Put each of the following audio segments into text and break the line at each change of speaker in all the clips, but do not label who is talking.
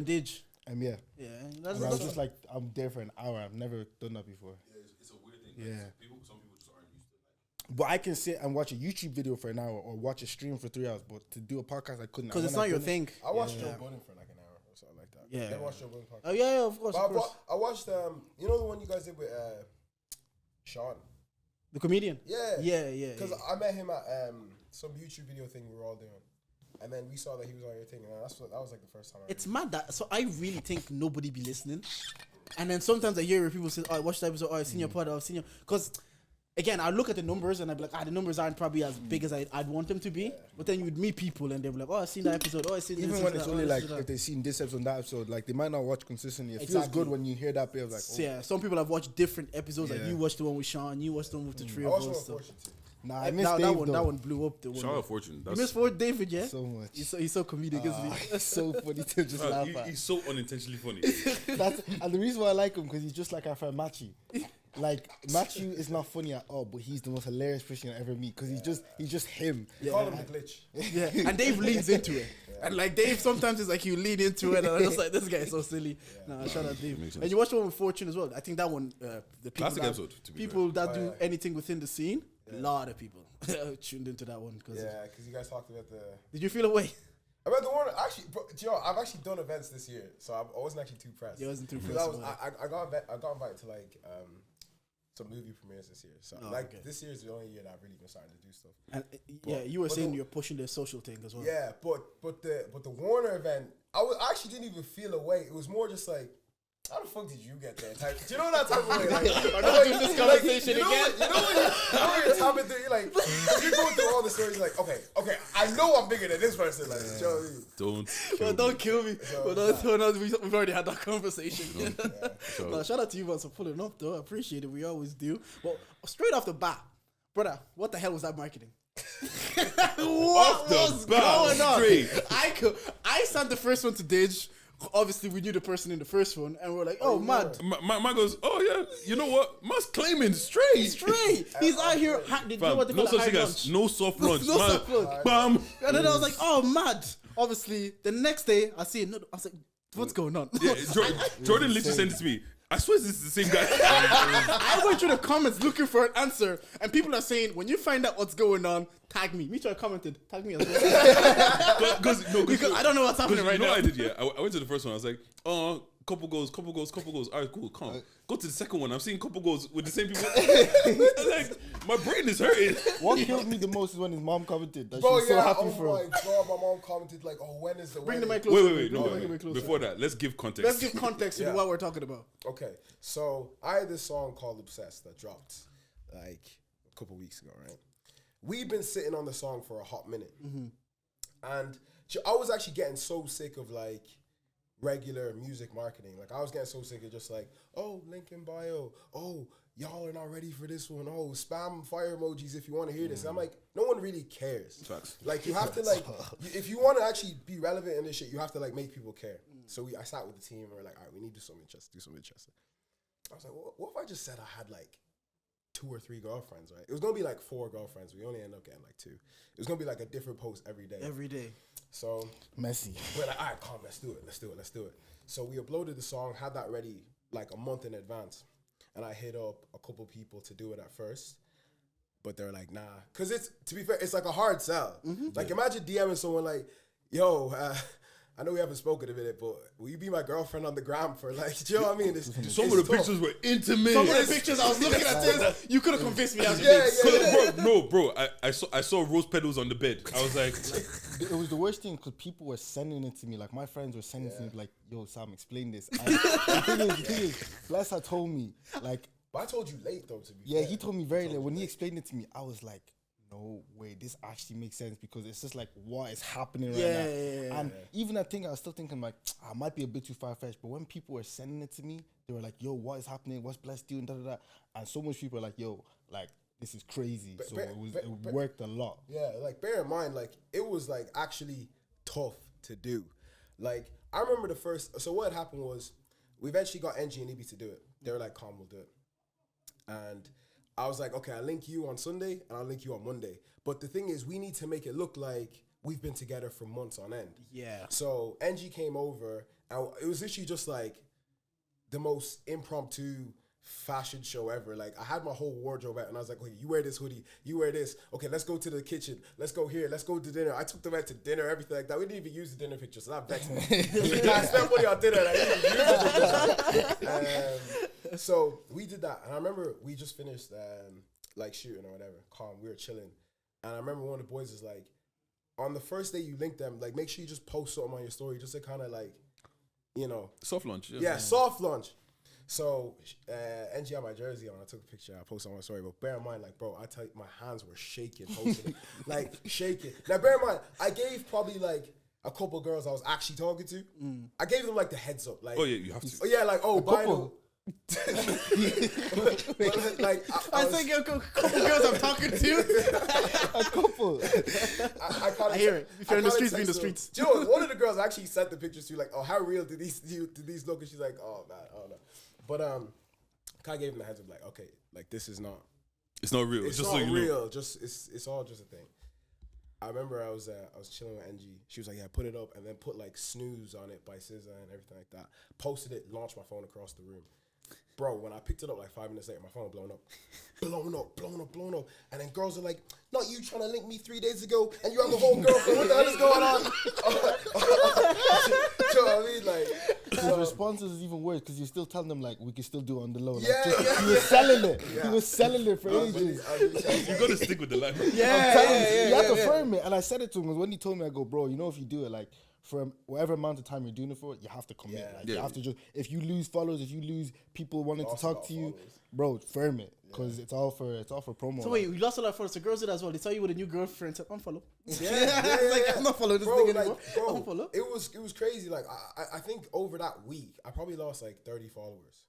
and Deji.
Yeah.
Yeah,
And I was just like, I'm there for an hour. I've never done that before.
Yeah, it's a weird thing.
Yeah.
Some people just aren't used to it.
But I can sit and watch a YouTube video for an hour or watch a stream for 3 hours. But to do a podcast, I couldn't.
Because
And
it's
when
not your
done
thing.
I watched Joe Budden for like an hour or something like that.
Yeah.
Never watched Joe Budden podcast.
Oh yeah, of course.
I watched you know the one you guys did with Sean.
The comedian.
Yeah.
Yeah.
Because I met him at some YouTube video thing we were all doing, and then we saw that he was on your thing, and that was like the first time.
It's mad that so I really think nobody be listening, and then sometimes I hear where people say, "Oh, I watched the episode. Oh, I've seen your pod. I've seen your." Because again, I look at the numbers and I'd be like, the numbers aren't probably as big as I'd want them to be. But then you would meet people and they'd be like, "Oh, I've seen that episode. Oh, I've seen."
Even
this,
when
that,
it's
oh,
only
this,
like
that."
if they've seen this episode and that episode, like they might not watch consistently. It feels
Exactly.
good when you hear that bit of like,
So, yeah, some people have watched different episodes. Like you watched the one with Sean, you watched the one with the three
I
of
watched
us.
one
So.
Fortune too.
nah, I miss Dave though.
That one blew up. The one.
Shout out Fortune.
You
That's
miss for David, yeah.
So much.
He's so comedic, isn't he?
That's so funny to just laugh at.
he's so unintentionally funny.
And the reason why I like him because he's just like our friend Matthew. Like Matthew is not funny at all, but he's the most hilarious person I ever meet because he's just him.
Call him the glitch.
Yeah, and Dave leans into it. And like Dave sometimes is like you lean into it, and I'm just like this guy is so silly. Nah, shout out Dave.
Makes sense.
And you watched the one with Fortune as well. I think that one, the people
Classic
that,
episode, to be
people that
Oh,
do
yeah.
anything within the scene, a lot of people tuned into that one. Cause
Yeah, because you guys talked about the.
did you feel away?
About the one actually, bro, do you know, I've actually done events this year, so I wasn't actually too pressed.
You wasn't too
Because
pressed.
I got invited to like some movie premieres this year. So
okay.
this year is the only year that I've really been starting to do stuff.
And yeah, you were
but
saying
the-
you're pushing the social thing as well.
Yeah, but the Warner event, I actually didn't even feel away. It was more just like, how the fuck did you get there? Type, do you know that type of way? Like,
I'm not doing this conversation
you know
again.
when you're tapping through, you're like, you're going through all the stories. Like, okay, I know I'm bigger than this person. Like, you know what I mean?
Don't.
Well, don't kill me. We've already had that conversation.
So-
No, shout out to you man for pulling up though. I appreciate it. We always do. Well, straight off the bat, brother, what the hell was that marketing?
Off the bat, straight.
I sent the first one to Deji. Obviously, we knew the person in the first one, and we're like, "Oh, mad,
My goes, oh yeah, you know what? Man's claiming straight.
straight. He's out here. Did you know what they
No
call
such
it?
thing
High
as
lunch.
no soft lunch.
No
Man,
soft lunch.
bam.
And then I was like, "Oh, mad." Obviously, the next day I see it. I was like, "What's going on?"
Yeah, Jordan literally sent it to me. I swear this is the same guy.
I went through the comments looking for an answer, and people are saying, when you find out what's going on, tag me. Me too, I commented, tag me as well.
Because
I don't know what's happening right
you know
now.
what I did, yeah? I went to the first one. I was like, oh, couple goals. All right, cool, calm. Go to the second one. I'm seeing couple goals with the same people. I'm like, my brain is hurting.
What killed me the most is when his mom commented that she
Bro,
was so
yeah,
happy
oh
for
my
him.
god, my mom commented like, oh, when is the
Bring the
wedding?
mic closer.
Wait,
Bring
no.
the mic closer.
Before that, let's give context.
Let's give context to
Yeah.
what we're talking about.
Okay, so I had this song called Obsessed that dropped like a couple weeks ago, right? We've been sitting on the song for a hot minute. And I was actually getting so sick of like regular music marketing. Like I was getting so sick of just like, oh, link in bio. Oh, y'all are not ready for this one. Oh, spam fire emojis if you want to hear this. And I'm like, no one really cares.
Facts.
Like you have to like, if you want to actually be relevant in this shit, you have to like make people care. So I sat with the team and we're like, all right, we need to do something interesting. I was like, what if I just said I had like 2 or 3 girlfriends, right? It was gonna be like 4 girlfriends. We only ended up getting like 2. It was gonna be like a different post every day.
Every day.
So
Messy.
we're like, all right, calm, let's do it. So we uploaded the song, had that ready like a month in advance. And I hit up a couple people to do it at first. But they're like, nah. Cause it's, to be fair, it's like a hard sell. Like imagine DMing someone like, yo, I know we haven't spoken a minute, but will you be my girlfriend on the gram for like, do you know what I mean?
Some of the pictures were intimate.
Some of the pictures I was looking at this, you could have convinced me.
Bro, I saw rose petals on the bed. I was like,
It was the worst thing because people were sending it to me. Like my friends were sending it to me like, yo, Sam, explain this. And the thing is, Bless had told me, like,
But I told you late though, to be
yeah,
fair.
he told me very late. When he explained it to me, I was like, no way, this actually makes sense because it's just like what is happening right now.
Yeah.
And even I think I was still thinking like, I might be a bit too far-fetched, but when people were sending it to me, they were like, yo, what is happening? What's Bless doing? Da, da, da. And so much people were like, yo, like, this is crazy. So it worked a lot.
Yeah, like bear in mind, like it was like actually tough to do. Like I remember the first, so what had happened was we eventually got NG and EB to do it. They were like, calm, we'll do it. And I was like, okay, I'll link you on Sunday and I'll link you on Monday. But the thing is, we need to make it look like we've been together for months on end.
Yeah.
So NG came over And it was literally just like the most impromptu fashion show ever. Like I had my whole wardrobe out and I was like, okay, you wear this hoodie, you wear this. Okay, let's go to the kitchen. Let's go here. Let's go to dinner. I took them out to dinner, everything like that. We didn't even use the dinner pictures, so that vexed me. I spent money on dinner and I didn't even use the pictures. So we did that. And I remember we just finished like shooting or whatever. Calm, we were chilling. And I remember one of the boys was like, on the first day you link them, like make sure you just post something on your story just to kind of like, you know.
Soft launch.
Yeah, soft launch. So, NG had my jersey on. I took a picture. I posted on my story. But bear in mind, like, bro, I tell you, my hands were shaking posting it. Like, shaking. Now, bear in mind, I gave probably, like, a couple girls I was actually talking to. I gave them, like, the heads up. Like,
Oh, yeah, you have to.
oh, yeah, like, oh, buy them. Like,
I think a couple girls I'm talking to.
A couple.
I
hear it. If you're in the streets, be in the streets.
Do you know what? One of the girls actually sent the pictures to, like, oh, how real did these look? And she's like, oh, man, I don't know. But Kai gave him the heads up, like, okay, like this is not.
It's not real.
It's
just
not
so you
real.
know.
Just it's all just a thing. I remember I was chilling with NG. She was like, yeah, put it up, and then put like snooze on it by SZA and everything like that. Posted it, launched my phone across the room. Bro, when I picked it up like 5 minutes later, my phone blown up. Blown up. And then girls are like, not you trying to link me 3 days ago and you have a whole girlfriend. What the hell is going on? You know what I mean? Like,
His responses is even worse because you're still telling them like we can still do it on the low. Like,
Yeah.
He was selling it.
Yeah.
He was selling it for
I was
ages.
You got to stick with the line.
You have to firm it. And I said it to him when he told me, I go, bro, you know, if you do it, like, for whatever amount of time you're doing it for, you have to commit.
Yeah.
Like, you have to just, if you lose followers, if you lose people wanting to
Lost
talk
about
to you,
followers.
bro, firm it. Because it's all for promo.
So wait, you lost a lot of followers. The girls did as well. They saw you with a new girlfriend. Said unfollow.
Yeah.
Like, I'm not following this
Bro,
nigga
like,
anymore.
bro,
Unfollow.
it was crazy. Like I think over that week, I probably lost like 30 followers.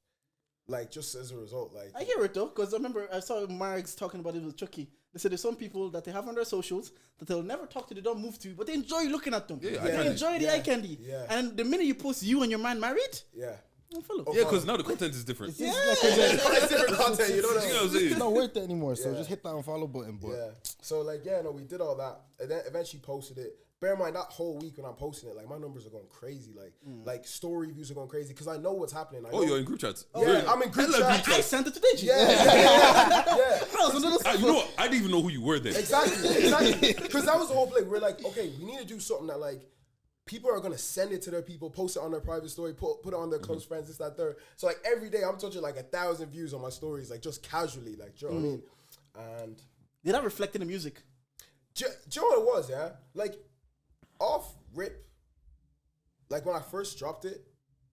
Like just as a result, like
I hear it though, because I remember I saw Margs talking about it with Chucky. They said there's some people that they have on their socials that they'll never talk to, they don't move to, but they enjoy looking at them.
Yeah, eye
They
candy.
enjoy the eye candy.
Yeah.
And the minute you post you and your man married,
yeah.
unfollow.
Yeah, because now the content is different.
It's just like,
It's different content, you know what I
You
mean?
know what I'm saying?
it's not worth it anymore. So
Yeah.
just hit that unfollow button. But
Yeah. So like, yeah, no, we did all that, and then eventually posted it. Bear in mind that whole week when I'm posting it, like my numbers are going crazy. Like story views are going crazy because I know what's happening. I know,
Oh, you're in group chats.
yeah, I'm in group
Hella
chat.
I sent it to Deji.
Yeah.
That was another
You know what? I didn't even know who you were then.
Exactly. Because that was the whole play. We're like, okay, we need to do something that like people are gonna send it to their people, post it on their private story, put it on their close friends, this, that, third. So like every day I'm touching like 1,000 views on my stories, like just casually, like, do you know what I mean? And
Did that reflect in the music?
do you know what it was? Yeah, like off rip, like when I first dropped it,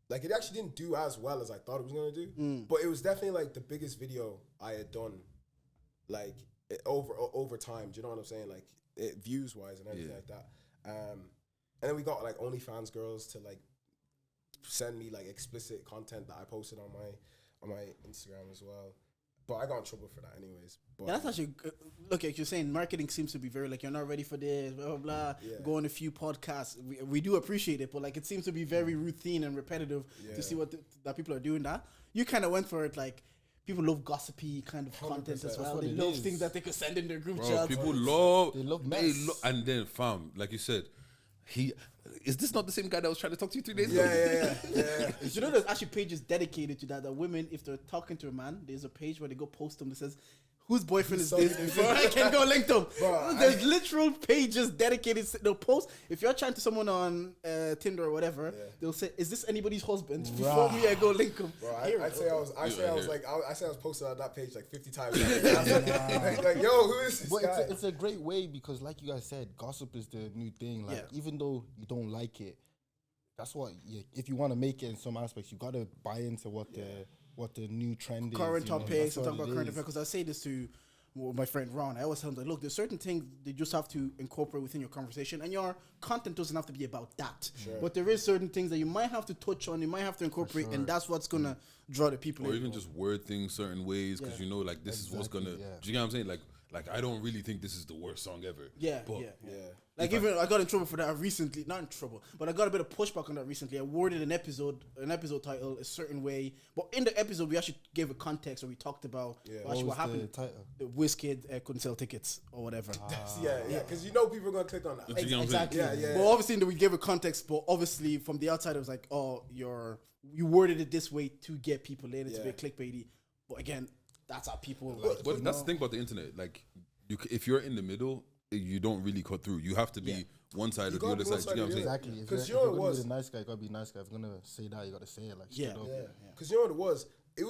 like it actually didn't do as well as I thought it was gonna do. But it was definitely like the biggest video I had done, like over time. Do you know what I'm saying? Like views wise and everything like that. And then we got like OnlyFans girls to like send me like explicit content that I posted on my Instagram as well. But I got in trouble for that anyways. But
Yeah, that's actually look. Like you're saying, marketing seems to be very like you're not ready for this, blah blah blah.
Yeah.
Go on a few podcasts. We do appreciate it, but like it seems to be very routine and repetitive to see what that people are doing. That you kind of went for it. Like people love gossipy kind of content as
100%.
well.
what
They
it
love
is.
things that they could send in their group
Bro,
chats.
people love.
They love mess.
And then, fam, like you said, is this not the same guy that was trying to talk to you 3 days ago?
yeah.
You know, there's actually pages dedicated to that. That women, if they're talking to a man, there's a page where they go post them that says, "Whose boyfriend is this?" Before I can go link them.
Bro,
There's literal pages dedicated. They'll post if you're chatting to someone on Tinder or whatever. They'll say, "Is this anybody's husband?" Before me, I go link them.
Bro, I say I was posted on that page like 50 times. like, yo, who is this
But
guy?
it's a great way because, like you guys said, gossip is the new thing. Like, even though you don't like it, that's what. If you want to make it in some aspects, you got to buy into what the new trend
Current
is. you know,
topics.
that's
I'm
what
talking about
it
current
is.
affairs because I say this to my friend Ron. I always tell him that look, there's certain things they just have to incorporate within your conversation, and your content doesn't have to be about that. But there is certain things that you might have to touch on, you might have to incorporate, and that's what's gonna draw the people
Or
in.
even just word things certain ways because you know, like this is what's gonna.
yeah.
Do you get what I'm saying? Like Like, I don't really think this is the worst song ever.
Yeah,
But
yeah. Like even I got in trouble for that recently. Not in trouble, but I got a bit of pushback on that recently. I worded an episode title a certain way, but in the episode we actually gave a context where we talked about actually what happened.
The title?
The WizKid couldn't sell tickets or whatever.
Yeah, because you know people are gonna click on that.
You know what I'm saying?
Exactly.
Yeah.
But obviously we gave a context, but obviously from the outside it was like, oh, you worded it this way to get people in. It's a bit clickbaity. But again, that's how people.
But that's the thing about the internet. Like, if you're in the middle, you don't really cut through. You have to be one side or the other side. You know what I'm saying?
Exactly.
Because
If you're gonna be the nice guy, you gotta be nice guy. If you're gonna say that, you gotta say it like straight up.
Because you know what it was? It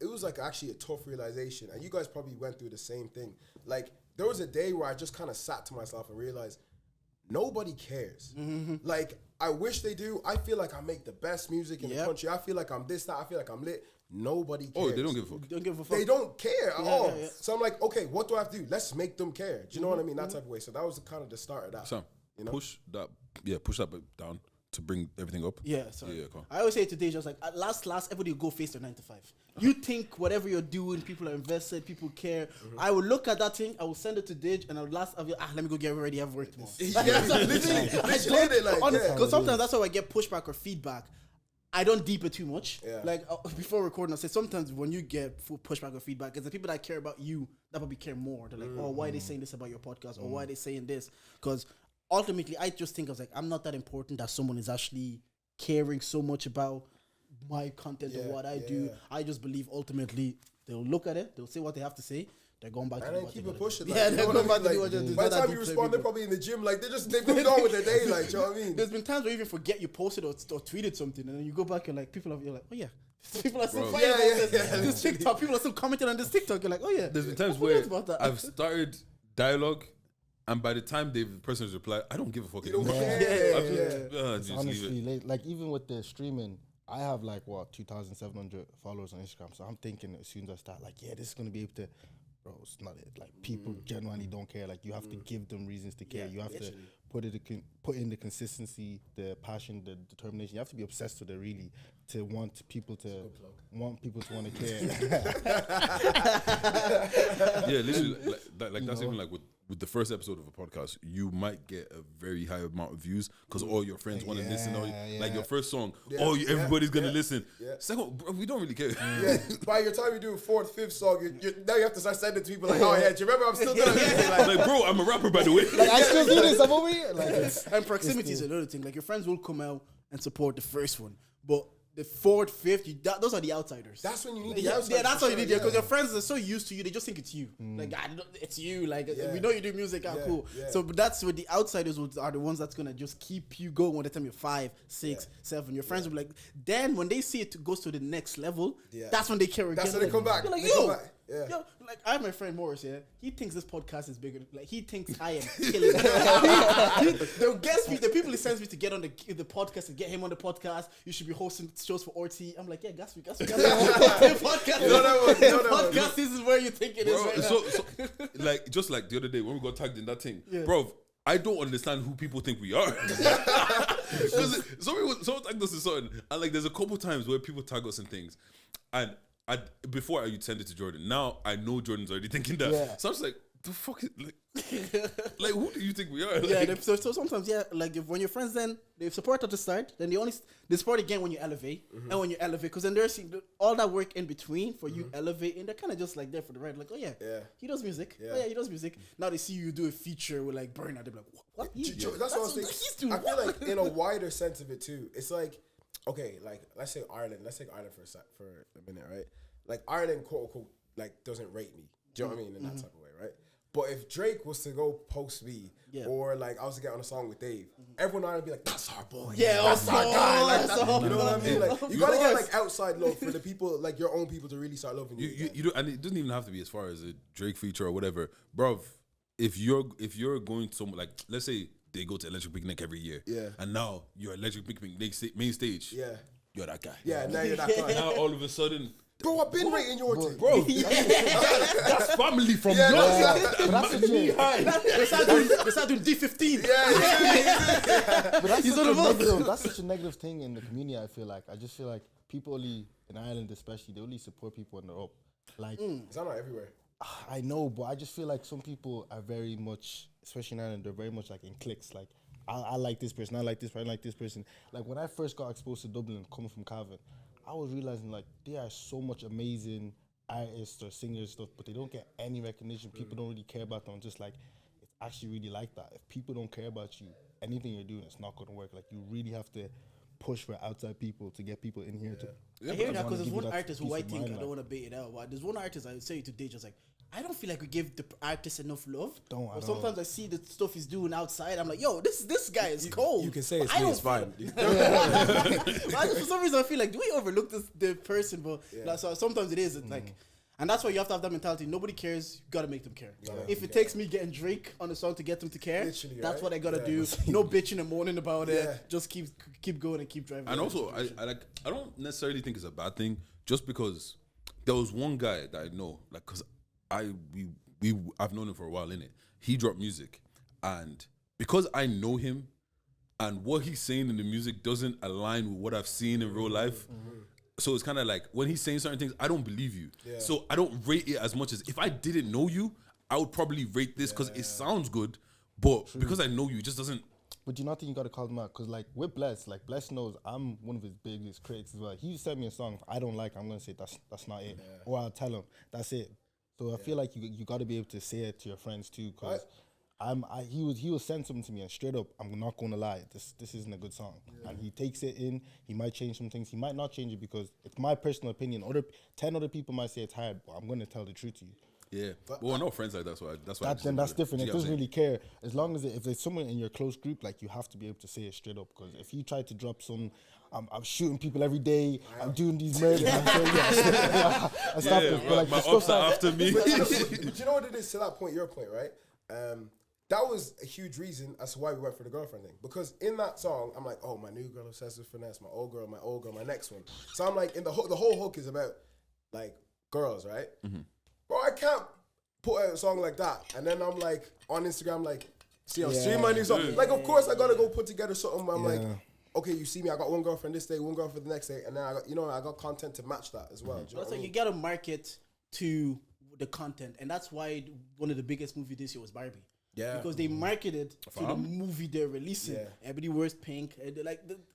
was like actually a tough realization, and you guys probably went through the same thing. Like there was a day where I just kind of sat to myself and realized nobody cares. Like I wish they do. I feel like I make the best music in the country. I feel like I'm this, that. I feel like I'm lit. Nobody cares.
Oh, they don't give a fuck.
They don't care at all. So I'm like, okay, what do I have to do? Let's make them care. Do you know what I mean? That type of way. So that was kind of the start of that.
Sam,
you know?
push that bit down to bring everything up.
Yeah, sorry.
Yeah, come on.
I always say today, just like at last, everybody will go face their 9 to 5. You think whatever you're doing, people are invested, people care. I will look at that thing, I will send it to Deji, and I'll be let me go get ready, I have work tomorrow.
Literally,
Because sometimes that's how I get pushback or feedback. I don't deep it too much.
Yeah.
Like before recording, I said sometimes when you get pushback or feedback, it's the people that care about you that probably care more. They're like, oh, why are they saying this about your podcast? Or why are they saying this? Because ultimately, I just think I was like, I'm not that important that someone is actually caring so much about my content or what I do. I just believe ultimately they'll look at it, they'll say what they have to say. They're going back to
and
do
then
what
keep
they
it
gotta
pushing.
do.
Like,
Yeah,
you
they're
know
going
what I
back to
mean?
do what they do.
By the
It's not
time
that
you
deep
respond, they're
people.
probably in the gym. Like they've moved on with their day. Like, do you know what I mean?
There's been times where you even forget you posted or tweeted something, and then you go back and like you're like, oh yeah. People are still fighting about this TikTok. People are still commenting on this TikTok. You're like, oh yeah.
There's been times where I've started dialogue, and by the time the person has replied, I don't give a fuck anymore.
It's
Just
honestly,
leave it.
like even with the streaming, I have like 2,700 followers on Instagram. So I'm thinking as soon as I start, like, this is gonna be able to. Bro, it's not it. Like people genuinely don't care. Like you have to give them reasons to care. You have to put in the consistency, the passion, the determination. You have to be obsessed with it really to want people to want to care.
Yeah, literally, like that's even like with the first episode of a podcast, you might get a very high amount of views because all your friends want to listen. Like your first song, everybody's gonna listen. Second, bro, we don't really care.
By your time you do a fourth, fifth song, now you have to start sending it to people like, oh yeah, do you remember I'm still doing it?
Like, bro, I'm a rapper by the way.
Like I still do this, I'm over here. Like
and proximity is another thing. Like your friends will come out and support the first one, but the fourth, fifth, those are the outsiders.
That's when you need the outsiders.
Yeah, that's what you need because your friends are so used to you, they just think it's you. Like, it's you. Like, we know you do music, cool.
Yeah.
So, but that's what the outsiders are the ones that's gonna just keep you going. When the time you're 5, 6, 7, your friends will be like. Then when they see it goes to the next level, that's when they care again.
That's when they come back.
They're like,
They
yo,
come back. Yeah.
yo, like I have my friend Morris. Yeah, he thinks this podcast is bigger. Like he thinks I am killing it. They'll guess me. The people he sends me to get on the podcast and get him on the podcast. You should be hosting shows for RT. I'm like, yeah, gas me. The podcast. This is where you think it is right now.
So, like, just like the other day when we got tagged in that thing, bro. I don't understand who people think we are. Because someone tagged us in something, and like, there's a couple times where people tag us in things, and before I would send it to Jordan. Now I know Jordan's already thinking that. So I'm just like, the fuck is like who do you think we are? Like,
so sometimes like when your friends then they support at the start, then they support again when you elevate and when you elevate, because then they're seeing all that work in between for you elevating. They're kind of just like there for the ride, like he does music. He does music. Now they see you do a feature with like Burnout, they're like, what?
That's what I was thinking. I feel like in a wider sense of it too, it's like, okay, like let's say Ireland. Let's take Ireland for a minute, right? Like Ireland, quote unquote, like doesn't rate me. Do you know what I mean? In that type of way, right? But if Drake was to go post me, or like I was to get on a song with Dave, everyone ought to be like, "That's our boy, that's our guy." Like that, you know what I mean? Like you gotta get like outside love for the people, like your own people, to really start loving you.
You don't, and it doesn't even have to be as far as a Drake feature or whatever, bro. If you're going to, like, let's say they go to Electric Picnic every year, and now you're Electric Picnic main stage, you're that guy.
Yeah, now you're that guy.
Now all of a sudden,
bro, I've been rating your team,
bro. That's family from yours.
but that's the thing.
They start doing D15.
But that's such a negative thing in the community. I feel like just feel like people only in Ireland, especially, they only support people when they're up. Like,
is that not everywhere?
I know, but I just feel like some people are very much, especially in Ireland, they're very much like in cliques. Like, I like this person, I like this person, I like this person. Like, when I first got exposed to Dublin, coming from Cavan, I was realizing, like, there are so much amazing artists or singers stuff, but they don't get any recognition. People don't really care about them. Just like, it's actually really like that. If people don't care about you, anything you're doing, it's not going to work. Like, you really have to push for outside people to get people in here to.
I hear that because there's one artist who I think, I don't want to bait it out, but there's one artist I say to Deji, like, I don't feel like we give the artist enough love. Or sometimes I see the stuff he's doing outside, I'm like, yo, this guy is cold.
You can say it's fine.
But for some reason I feel like, do we overlook the person? But so sometimes it is like. And that's why you have to have that mentality. Nobody cares. You gotta make them care. If it takes me getting Drake on the song to get them to care, that's what I gotta do. No bitching and moaning about it. Just keep going and keep driving.
And also, I don't necessarily think it's a bad thing. Just because there was one guy that I know, like, cause I've known him for a while, innit? He dropped music, and because I know him, and what he's saying in the music doesn't align with what I've seen in real life. So it's kind of like when he's saying certain things, I don't believe you. So I don't rate it as much as if I didn't know you, I would probably rate this because it sounds good, but because I know you, it just doesn't.
But do you not think you got to call him out? Because like with Bless, like Bless knows I'm one of his biggest critics as well. He sent me a song I don't like, I'm going to say that's not it. Or I'll tell him, that's it. So I feel like you got to be able to say it to your friends too, because he will send something to me and straight up, I'm not going to lie, this isn't a good song. And he takes it in, he might change some things, he might not change it because it's my personal opinion. 10 other people might say it's hard, but I'm going to tell the truth to you.
Yeah, but we're not friends like that, so that's why.
Then that's different. It doesn't really care. As long as if there's someone in your close group, like you have to be able to say it straight up. Because if you try to drop some, I'm shooting people every day, I'm doing these murders, I stop it. But like
my ops are after me.
But you know what it is to that point, your point, right? That was a huge reason as to why we went for the girlfriend thing. Because in that song, I'm like, oh, my new girl obsessed with finesse, my old girl, my next one. So I'm like, the whole hook is about like girls, right? Bro, I can't put out a song like that. And then I'm like, on Instagram, like, see, I'm streaming my new song. Like, of course, I gotta go put together something where I'm like, okay, you see me, I got one girlfriend this day, one girlfriend the next day, and then I got content to match that as well. Do you know what I mean?
You gotta market to the content, and that's why one of the biggest movies this year was Barbie. Yeah, because they marketed to the movie they're releasing. Everybody wears pink, and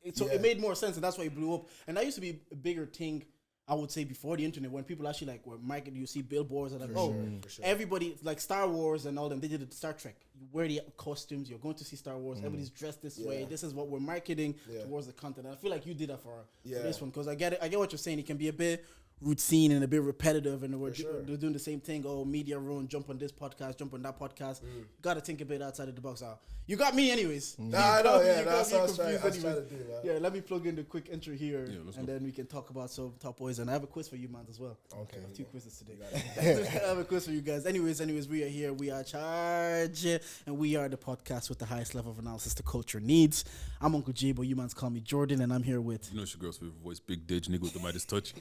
it made more sense, and that's why it blew up. And that used to be a bigger thing, I would say, before the internet, when people actually like were marketing. You see billboards and like, everybody like Star Wars and all them. They did it. Star Trek. You wear the costumes. You're going to see Star Wars. Everybody's dressed this way. This is what we're marketing towards the content. And I feel like you did that for this one, because I get it. I get what you're saying. It can be a bit routine and a bit repetitive, and they're doing the same thing. Oh, media run, jump on this podcast, jump on that podcast. Gotta think a bit outside of the box. You got me anyways.
I know, that's what I was trying to do, man.
Yeah, let me plug in the quick intro here, and then we can talk about some top boys. And I have a quiz for you, man, as well. Okay. I have 2 quizzes today. I have a quiz for you guys. Anyways, we are here. We are Charge, and we are the podcast with the highest level of analysis the culture needs. I'm Uncle J, but you mans call me Jordan, and I'm here with...
You know, it's your girl's favorite voice, Big Deji, nigga with the Midas touch.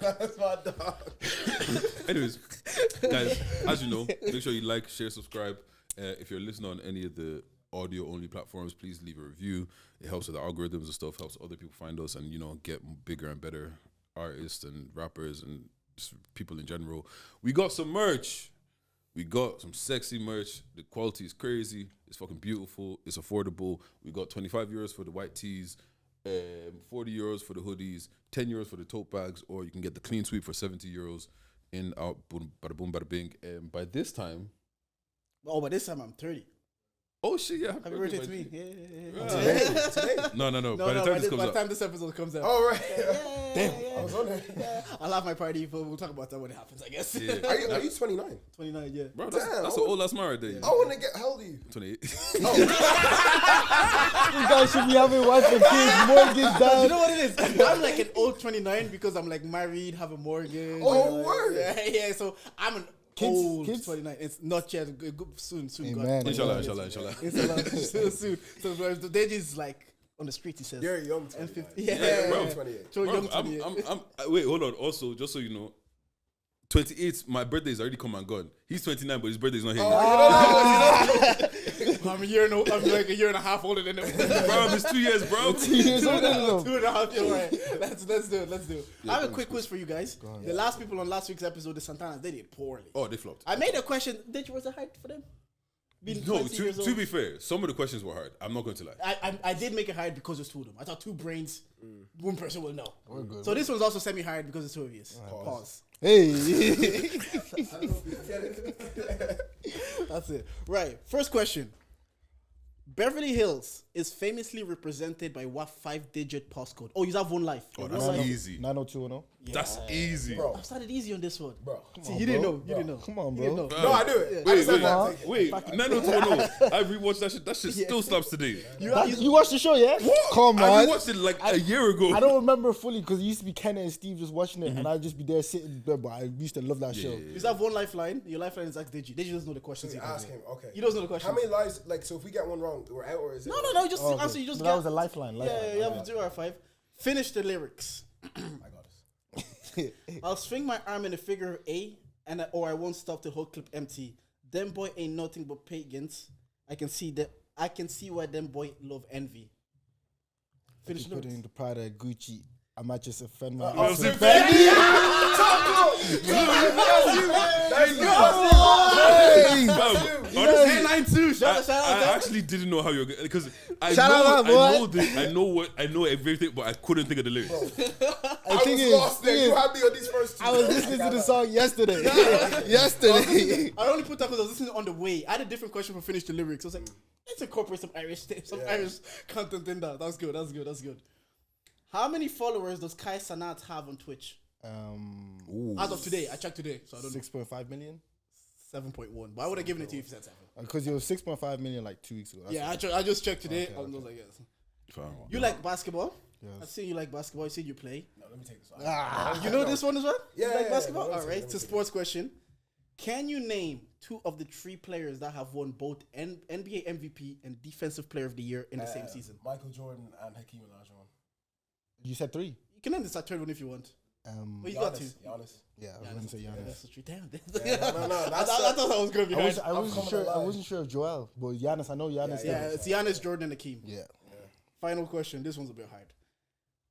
That's my dog.
Anyways, guys, as you know, make sure you like, share, subscribe. If you're listening on any of the audio-only platforms, please leave a review. It helps with the algorithms and stuff, helps other people find us and, you know, get bigger and better artists and rappers and just people in general. We got some merch. We got some sexy merch. The quality is crazy. It's fucking beautiful. It's affordable. We got 25 euros for the white tees, 40 euros for the hoodies, 10 euros for the tote bags, or you can get the clean sweep for 70 euros in out, boom, bada boom, bada bing. By this time...
Oh, by this time I'm 30.
Oh shit! Yeah,
happy birthday to me. Yeah.
Today? No. By the time
this episode comes out.
Oh right. Damn, I was on there.
I'll have my party, but we'll talk about that when it happens, I guess.
Yeah. Are you 29?
29, yeah.
Bro, that's an old ass man right there.
I want to get. How old are you?
28.
You guys should be having wife and kids, mortgage down.
You know what it is? I'm like an old 29 because I'm like married, have a mortgage.
Oh, word.
Yeah. So I'm an old 29. It's not yet. Soon.
Amen.
Inshallah.
Soon. So the Deji is like on the street. He says,
"You're young, 28.
Yeah,
bro, 28.
So
bro,
young 28.
Wait, hold on. Also, just so you know, 28th, my birthday is already come and gone. He's 29, but his birthday's not here.
I'm like a year and a half older than him.
Bro, it's 2 years, bro.
2 years older than him.
2.5 years, right. Let's do it. I have a quick quiz for you guys. The last people on last week's episode, the Santanas, they did poorly.
Oh, they flopped.
I made a question. Was it hard for them? Being
No,
20 years
to
old?
be fair, some of the questions were hard. I'm not going to lie.
I did make it hard because there's two of them. I thought two brains, one person will know.
We're good.
So this one's also semi-hard because there's two of you. Pause.
Hey.
That's it. Right. First question. Beverly Hills is famously represented by what 5-digit postcode? Oh, you have one life.
Oh,
One
that's
life.
easy.
90210.
That's easy.
Bro.
I started easy on this one.
Bro.
See, you didn't know. You didn't know.
Come on,
You didn't
bro.
know.
No, I do it.
Wait,
Wait.
no, I rewatched that shit. That shit still slaps today.
You watched the show, yeah?
What?
Come
I
on.
rewatched it like a year ago.
I don't remember fully because it used to be Kenna and Steve just watching it, and I'd just be there sitting there. But I used to love that show.
You have one lifeline. Your lifeline is like Deji. Deji doesn't know the questions.
Ask him. Okay.
He doesn't know the questions.
How many lives? Like, so if we get one wrong, we're out, or is it?
No. Just
Oh, okay.
answer. You just
So
get.
that was a lifeline.
Yeah, you have 0 or 5. Finish the lyrics.
I got this.
I'll swing my arm in the figure of A, or I won't stop the whole clip empty. Them boy ain't nothing but pagans. I can see why them boy love envy. Finish the
Put
lyrics.
in the Prada Gucci. I might just offend my.
I was in
Hey, 9-2. Shout out.
I actually didn't know how you're going because I
Shout out, boy.
I know everything, but I couldn't think of the lyrics.
I was lost there. You had me on these first two.
I was listening to the song yesterday. Yesterday.
I only put that because I was listening on the way. I had a different question for finish the lyrics. I was like, let's incorporate some Irish content in that. That's good. How many followers does Kai Sanat have on Twitch? As of today, I checked today, so I don't know.
6.5 million.
7.1. But I would have given it to you if you said 7.
Because it was 6.5 million like 2 weeks ago. That's
Yeah, I just checked today.
Okay,
I was like, yes.
Fam.
You like basketball?
Yes.
I've seen you like basketball. I've seen you play.
No, let me take this one.
You know this one as well?
Yeah,
You like
yeah,
basketball?
yeah,
All
let me
right,
take
it's a
it.
sports question. Can you name 2 of the 3 players that have won both NBA MVP and Defensive Player of the Year in the same season?
Michael Jordan and Hakeem Olajuwon.
You said 3.
You can end this at third one if you want. But you got 2.
Giannis.
Yeah, I was going to say Giannis.
That's the 3. Damn.
No,
I
that's
thought that was going to be hard.
I wasn't sure of Joel, but Giannis, I know Giannis.
Yeah, it's Giannis, Jordan, and Hakeem.
Yeah.
Final question. This one's a bit hard.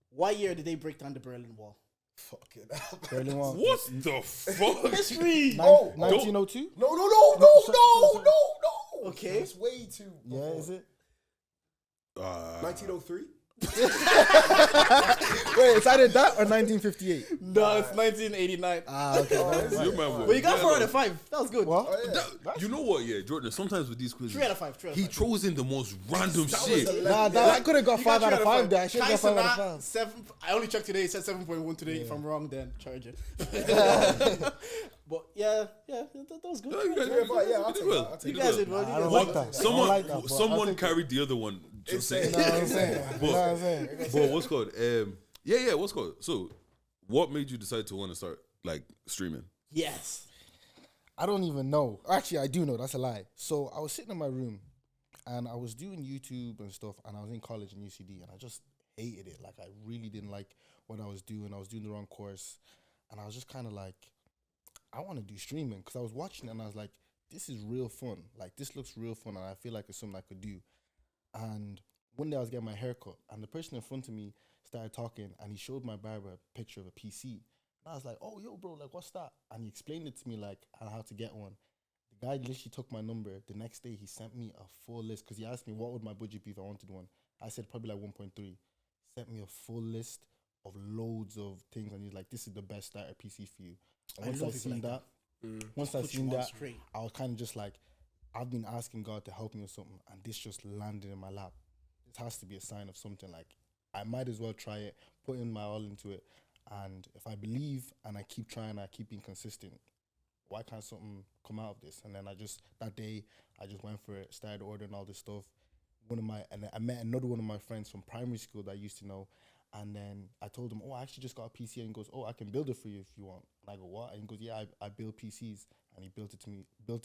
What year did they break down the Berlin Wall?
fucking hell.
Berlin Wall.
What the fuck?
History.
Oh,
1902?
No.
Okay.
It's way too.
Yeah, is it?
1903?
Wait, it's either that or 1958.
No, it's 1989.
Okay.
You remember?
But you got 4 out of 5. That was good.
What?
You know what? Yeah, Jordan. Sometimes with these quizzes,
3 out of 5. 3 out of 5.
he throws in the most random shit.
I could have got
You
5
got
out of
3
5 there. I should have got 5 out of 5.
7. I only checked today. It said 7.1 today. If I'm wrong, then charge it. But yeah, that was good.
Yeah, I'll
You did
take
well.
that. I'll take
You
You
did
guys
well.
did well.
I
You
don't
guys
like
did well.
that. I don't like that, but I'll
Someone
take
carried the other one. Just saying.
You know what I'm saying? You know what I'm saying?
But what's called? Yeah. What's called? So, what made you decide to want to start like streaming?
Yes.
I don't even know. Actually, I do know. That's a lie. So I was sitting in my room and I was doing YouTube and stuff, and I was in college in UCD, and I just hated it. Like, I really didn't like what I was doing. I was doing the wrong course, and I was just kind of like, I want to do streaming, because I was watching it and I was like, this is real fun. Like, this looks real fun, and I feel like it's something I could do. And one day I was getting my hair cut, and the person in front of me started talking, and he showed my barber a picture of a PC. And I was like, oh, yo, bro, like, what's that? And he explained it to me, like, how to get one. The guy literally took my number. The next day, he sent me a full list, because he asked me what would my budget be if I wanted one. I said probably like 1.3. Sent me a full list of loads of things, and he's like, this is the best starter PC for you. And once I seen that, I was kind of just like, I've been asking God to help me with something, and this just landed in my lap. This has to be a sign of something. Like, I might as well try it, put in my all into it, and if I believe and I keep trying, I keep being consistent, why can't something come out of this? And then that day, I just went for it, started ordering all this stuff. And I met another one of my friends from primary school that I used to know, and then I told him, oh, I actually just got a PC, and he goes, oh, I can build it for you if you want. And I go, what? And he goes, yeah, I build PCs, and he built it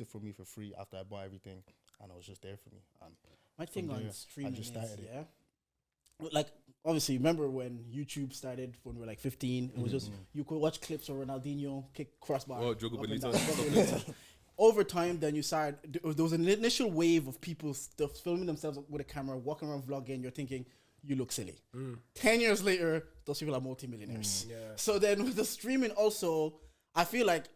for me for free after I bought everything, and it was just there for me. And
My thing
from
on
there,
streaming
I just
is,
started it.
yeah, like obviously remember when YouTube started when we were like 15, it was just you could watch clips of Ronaldinho kick crossbar.
Oh, Jogo
up and
Benito.
down. Over time, then you started. There was an initial wave of people stuff filming themselves with a camera, walking around vlogging. You're thinking you look silly. 10 years later, those people are multimillionaires.
Yeah.
So then with the streaming, also, I feel like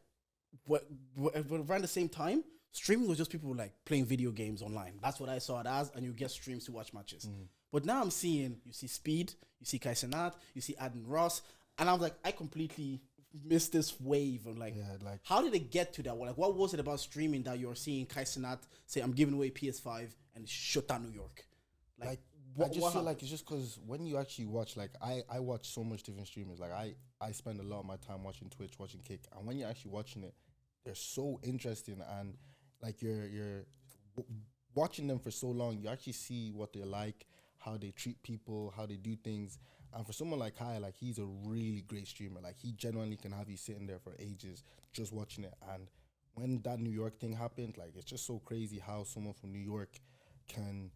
around the same time, streaming was just people like playing video games online. That's what I saw it as, and you get streams to watch matches. But now I'm seeing, you see Speed, you see Kai Cenat, you see Adden Ross, and I was like, I completely missed this wave. And like, how did it get to that? Like, what was it about streaming that you're seeing Kai Cenat say, I'm giving away PS5 and shut down New York?
Like I just feel like it's just because when you actually watch, like I watch so much different streamers. Like I spend a lot of my time watching Twitch, watching Kick, and when you're actually watching it, they're so interesting, and like you're watching them for so long, you actually see what they're like, how they treat people, how they do things. And for someone like Kai, like he's a really great streamer. Like he genuinely can have you sitting there for ages just watching it. And when that New York thing happened, like it's just so crazy how someone from New York can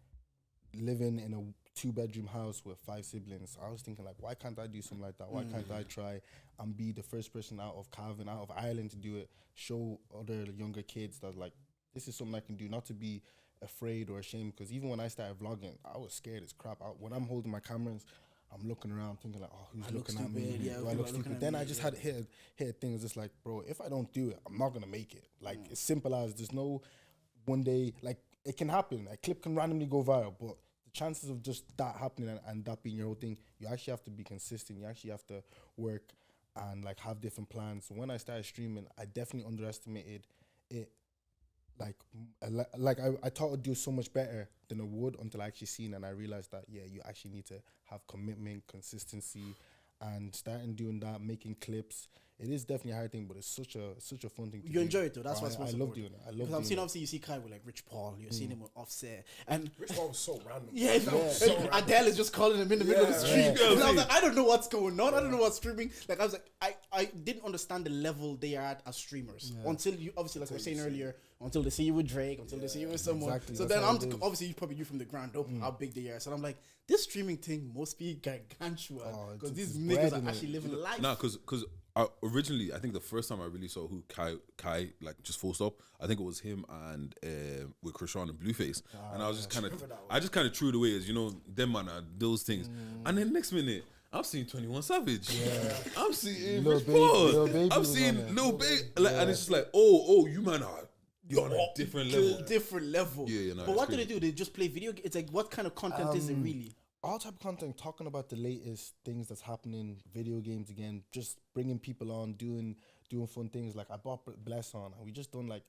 live in a 2-bedroom house with 5 siblings. I was thinking like, why can't I do something like that? Why can't I try and be the first person out of Cavan, out of Ireland to do it? Show other younger kids that like this is something I can do, not to be afraid or ashamed. Because even when I started vlogging, I was scared as crap. When I'm holding my cameras, I'm looking around thinking like, oh, who's looking at me?
Yeah,
do I look stupid? Then I just had hit a thing. It was just like, bro, if I don't do it, I'm not gonna make it. Like it's simple as there's no one day, like it can happen. A clip can randomly go viral, but the chances of just that happening and that being your whole thing, you actually have to be consistent. You actually have to work and like have different plans. So when I started streaming, I definitely underestimated it. I thought I'd do so much better than I would until I actually seen, and I realized that you actually need to have commitment, consistency, and starting doing that, making clips. It is definitely a hard thing, but it's such a fun thing to do.
You enjoy it though. That's what's
I love doing it. I love doing
I'm seeing
it.
obviously you see Kai with like Rich Paul. You're seeing him with Offset, and
Rich Paul was so random.
yeah,
So random.
Adele is just calling him in the middle of the street.
Yeah.
And I was like, I don't know what's going on. I don't know what's streaming. Like I was like, I didn't understand the level they are at as streamers until you obviously like we were saying earlier, until they see you with Drake, until they see you with someone.
Exactly.
So
That's
then
how
I'm
it is.
obviously you probably knew from the ground up how big they are. So I'm like, this streaming thing must be gargantuan because these
it's
niggas
bread
are
in it.
actually living life.
Nah, because originally, I think the first time I really saw who Kai like just full stop, I think it was him and with Krishan and Blueface, and I was just kind of, I just kind of threw it away as them man are those things, and then next minute. I'm seeing 21 Savage. Yeah. I'm seeing
Lil
Rich
Baby-
Paul.
Lil Baby
I'm
was
seeing
on there.
Lil Baby. Like, and it's just like, oh, you man are you're on a different level.
Different level.
Yeah, no,
but
it's
what do
crazy.
they do? They just play video. It's like, what kind of content is it really?
All type of content, talking about the latest things that's happening, video games again, just bringing people on, doing fun things. Like I brought Bless on, and we just done like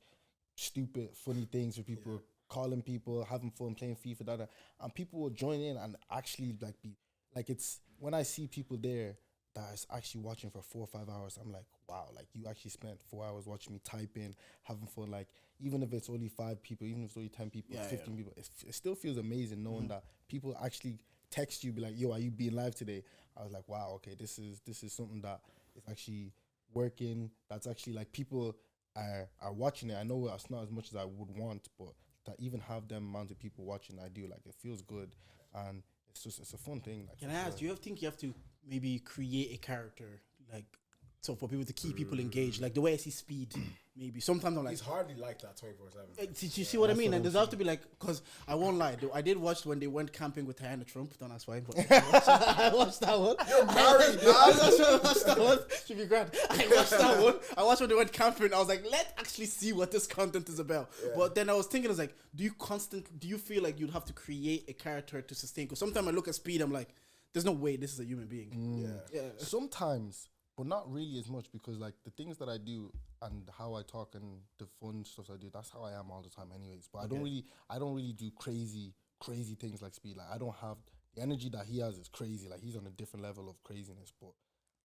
stupid, funny things for people, calling people, having fun, playing FIFA, that, and people will join in and actually like be like it's when I see people there that is actually watching for 4 or 5 hours. I'm like, wow, like you actually spent 4 hours watching me type in, having fun. Like even if it's only 5 people, even if it's only 10 people, 15 people, it still feels amazing knowing that people actually text you, be like, yo, are you being live today? I was like, wow, okay, this is something that is actually working. That's actually like people are watching it. I know it's not as much as I would want, but to even have them amount of people watching, I do, like it feels good, and it's a fun thing. Like,
Can I ask, do you think you have to maybe create a character, like, so for people to keep people engaged? Like, the way I see Speed, maybe. Sometimes I'm like...
He's hardly like that 24/7.
Do you see what I mean? And there's have to be like... Because I won't lie, though, I did watch when they went camping with Diana Trump. Don't ask why, but I watched that one.
You're married,
I watched that one. Should be grand. I watched that one. I watched when they went camping. I was like, let's actually see what this content is about. Yeah. But then I was thinking, I was like, do you feel like you'd have to create a character to sustain? Because sometimes I look at Speed, I'm like, there's no way this is a human being. Yeah.
Sometimes, but not really as much, because like the things that I do and how I talk and the fun stuff I do, that's how I am all the time anyways. But I don't really do crazy things like Speed. Like I don't have the energy that he has is crazy. Like he's on a different level of craziness. But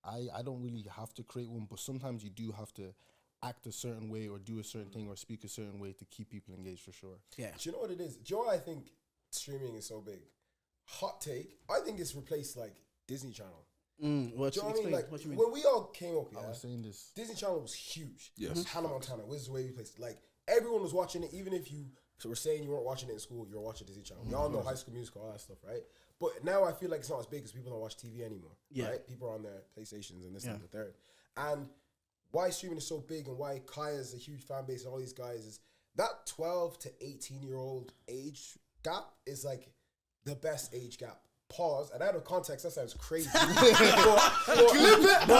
I don't really have to create one, but sometimes you do have to act a certain way or do a certain thing or speak a certain way to keep people engaged, for sure.
Yeah.
Do you know what it is? Do you know why I think streaming is so big? Hot take. I think it's replaced like Disney Channel.
What
Do you know what I mean? Like
what you mean?
when we all came up,
I was saying this.
Disney Channel was huge.
Yes.
Hannah Montana, Wizards of Waverly Place. Like everyone was watching it, even if you were saying you weren't watching it in school, you were watching Disney Channel. We all know High School Musical, all that stuff, right? But now I feel like it's not as big because people don't watch TV anymore.
Yeah.
Right? People are on their PlayStations and this and the third. And why streaming is so big and why Kai is a huge fan base and all these guys is that 12 to 18-year-old age gap is like the best age gap. Pause. And out of context, that sounds crazy. Clip it.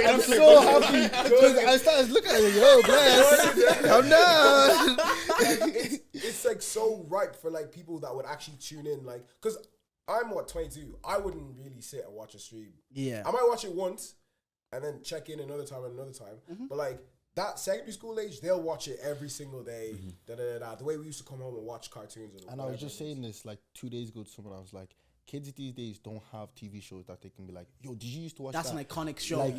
I'm so happy because I started looking at it. Yo, bless. I'm done.
It's like so ripe for like people that would actually tune in, like, because I'm 22. I wouldn't really sit and watch a stream.
Yeah,
I might watch it once and then check in another time and another time. But like that secondary school age, they'll watch it every single day. The way we used to come home and watch cartoons.
And I was just saying this like 2 days ago to someone. I was like, kids these days don't have TV shows that they can be like, yo, did you used to watch
that's
that?
an iconic show.
Like,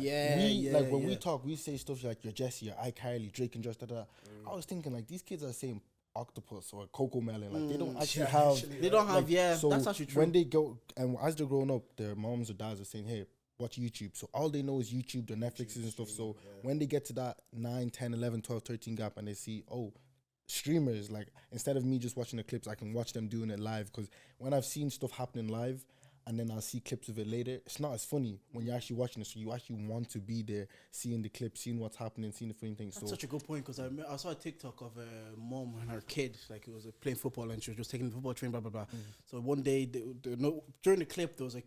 when
we
we talk, we say stuff like you're Jesse, you're iCarly, Drake and Josh, I was thinking like these kids are saying octopus or Coco Melon, like they don't actually have.
They don't have.
Like, so
that's actually true.
when they go and as they're growing up, their moms or dads are saying, hey, watch YouTube. So all they know is YouTube, the Netflixes and stuff. So when they get to that 9, 10, 11, 12, 13 gap and they see, oh, streamers, like instead of me just watching the clips, I can watch them doing it live. Because when I've seen stuff happening live and then I'll see clips of it later, it's not as funny when you're actually watching it. So you actually want to be there, seeing the clips, seeing what's happening, seeing the funny things.
That's such a good point because I saw a TikTok of a mom and her kid, like it was playing football and she was just taking the football train, blah, blah, blah. So one day, during the clip, there was like,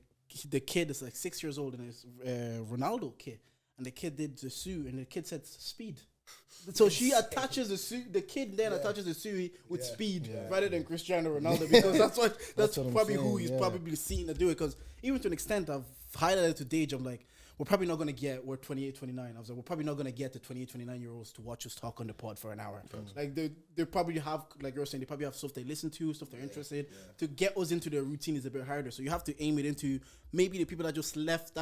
the kid is like 6 years old and it's Ronaldo kid, and the kid did the Sue and the kid said speed. So she attaches the Sue, the kid then attaches the Sue with speed rather than Cristiano Ronaldo because that's
what
probably
I'm
who
saying,
he's probably seen to do it. Because even to an extent, I've highlighted to Deji, I'm like, we're probably not going to get, we're 28, 29. I was like, we're probably not going to get the 28, 29-year-olds to watch us talk on the pod for an hour. Like, they probably have, like you were saying, they probably have stuff they listen to, stuff they're interested. To get us into their routine is a bit harder. So you have to aim it into maybe the people that just left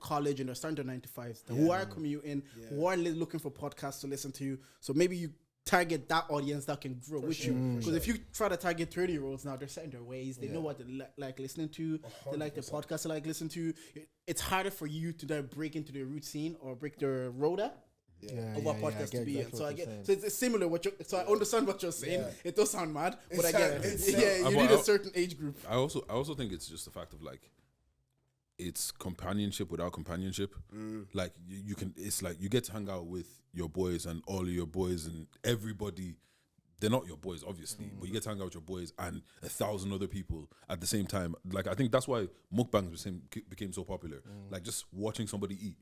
college and they're starting their 9 to 5s, who are commuting, who are looking for podcasts to listen to. So maybe you target that audience that can grow with you. Because if you try to target 30-year-olds now, they're set in their ways. They know what they like listening to. 100%. They like the podcasts they like listening to. It's harder for you to then break into their routine or break their rota of what podcast to be in. So it's similar. So I understand what you're saying. It does sound mad, but I get it. You need a certain age group.
I also think it's just the fact of like, it's companionship without companionship. Like you can, it's like you get to hang out with your boys and all of your boys and everybody. They're not your boys, obviously, but you get to hang out with your boys and 1,000 other people at the same time. Like I think that's why mukbangs became so popular. Like just watching somebody eat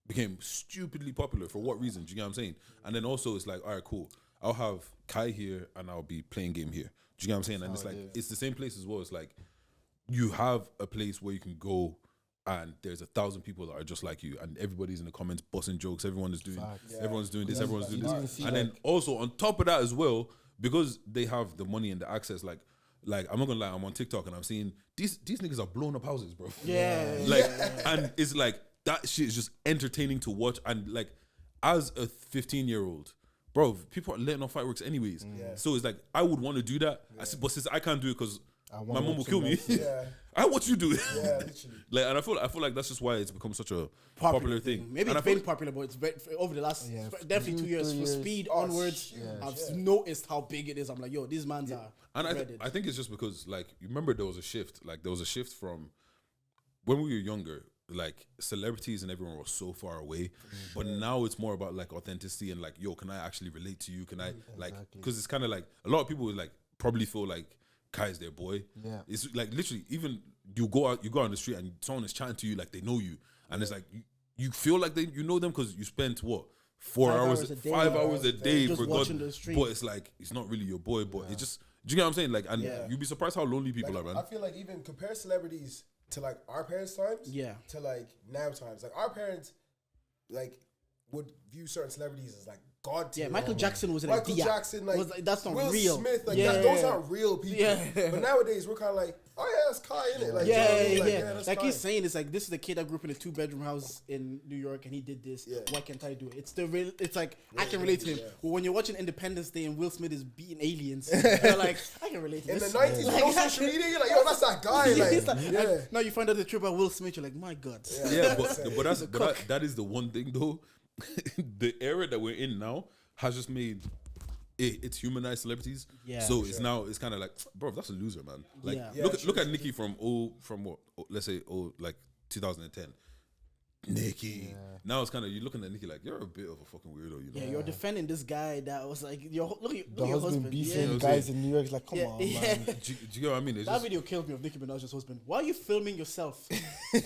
became stupidly popular. For what reason? Do you get what I'm saying? And then also it's like, all right, cool. I'll have Kai here and I'll be playing game here. Do you get what I'm saying? And it's like it's the same place as well. It's like you have a place where you can go and there's 1,000 people that are just like you and everybody's in the comments busting jokes. Everyone's doing this, everyone's doing this. And then also on top of that as well, because they have the money and the access, like I'm not gonna lie, I'm on TikTok and I'm seeing these niggas are blowing up houses, bro. And it's like that shit is just entertaining to watch. And like as a 15-year-old, bro, people are letting off fireworks anyways. So it's like I would want to do that, but since I can't do it because my mom will kill me. I watch you do it. Like, and I feel like that's just why it's become such a popular thing.
Maybe it's been popular, but it's over the last definitely 2 years. For speed onwards, I've noticed how big it is. I'm like, yo, these mans are.
And I think it's just because, like, you remember there was a shift. Like, there was a shift from when we were younger. Like, celebrities and everyone was so far away, but now it's more about like authenticity and like, yo, can I actually relate to you? Can I like? Because it's kind of like a lot of people would like probably feel like Kai's their boy. It's like literally, even you go out on the street and someone is chatting to you like they know you, and it's like you feel like you know them because you spent what 5 hours a day
just
for
watching
God,
the street.
but it's like it's not really your boy, but it's just, do you get what I'm saying? Like, and you'd be surprised how lonely people are, man.
I feel like even compare celebrities to like our parents' times, to like now times. Like our parents, like would view certain celebrities as like God tier.
Michael Jackson was
Michael Jackson, like
that's not
Will
real.
Smith, like those aren't real people. But nowadays we're kind of like, oh yeah, that's Kai, innit? Like,
that's like Kai. He's saying, it's like, this is the kid that grew up in a 2-bedroom house in New York and he did this. Why can't I do it? It's the real. It's like I can relate to him. But when you're watching Independence Day and Will Smith is beating aliens, you're like, I can relate to this.
In the 90s, no social media, you're like, yo, that's that guy.
Now you find out the truth about Will Smith, you're like, my God.
But that is the one thing though. The era that we're in now has just made it's humanized celebrities.
Yeah,
So
for
it's now it's kind of like, bro, that's a loser, man. Like
Yeah.
look at Nicki from what let's say like 2010. Nicki. Now it's kind of you looking at Nicki like you're a bit of a fucking weirdo, you know.
Yeah, you're defending this guy that was like, look at
The
your
husband
husband.
beefing
Yeah.
guys in New York. Like, come
Yeah,
on,
yeah.
man.
Do you get what I mean? It's
That
just,
video killed me of Nicki Minaj's husband. Why are you filming yourself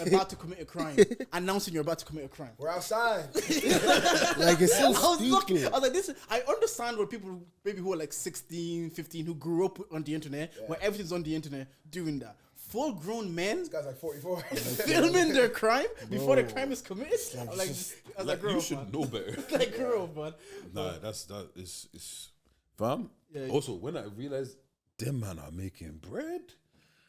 about to commit a crime, announcing you're about to commit a crime?
We're outside.
Like, it's so
I was looking,
stupid.
I was like, this. I understand what people, maybe who are like 16, 15, who grew up on the internet, where everything's on the internet, doing that. Full-grown men
This guy's like 44.
filming their crime before the crime is committed. I'm like, I was like, grow
you
up,
should
man.
know better.
Like, grow up, man.
Nah, that is fam.
Yeah.
Also, when I realized them man are making bread,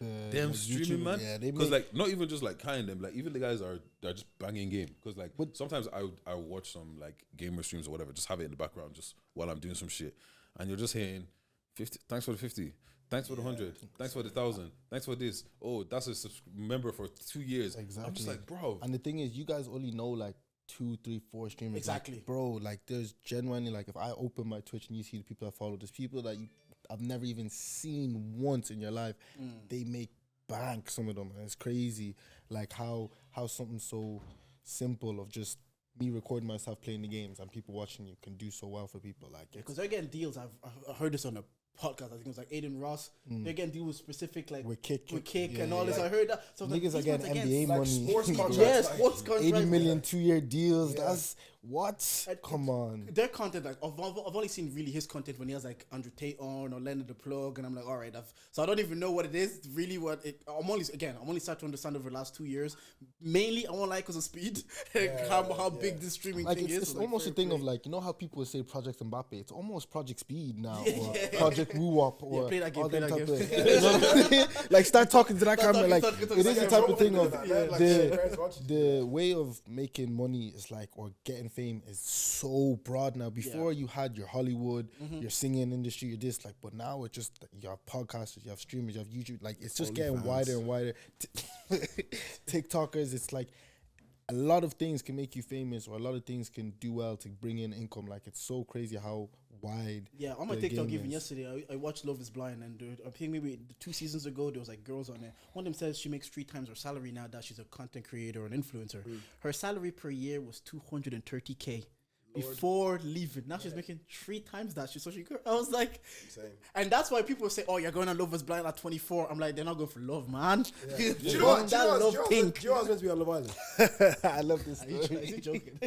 them
like
streaming
YouTube,
man,
yeah, they
because
make-
like not even just like kind them, like even the guys they're just banging game. Because like sometimes I watch some like gamer streams or whatever, just have it in the background just while I'm doing some shit, and you're just hearing 50. Thanks for the 50. Thanks for the 100. Thanks for the 1,000. Thanks for this. Oh, that's a member for 2 years.
Exactly.
I'm just like, bro.
And the thing is, you guys only know like 2, 3, 4 streamers.
Exactly.
Like, bro, like there's genuinely like if I open my Twitch and you see the people I follow, there's people that I've never even seen once in your life. They make bank, some of them. And it's crazy. Like how something so simple of just me recording myself playing the games and people watching you can do so well for people. Like
Because they're getting deals. I've heard this on a podcast. I think it was like Aiden Ross. They're getting deals with specific like
With Kick.
and
Yeah,
all this.
yeah.
I heard that. So I was
niggas are
like,
getting
these
NBA
ones
like
money.
sports contracts.
Yeah,
like,
sports contracts.
80 million 2-year deals. That's what?
Uh,
Come on.
Their content, like I've only seen really his content when he has like Andrew Tate on or Leonard the Plug, and I'm like, all right, so I don't even know what it is. Really, I'm only starting to understand over the last 2 years. Mainly, I won't like because of speed, how big this streaming
Like
thing
it's
is.
almost a
fair
thing
play.
of like, you know how people say Project Mbappe? It's almost Project Speed now, or Project Woo Wop, or
play that game,
all
play
them
that
type
game.
of, you know what I mean? Like start talking to that
Start
camera.
talking,
Like
talking,
it is the
talking.
type of thing of
Like, parents watching.
the way of making money is like, or getting fame is so broad now. Before you had your Hollywood, your singing industry, your this, like, but now it's just you have podcasters, you have streamers, you have YouTube. Like it's just getting wider and wider. TikTokers, it's like a lot of things can make you famous, or a lot of things can do well to bring in income. Like it's so crazy how wide.
Yeah, on my
the
TikTok
game
even
is.
yesterday, I watched Love is Blind, and I think maybe 2 seasons ago there was like girls on there. One of them says she makes 3 times her salary now that she's a content creator or an influencer. Her salary per year was 230K. Before leaving, now she's making 3 times that. I was like,
Insane.
and that's why people say, "Oh, you're going on Love is Blind at 24." I'm like, they're not going for love, man.
Do you know what? Do you know
That love
what's
pink.
meant to be on Love Island?
I love this
Are you
story.
is he joking?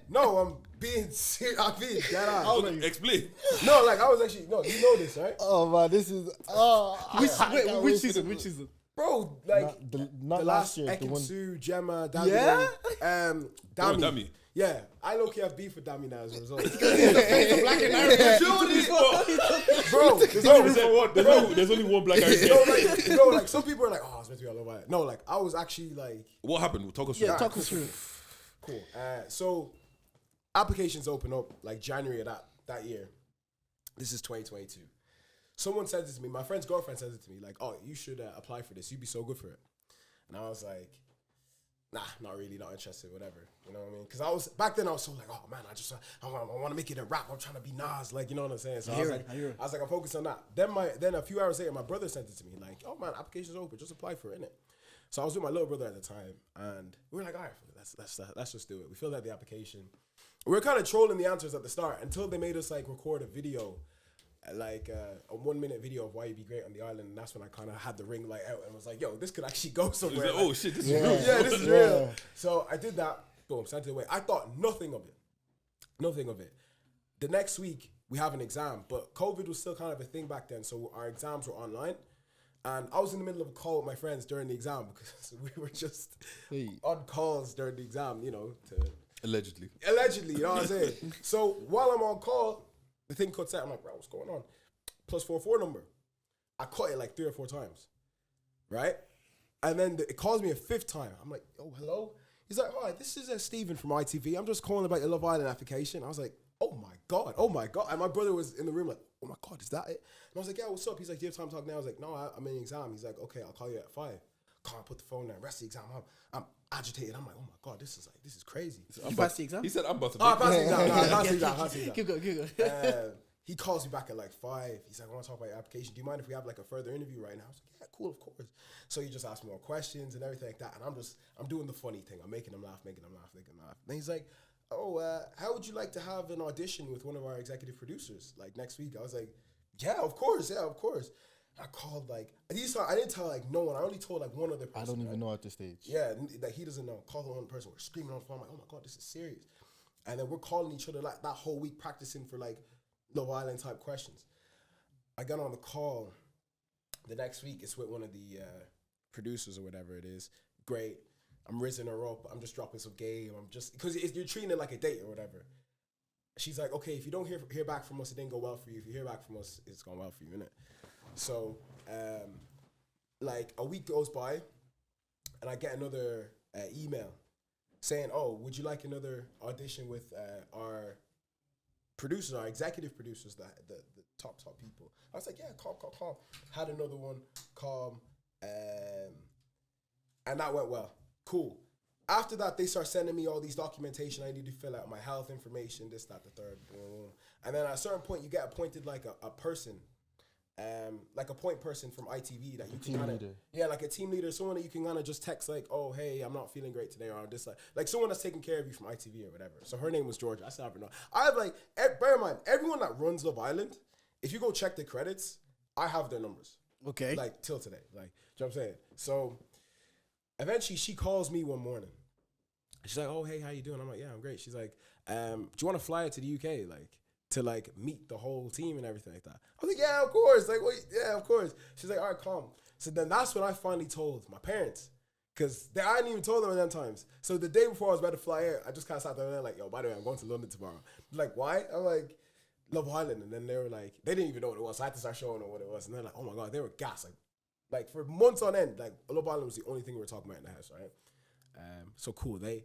No, I'm being serious. I'm being dead ass.
Explain.
No, like I was actually you know this, right?
Oh man, this is
Which season? Which season?
Bro, like
not
the
last year. The
Ekin
one.
Su, Gemma, Dami,
Yeah?
Oh,
Dami.
Dami.
Yeah, I low-key have beef with Dami now as a result.
Black and Irish.
Bro,
There's only one black guy.
like some people are like, oh, it's meant to be on Love Island. No, like I was actually like,
What happened? Talk us through.
Yeah,
that.
talk us through.
cool. So applications open up like January of that year. This is 2022. Someone said this to me. My friend's girlfriend says it to me, like, oh, you should apply for this. You'd be so good for it. And I was like, nah, not really, not interested, whatever. You know what I mean? Because back then I was so like, oh man, I want to make it a rap. I'm trying to be Nas, like, you know what I'm saying? So I was like, I'm focused on that. Then a few hours later, my brother sent it to me, like, oh man, application's open, just apply for it, innit? So I was with my little brother at the time, and we were like, all right, let's just do it. We filled out the application. We were kind of trolling the answers at the start until they made us like record a video, like a 1-minute video of why you'd be great on the island, and that's when I kind of had the ring light out and was like, yo, this could actually go somewhere.
Like, oh shit, this is
Yeah.
real.
Yeah, this is real. So I did that, boom, sent it away. I thought nothing of it. The next week, we have an exam, but COVID was still kind of a thing back then, so our exams were online. And I was in the middle of a call with my friends during the exam because we were just on calls during the exam, you know,
Allegedly.
allegedly, you know what I'm saying? So while I'm on call, the thing cuts out. I'm like, bro, what's going on? +44 number. I cut it like 3 or 4 times, right? And then it calls me a 5th time. I'm like, oh, hello? He's like, hi, this is Steven from ITV. I'm just calling about your Love Island application. I was like, oh my God. And my brother was in the room like, oh my God, is that it? And I was like, yeah, what's up? He's like, do you have time to talk now? I was like, no, I'm in an exam. He's like, okay, I'll call you at 5. Can't put the phone down. Rest of the exam. I'm agitated. I'm like, oh my God, this is crazy.
You passed the exam?
He said, I'm about to
Oh, I passed the exam. No, I passed the exam.
Keep going.
Uh, he calls me back at like 5. He's like, I want to talk about your application. Do you mind if we have like a further interview right now? I was like, yeah, cool, of course. So he just asked me more questions and everything like that. And I'm doing the funny thing. I'm making him laugh. And he's like, oh, how would you like to have an audition with one of our executive producers like next week? I was like, yeah, of course. I called like, I didn't tell like no one. I only told like one other person.
I don't even know at this stage.
Yeah, that he doesn't know. Call the one person. We're screaming on the phone. I'm like, oh my God, this is serious. And then we're calling each other like that whole week, practicing for like Love Island type questions. I got on the call the next week. It's with one of the producers or whatever it is. Great. I'm rizzing her up. I'm just dropping some game. I'm just, because you're treating it like a date or whatever. She's like, okay, if you don't hear back from us, it didn't go well for you. If you hear back from us, it's gone well for you, innit? So, like a week goes by and I get another email saying, oh, would you like another audition with our producers, our executive producers, the top people? I was like, yeah, calm. Had another one, calm. And that went well. Cool. After that, they start sending me all these documentation I need to fill out, my health information, this, that, the third. Boom. And then at a certain point, you get appointed like a person, like a point person from ITV that you can kind of, yeah, like a team leader, someone that you can kind of just text like, oh, hey, I'm not feeling great today, or this, like someone that's taking care of you from ITV or whatever. So her name was Georgia. I still have her know. I have like, bear in mind, everyone that runs Love Island, if you go check the credits, I have their numbers. Okay. Like till today, like, do you know what I'm saying? So eventually she calls me one morning. She's like, oh, hey, how you doing? I'm like, yeah, I'm great. She's like, do you want to fly to the UK, like, to, like, meet the whole team and everything like that? I was like, yeah, of course. Like, wait, yeah, of course. She's like, all right, calm. So then that's when I finally told my parents, because I hadn't even told them at them times. So the day before I was about to fly here, I just kind of sat there and like, yo, by the way, I'm going to London tomorrow. Like, why? I'm like, Love Island. And then they were like, they didn't even know what it was. So I had to start showing them what it was. And they're like, oh my God, they were gassed. Like for months on end, like, Love Island was the only thing we were talking about in the house, right? So cool. They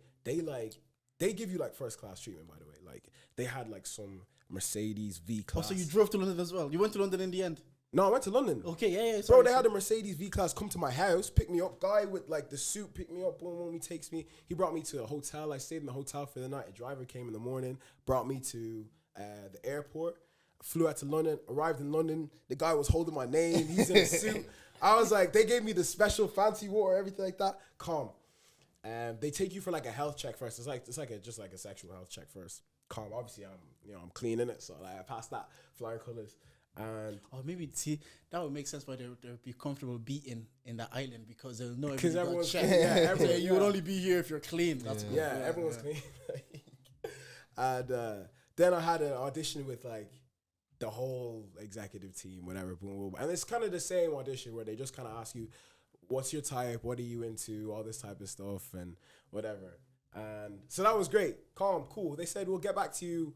give you like first class treatment, by the way. Like they had like some Mercedes V class.
Oh, so you drove to London as well? You went to London in the end?
No, I went to London.
Okay, yeah.
Sorry, bro, they had a Mercedes V class come to my house, pick me up. Guy with like the suit picked me up. Boom, boom. He takes me. He brought me to a hotel. I stayed in the hotel for the night. A driver came in the morning, brought me to the airport. Flew out to London. Arrived in London. The guy was holding my name. He's in a suit. I was like, they gave me the special fancy water, everything like that. Calm. They take you for like a health check first. It's like a sexual health check first. Calm. Obviously, I'm clean in it, so like I passed that, flying colors. And
maybe see that would make sense why they'll be comfortable being in the island because they'll know
because everyone's
checked. Yeah, you would only be here if you're clean. That's cool.
Yeah, everyone's clean. And then I had an audition with like the whole executive team, whatever, boom, boom. And it's kind of the same audition where they just kind of ask you, what's your type? What are you into? All this type of stuff and whatever. And so that was great. Calm, cool. They said, we'll get back to you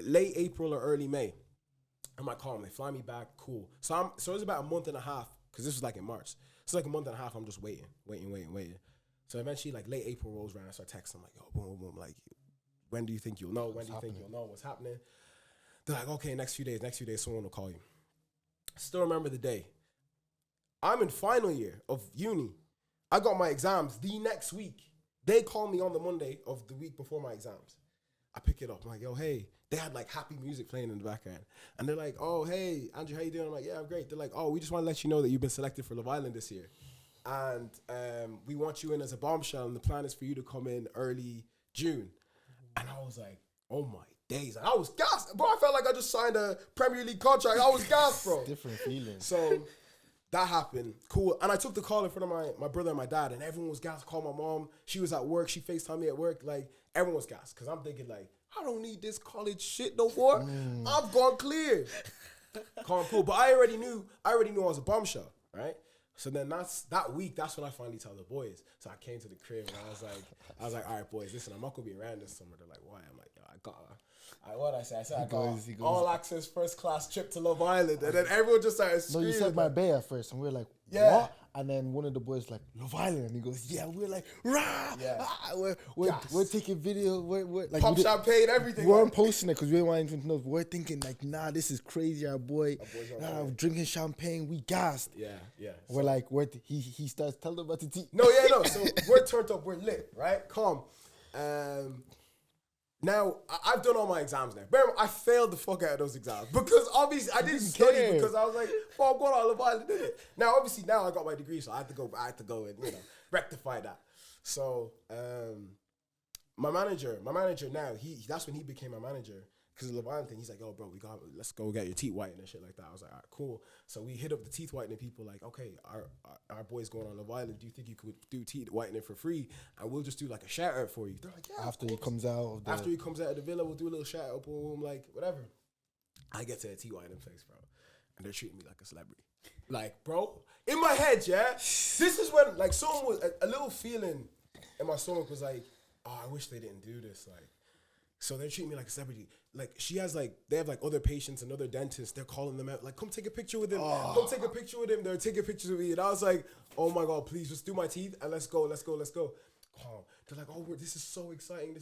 late April or early May. I'm like, calm. They fly me back. Cool. So it was about a month and a half because this was like in March. So like a month and a half, I'm just waiting. So eventually like late April rolls around. I start texting. I'm like, yo, boom, boom, boom. Like, when do you think you'll know? When do you think you'll know what's happening? They're like, okay, next few days, someone will call you. Still remember the day. I'm in final year of uni. I got my exams the next week. They call me on the Monday of the week before my exams. I pick it up. I'm like, yo, hey. They had like happy music playing in the background. And they're like, oh, hey, Andrew, how you doing? I'm like, yeah, I'm great. They're like, oh, we just want to let you know that you've been selected for Love Island this year. And we want you in as a bombshell. And the plan is for you to come in early June. And I was like, oh my days. And I was gassed. Bro, I felt like I just signed a Premier League contract. I was gassed, bro.
Different feeling.
So that happened. Cool. And I took the call in front of my brother and my dad. And everyone was gassed. I called my mom. She was at work. She FaceTimed me at work. Like, everyone was gassed. Because I'm thinking like, I don't need this college shit no more. I've gone clear. Calm, cool. But I already knew I was a bombshell, right? So then that week, that's when I finally tell the boys. So I came to the crib and I was like, all right, boys, listen, I'm not gonna be around this summer. They're like, why? I'm like, yo, what I said I got all access first class trip to Love Island. And then everyone just started screaming.
No, you said my bay at first, and we were like,
yeah.
What? And then one of the boys like, Love Island, and he goes, yeah. We're like, rah!
Yeah.
We're taking video. We're like,
pop champagne, everything.
We weren't posting it because we didn't want anyone to know. We're thinking like, nah, this is crazy, our boy. Drinking champagne, we gassed.
Yeah.
We're like, he starts telling them about the tea.
No. So we're turned up, we're lit, right? Calm. Now, I've done all my exams now. Bear in mind, I failed the fuck out of those exams because obviously I didn't study because I was like, well, I'm going on Love Island, did it? Now, obviously, now I got my degree, so I had to go and, rectify that. So, my manager now, that's when he became my manager because of the Love Island thing. He's like, oh, bro, let's go get your teeth whitened and shit like that. I was like, all right, cool. So we hit up the teeth whitening people like, okay, our boy's going on Love Island. Do you think you could do teeth whitening for free? And we'll just do like a shout out for you. They're like, yeah.
After he comes out
of the villa, we'll do a little shout out, boom, like whatever. I get to a teeth whitening place, bro, and they're treating me like a celebrity. Like, bro, in my head, yeah, this is when like someone was a little feeling in my stomach was like, oh, I wish they didn't do this, like. So they're treating me like a celebrity. Like they have like other patients and other dentists. They're calling them out. Like, come take a picture with him. Come take a picture with him. They're taking pictures with me. And I was like, oh my God, please just do my teeth and let's go. Oh, they're like, oh, this is so exciting.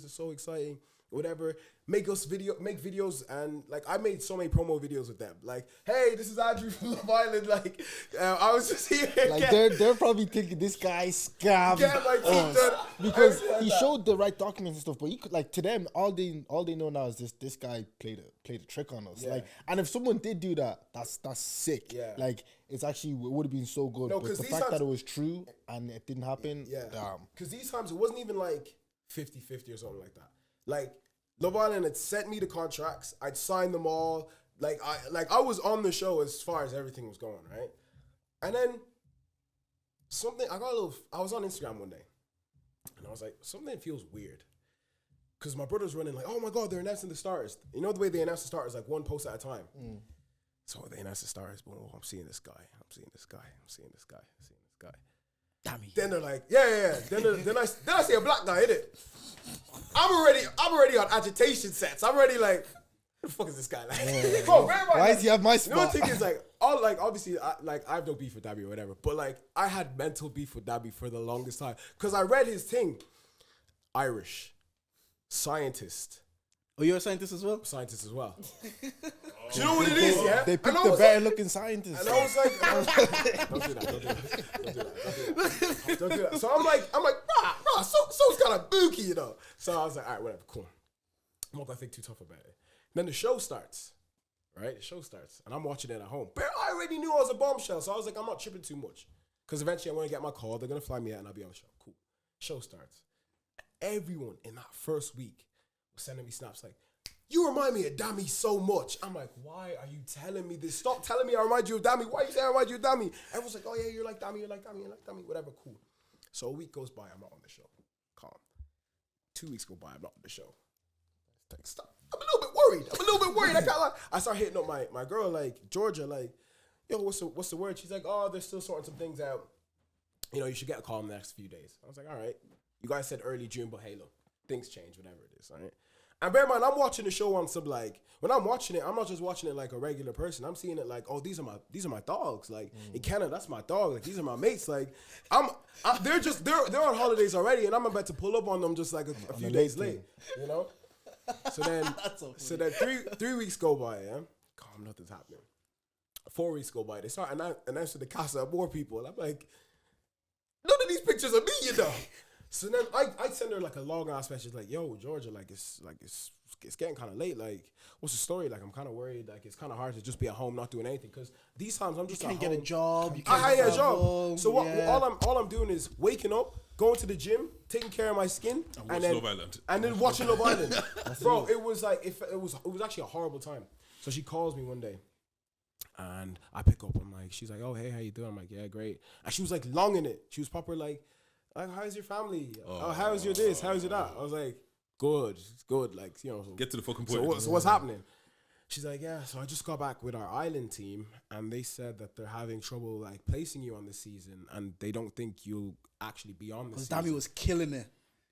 Whatever. Make videos. And like, I made so many promo videos with them. Like, hey, this is Andrew from Love Island. Like, I was just here.
Like, they're probably thinking this guy scammed us. Because he showed the right documents and stuff, but he could, like, to them, all they know now is this guy played a trick on us. Yeah. Like, and if someone did do that, that's sick. Yeah. Like, it's actually, it would have been so good. No, but the fact that it was true and it didn't happen, damn.
Because these times, it wasn't even like 50-50 or something like that. Like, Love Island had sent me the contracts. I'd signed them all. I was on the show as far as everything was going, right? And then I was on Instagram one day and I was like, something feels weird. Cause my brother's running like, oh my God, they're announcing the stars. You know the way they announce the stars, like one post at a time. So they announce the stars, boom, I'm seeing this guy. Damn. Then they're like, yeah. Then I see a black guy in it. I'm already on agitation sets. I'm already like, what the fuck is this guy like? Bro,
why does he have my spot?
You know what the thing is, like, obviously, I have no beef with Dabby or whatever, but like, I had mental beef with Dabby for the longest time because I read his thing. Irish, scientist.
Oh, you're a scientist as well?
Scientist as well. Do you know what it is, yeah?
They picked the better looking scientist.
And I was like, don't do that. So I'm like, bro, so's kind of booky, you know? So I was like, all right, whatever, cool. I'm not gonna think too tough about it. Then the show starts, right? And I'm watching it at home. But I already knew I was a bombshell, so I was like, I'm not tripping too much. Because eventually I'm gonna get my call, they're gonna fly me out and I'll be on the show. Cool. Show starts. Everyone in that first week was sending me snaps like, you remind me of Dammy so much. I'm like, why are you telling me this? Stop telling me I remind you of Dammy. Why are you saying I remind you of Dammy? Everyone's like, oh yeah, you're like Dammy, whatever, cool. So a week goes by, I'm not on the show. Calm. 2 weeks go by, I'm not on the show. Stop. I'm a little bit worried. I can't lie. I start hitting up my girl, like, Georgia, like, yo, what's the word? She's like, oh, they're still sorting some things out. You know, you should get a call in the next few days. I was like, all right. You guys said early June, but hey, look, things change, whatever it is, all right? And bear in mind, I'm watching the show on some, like, when I'm watching it, I'm not just watching it like a regular person. I'm seeing it like, oh, these are my dogs. Like, in Canada, that's my dog. Like, these are my mates. Like, they're on holidays already, and I'm about to pull up on them just like a few days late, you know? So then 3 weeks go by, yeah? Calm, nothing's happening. 4 weeks go by, they start announcing the cast of more people. And I'm like, none of these pictures are me, you know? So then I send her like a long ass message like, yo, Georgia, it's getting kind of late. Like, what's the story? Like, I'm kind of worried. Like, it's kind of hard to just be at home not doing anything because these times I'm just
you can't
at
get
home.
a job.
I get a job. So all I'm doing is waking up, going to the gym, taking care of my skin, and then watching Love Island. Bro, it was like it was actually a horrible time. So she calls me one day. And I pick up. I'm like, she's like, oh, hey, how you doing? I'm like, yeah, great. And she was like longing it. She was proper like, how's your family? Oh, how's your this? How's your that? I was like, good. It's good. Like, you know. So,
get to the fucking point.
So what's happening? She's like, yeah. So I just got back with our island team, and they said that they're having trouble like placing you on the season, and they don't think you'll actually be on the season.
Dammy was killing it.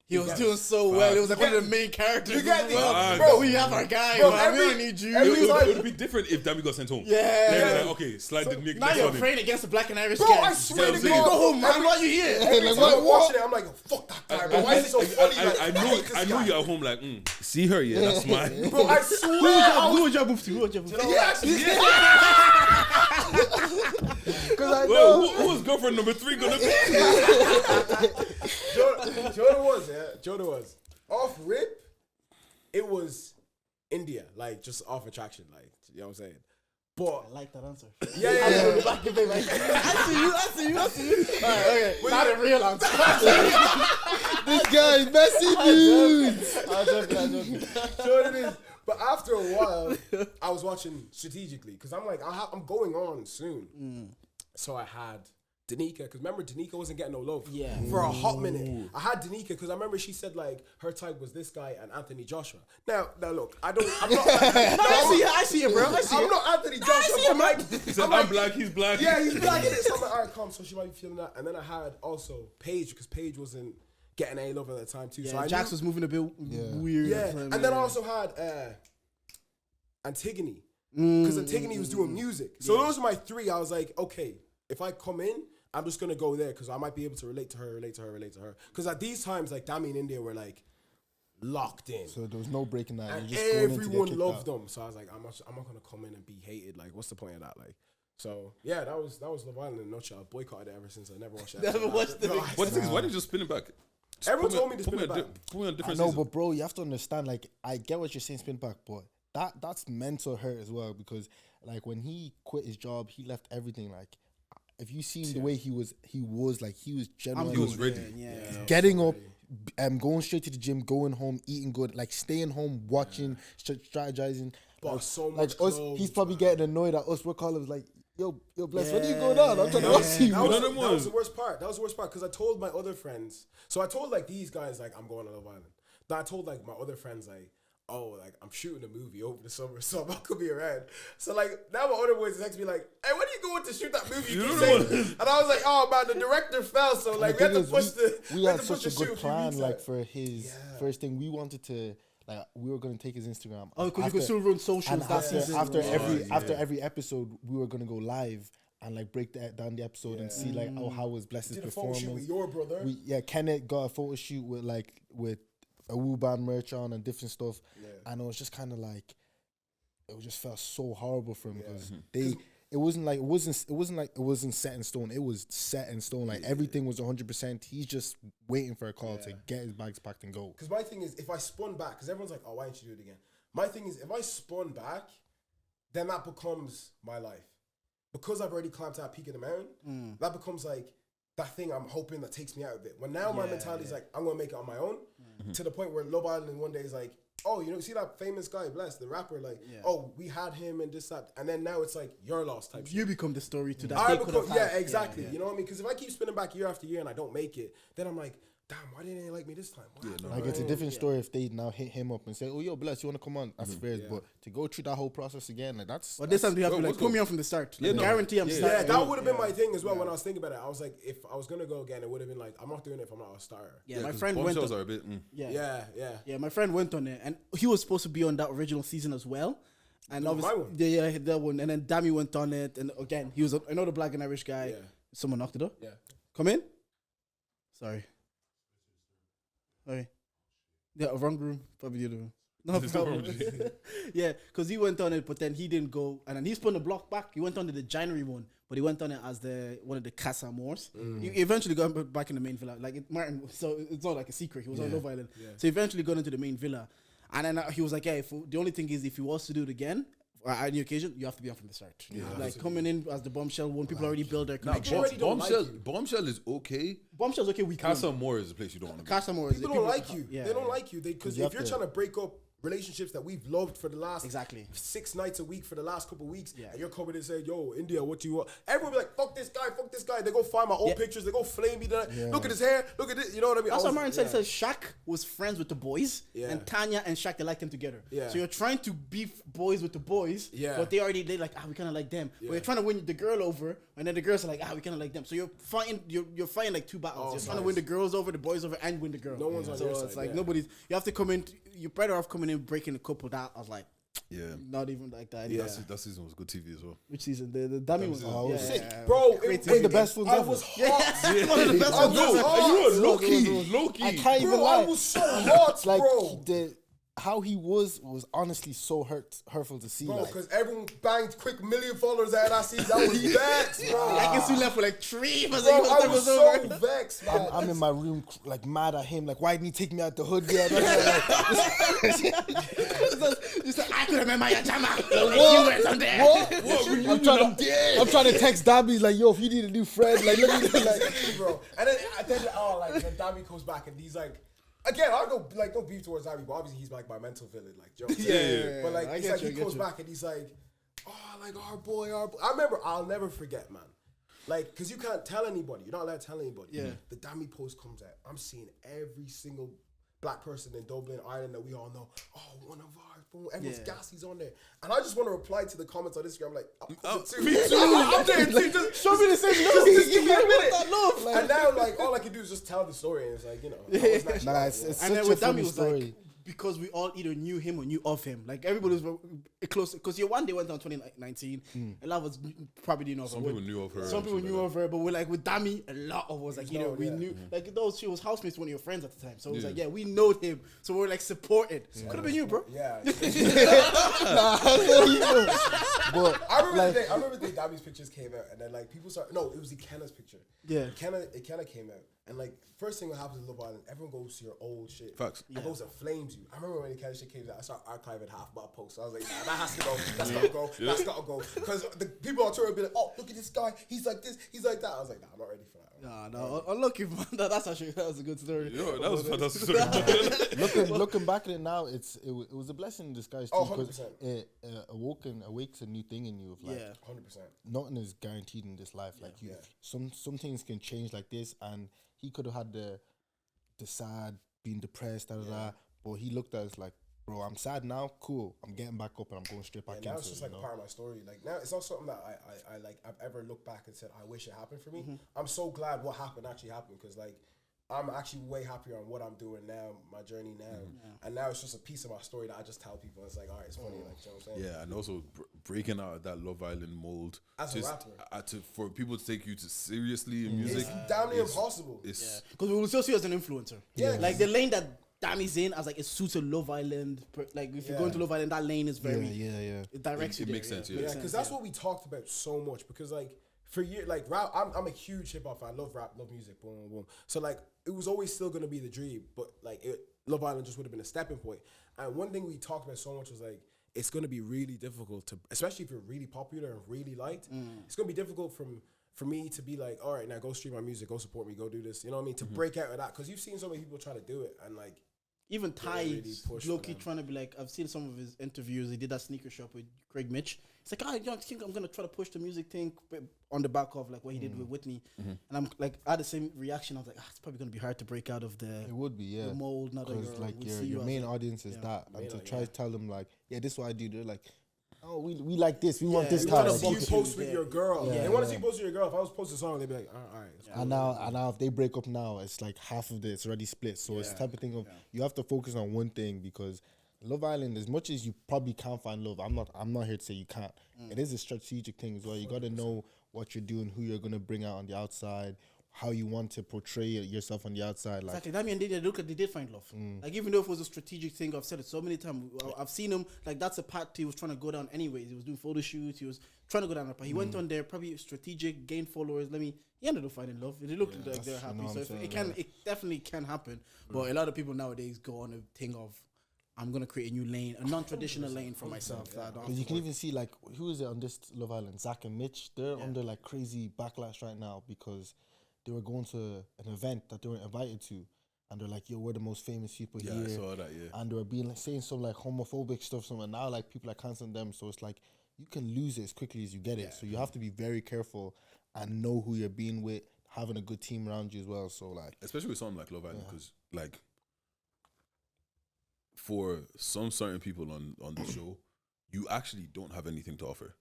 He was doing so well. It was like one of the main characters.
Bro,
we have our guy. Bro, we don't need you.
It would be different if Dammy got sent home.
Yeah.
Like, okay, slide the nigga.
Now you're praying against the black and Irish guy.
Bro, I swear to God.
Go home, man. Why are you here?
Every time I'm watching it, I'm like, fuck that guy, bro. Why is he so funny?
I know you're at home like, see her? Yeah, that's mine.
Bro, I swear.
Who would you move to?
Because I know.
Who was girlfriend number 3 gonna be?
Jordan was. Off rip. it was India, like just off attraction, like you know what I'm saying. But
I like that answer.
yeah.
I see you. All right, okay. Not a real answer.
This guy is messy, dude.
I'm joking.
So it is. But after a while, I was watching strategically because I'm like, I'm going on soon. So I had Danica, because remember Danica wasn't getting no love for a hot minute. I had Danica because I remember she said like her type was this guy and Anthony Joshua. Now look, I'm not.
I see it, bro.
I'm not Anthony Joshua. I'm like,
I'm black, he's black.
yeah, he's black in it. So I'm like, all right, calm. So she might be feeling that. And then I had also Paige because Paige wasn't getting any love at the time too.
Yeah,
so I
Jax was moving a bit weird.
yeah,
at the time,
and then I also had Antigone because Antigone was doing music. So those are my three. I was like, okay, if I come in, I'm just gonna go there because I might be able to relate to her. Because at these times, like Dami and India were like locked in.
So there was no breaking that.
And
You're just going in to get
everyone
kicked
loved
out.
them. So I was like, I'm not gonna come in and be hated. Like, what's the point of that? Like, so yeah, that was Love Island in a nutshell. I boycotted it ever since. I never watched it.
Never watched it.
What the thing is, why did you just spin it back? Just
Everyone
put me-
told me to
put
spin
me
it
on di-
back.
Put me on
I
different
know,
season.
but bro, you have to understand. Like, I get what you're saying, spin back, but that's mental hurt as well because, like, when he quit his job, he left everything. Like, if you seen the way he was genuinely
He was ready.
Yeah.
getting up, going straight to the gym, going home, eating good, like staying home, watching, strategizing.
But
like,
so
like
much
us,
clothes,
he's probably
man.
getting annoyed at us. We're calling like, yo, bless. When are you going on? I'm trying to watch you.
That
know
was,
them
that
ones?
was the worst part. That was the worst part because I told my other friends. So I told like these guys like I'm going to Love Island. Then I told like my other friends like, oh, like I'm shooting a movie over the summer, so I'm not gonna be around. So like now my other boys text me like, hey, when are you going to shoot that movie? You keep saying? And I was like, oh man, the director fell, so like we had to push
we had
to push
such a
the shoot
good
few
plan
weeks
like
out.
for his first thing. We wanted to like we were gonna take his Instagram.
Oh, because you could still run socials
And
that season.
after
right?
every episode, we were gonna go live and like break down the episode and see like how was Bless's
Did a photo shoot with
performance.
your brother.
Kenneth got a photo shoot with a Wu Band merch on and different stuff, and it was just kind of like it just felt so horrible for him because it wasn't set in stone. It was set in stone. Like everything was 100%. He's just waiting for a call to get his bags packed and go.
Because my thing is, if I spun back, because everyone's like, oh, why didn't you do it again? My thing is, if I spun back, then that becomes my life. Because I've already climbed to that peak of the mountain, that becomes like that thing I'm hoping that takes me out of it. When now my mentality is like, I'm going to make it on my own, to the point where Love Island one day is like, oh, you know, see that famous guy, Bless, the rapper, like, oh, we had him and this, that. And then now it's like, your loss type shit.
You become the story to that.
I
they could
become,
have
yeah,
had.
exactly. You know what I mean? Because if I keep spinning back year after year and I don't make it, then I'm like, damn, why didn't they like me this time?
Like it's a different story if they now hit him up and say, "Oh, yo, Bless, you want to come on?" That's fair, but to go through that whole process again, like that's.
But this time we have to
Well,
like put me on from the start. Like,
no.
guarantee I'm
Yeah,
starting.
that would have been my thing as well when I was thinking about it. I was like, if I was going to go again, it would have been like, I'm not doing it if I'm not a starter.
Yeah, my
'cause
friend went.
bombshells
On,
are a bit.
yeah, my friend went on it, and he was supposed to be on that original season as well. And
No,
obviously,
my one.
yeah, that one. And then Dami went on it, and again, he was another black and Irish guy.
Yeah.
Someone knocked the door.
Yeah.
Come in. Sorry. Yeah, wrong room. Probably the other room. No problem. Yeah, because he went on it, but then he didn't go, and then he spun the block back. He went on to the January one, but he went on it as one of the Casa Moors. He eventually got back in the main villa. Like Martin, so it's not like a secret. He was on Love Island, so he eventually got into the main villa, and then he was like, "Yeah, the only thing is, if he was to do it again." At any occasion, you have to be on from the start. Like coming in as the bombshell one, people already build their connection.
already don't like you.
Bombshell is okay.
Bombshell's okay. We
Casa More is a place you don't want to be.
Casa Moors.
People don't like you.
Yeah,
They don't like you. Because
you
if
have
you're
to-
trying to break up relationships that we've loved for the last
Exactly.
6 nights a week for the last couple of weeks,
Yeah.
and you're coming and saying, yo, India, what do you want? Everyone be like, fuck this guy. They go find my old pictures, they go flame me. Look at his hair, look at this, you know what I mean?
That's what Martin said. Says Shaq was friends with the boys,
Yeah.
and Tanya and Shaq, they liked them together.
Yeah.
So you're trying to beef boys with the boys, but they like, we kind of like them. But you're trying to win the girl over, and then the girls are like, we kind of like them. So you're fighting like two battles. You're trying to win the girls over, the boys over, and win the girl.
No one's on
so
your
it's
side,
like
yeah.
nobody's. You have to come in. You're better off coming in breaking a couple. That I was like,
Yeah.
not even like that. Yeah.
That season was good TV as well.
Which season? The dummy was.
Oh,
Yeah,
sick.
yeah,
Bro,
great
One of the
TV.
best ones
I
ever.
was hot.
One of the best
I
ones
was
ever.
hot.
Low key.
I can't even
Bro,
lie.
I was so hot,
Like
bro.
how he was honestly so hurtful to see.
Bro,
Like,
because everyone banged quick 1 million followers out of that season. That was vexed, bro.
I guess we left with like 3.
Bro, I was so vexed, man.
I'm in my room like mad at him. Like, why didn't he take me out the hood yet?
You said, I could remember your jammer. You went on there.
I'm trying to text Dabby like, yo, if you need a new friend, like, let me know, like,
Bro. And then then Dabby comes back and he's like, again, I don't no beef towards Dabby, but obviously he's like my mental villain, like Joe.
Yeah.
But like, it's like he comes back and he's like, oh, like our boy. I remember, I'll never forget, man. Like, because you can't tell anybody. You're not allowed to tell anybody.
Yeah.
The Dammy post comes out. I'm seeing every single black person in Dublin, Ireland that we all know. Oh, one of ours, boom. Everyone's gas, he's on there. And I just want to reply to the comments on Instagram, like, me too. I'm there too. Just show me the same love. Just give me a minute. And now, like, all I can do is just tell the story. And it's like, you know.
it's
And then
such
with
a
Dammy
funny
was
story.
like, because we all either knew him or knew of him. Like everybody was close. Because your one day went down 2019. A lot of us probably didn't know of her.
Some people knew of her.
Some people knew of her, but we're like with Dammy, a lot of us like we knew like those. She was housemates, one of your friends at the time. So it was like we know him. So we're like supported. So could have been you, bro.
Yeah.
But
I remember the day Dammy's pictures came out, and then like people started. No, it was Ikenna's picture.
Yeah.
Ikenna came out, and like first thing that happens in Love Island, everyone goes to your old shit.
Facts.
And goes and flames you. I remember when Ikenna shit came out, I started archiving half my posts. I was like, nah, that has to go. That's gotta go. That's gotta go. Because the people on Twitter would be like, oh, look at this guy. He's like this. He's like that. I was like, nah, I'm not ready for that.
No, unlucky, man. That was a good story.
Yo, that was a fantastic story.
looking back at it now, it was a blessing in disguise too,
Oh,
because
100%.
it awakes a new thing in you of like
100%.
nothing is guaranteed in this life. Like some things can change like this, and he could have had the sad, being depressed, but he looked at us like, bro, I'm sad now. Cool, I'm getting back up and I'm going straight back into it.
Now it's just like part of my story. Like now, it's not something that I like. I've ever looked back and said I wish it happened for me. I'm so glad what happened actually happened, because like I'm actually way happier on what I'm doing now, my journey now, and now it's just a piece of my story that I just tell people. It's like, all right, it's funny, like, you know what I'm saying?
Yeah, and also breaking out of that Love Island mold.
As a rapper.
For people to take you to seriously in music.
It's damn near impossible.
It's
Because we will still see you as an influencer.
Yeah.
Like the lane that Dammy's in, as like it suits a Love Island. Like if you're going to Love Island, that lane is very it directs you.
It makes sense.
Yeah, because that's what we talked about so much. Because like for years, like rap, I'm a huge hip hop fan. I love rap, love music, boom, boom, boom. So like it was always still gonna be the dream, but like Love Island just would have been a stepping point. And one thing we talked about so much was like it's gonna be really difficult to, especially if you're really popular and really liked. It's gonna be difficult for me to be like, all right, now go stream my music, go support me, go do this. You know what I mean? To break out of that, because you've seen so many people try to do it, and like.
Even Ty,
really
low-key trying to be like, I've seen some of his interviews. He did that sneaker shop with Craig Mitch. It's like, I think I'm gonna try to push the music thing on the back of like what he did with Whitney. And I'm like, I had the same reaction. I was like, it's probably gonna be hard to break out of the.
It would be,
the mold. Now that
because like your main audience is that, and to try to tell them like, yeah, this is what I do. They're like, oh, we like this. We want this
They
type.
want to see you post with your girl.
Yeah,
They want to see you post with your girl. If I was posting a song, they'd be like, all right.
And now if they break up now, it's like half of it's already split. So it's the type of thing of you have to focus on one thing, because Love Island, as much as you probably can't find love, I'm not here to say you can't. It is a strategic thing as well. You got to know what you're doing, who you're gonna bring out on the outside, how you want to portray yourself on the outside. Like
exactly. That mean they did find love. Like even though it was a strategic thing, I've said it so many times. I've seen him like that's a path he was trying to go down anyways. He was doing photo shoots. He was trying to go down that path. He went on there, probably strategic, gained followers. He ended up finding love. It looked like they're happy. So it definitely can happen. But a lot of people nowadays go on a thing of, I'm gonna create a new lane, a non-traditional lane for myself.
you can even see like who is it on this Love Island? Zach and Mitch. They're under like crazy backlash right now because they were going to an event that they weren't invited to, and they're like, "Yo, we're the most famous people here."
I saw that. Yeah,
and they were being like saying some like homophobic stuff. And now like people are canceling them. So it's like you can lose it as quickly as you get it. So you have to be very careful and know who you're being with, having a good team around you as well. So like,
especially with something like Love Island, because like for some certain people on the show, you actually don't have anything to offer,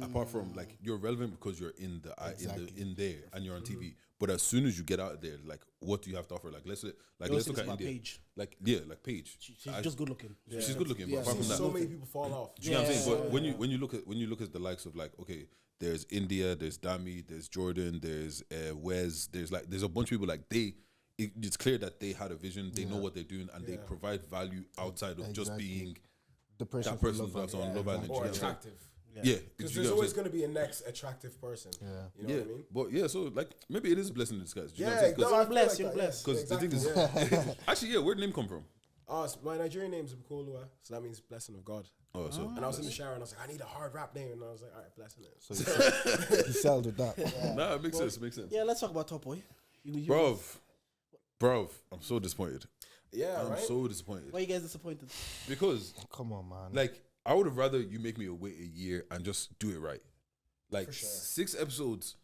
apart from like you're relevant because you're in there and you're on TV. But as soon as you get out there, like, what do you have to offer? Like, let's look at India.
Paige.
Like Paige.
She's just good looking.
She's good looking, but apart from that,
so many people fall off.
do you know what I'm saying? But when you look at the likes of like, okay, there's India, there's Dami, there's Jordan, there's Wes, there's a bunch of people like it's clear that they had a vision, they know what they're doing, and they provide value outside of just being
the person
that person that's on Love Island.
Or
You know what I'm saying?
attractive.
Yeah,
Because
you
there's
get what I'm
always
saying?
going to be a next attractive person.
Yeah.
You know what I mean?
But yeah, so like maybe it is a blessing in disguise. Do you know
Yeah,
what I'm saying?
no, I
You're
feel
blessed,
like
you're
that,
blessed.
Because the thing is,
yeah.
actually, yeah, where'd the name come from?
My Nigerian name's Bukolua, so that means blessing of God.
Oh, so
And I was in the shower and I was like, I need a hard rap name, and I was like, all right, blessing it.
So he settled with that.
nah, it makes sense. Makes sense.
Yeah, let's talk about Top Boy.
Bro, I'm so disappointed.
Yeah,
I'm
right.
so disappointed
Why are you guys disappointed?
because
Come on, man.
like I would have rather you make me wait a year and just do it right. Like
For sure.
6 episodes.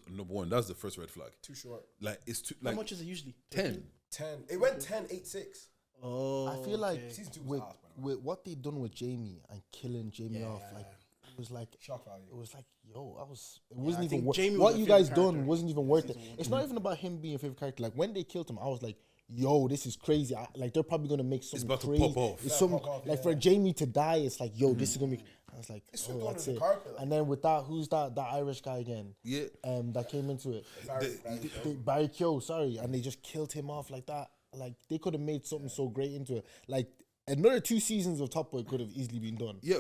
Number one, that's the first red flag.
Too short.
Like it's too
How
like
much is it usually?
10.
10. It went 10, 8, 6.
Oh,
I feel like
Season 2 was
with,
ass, by the way.
with what they done with Jamie and killing Jamie off, like it was like
Shock value.
it was like yo, it wasn't
I
even
think
worth
Jamie was
what
my
you
favorite
guys done
character.
wasn't even worth it. It's not even about him being a favorite character. Like when they killed him, I was like, yo, this is crazy. Like they're probably gonna make something
about to
crazy.
pop off.
It's
Yeah,
something
pop off,
like
yeah.
for Jamie to die, it's like, yo, this is gonna be. I was like,
It's
oh,
swept
that's
under the
it.
carpet, like.
And then with that, who's that Irish guy again?
Yeah.
That came into it.
Barry,
Barry Keogh, sorry, and they just killed him off like that. Like they could have made something so great into it. Like another 2 seasons of Top Boy could have easily been done.
Yeah,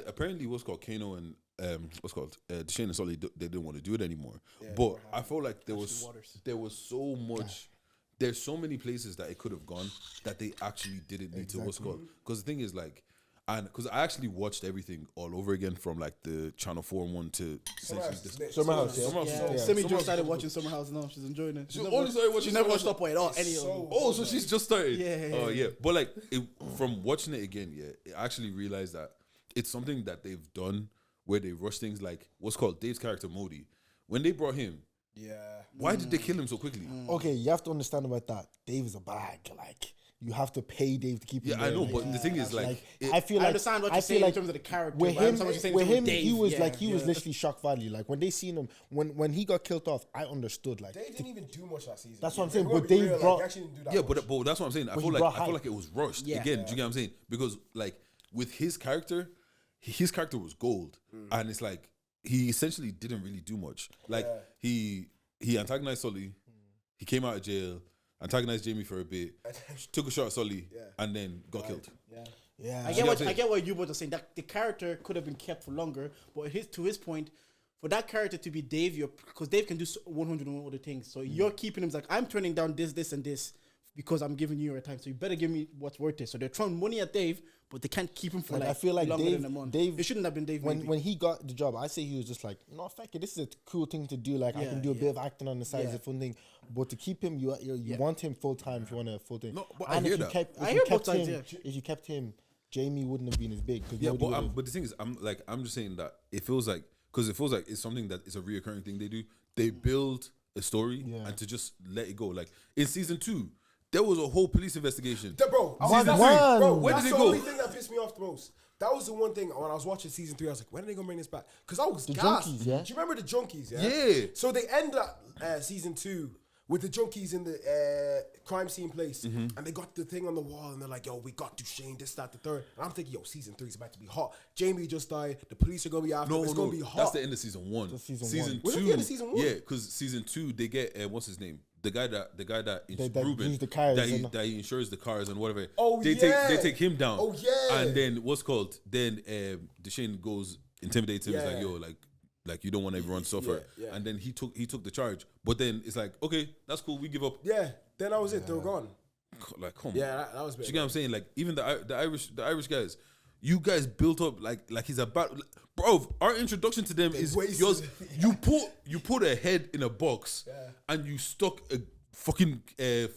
apparently what's called Kano and Shane and Sully, they didn't want to do it anymore. But I felt like there was so much. There's so many places that it could have gone that they actually didn't need to what's called. Because the thing is like, and because I actually watched everything all over again from like the Channel 4 one to
Summer House, yeah.
Yeah, Simi just started watching Summer House now. She's enjoying it.
She only started watching
She never
Summer
watched
House.
Top Boy at all.
Oh, so she's just started.
Yeah.
Oh, yeah. But like, from watching it again, I actually realized that it's something that they've done where they rush things like what's called Dave's character Modi. When they brought him,
Yeah.
why did they kill him so quickly?
Okay, you have to understand about that. Dave is a bag. Like you have to pay Dave to keep him.
Yeah, I
there.
know,
Like,
but the thing is, like,
I feel
I
like
understand what
I
you're
feel
saying
like
in terms of the character.
with
but I
him,
understand what you're saying in
with
terms
him,
of Dave.
he was
Yeah,
like he was
yeah.
literally shock value. Like when they seen him, when he got killed off, I understood. Like
They didn't even do much that season.
That's what I'm
If
saying,
we're
but
gonna be
Dave
real,
brought-
he actually didn't do that
yeah,
much.
but that's what I'm saying. I
But
feel
he
like
brought
I feel
hype.
like it was rushed.
Yeah.
Again, do you get what I'm saying? Because like with his character was gold, and it's like he essentially didn't really do much. Like he antagonized Sully, he came out of jail, antagonized Jamie for a bit, took a shot at Sully, and then got killed.
yeah,
I get what you both are saying. That the character could have been kept for longer, but to his point, for that character to be Dave, because Dave can do 101 other things. So you're keeping him like, I'm turning down this, and this because I'm giving you your time. So you better give me what's worth it. So they're throwing money at Dave, but they can't keep him for
Like,
like
I feel like
longer
Dave-
than a month.
Dave-
It shouldn't have been Dave.
when he got the job, I say he was just like, you know, fuck it, this is a cool thing to do. Like I can do a bit of acting on the side, it's a fun thing. But to keep him, you want him full time if you want a full thing.
No, but I
and
hear
if you
that.
kept, if
I
you
hear
kept
both sides,
him,
yeah.
if you kept him, Jamie wouldn't have been as big.
Yeah, but the thing is, I'm just saying that it feels like it's something that is a reoccurring thing they do. They build a story and to just let it go. Like in season 2, there was a whole police investigation.
Bro,
Season
that's,
one.
bro,
Where
that's
did
the
it go?
only thing that pissed me off the most. That was the one thing when I was watching season 3, I was like, when are they gonna bring this back? Because I was
The
gassed.
junkies, yeah?
Do you remember the junkies? Yeah.
Yeah.
So they end up season 2 with the junkies in the crime scene place, and they got the thing on the wall, and they're like, "Yo, we got Duchesne, this, that, the third." And I'm thinking, "Yo, season 3 is about to be hot. Jamie just died. The police are gonna be after. him. It's gonna be hot."
That's the end of season 1.
That's season
season
one.
2.
Was it the end of season 1?
Yeah, because season 2 they get what's his name? The guy that
That
Ruben
use the cars
that
and-
he insures the cars and whatever.
Oh,
they
yeah.
take him down.
Oh, yeah.
And then Duchesne goes intimidates him. He's like,
Yeah.
yo, like you don't want everyone to suffer.
Yeah.
And then he took the charge. But then it's like, okay, that's cool. We give up.
Yeah. Then that was it. They were gone.
Like, come on.
Yeah, that was.
Do you get what I'm saying? Like even the Irish guys, you guys built up like he's about, bro. Our introduction to them is
wasted.
yours. You put a head in a box and you stuck a fucking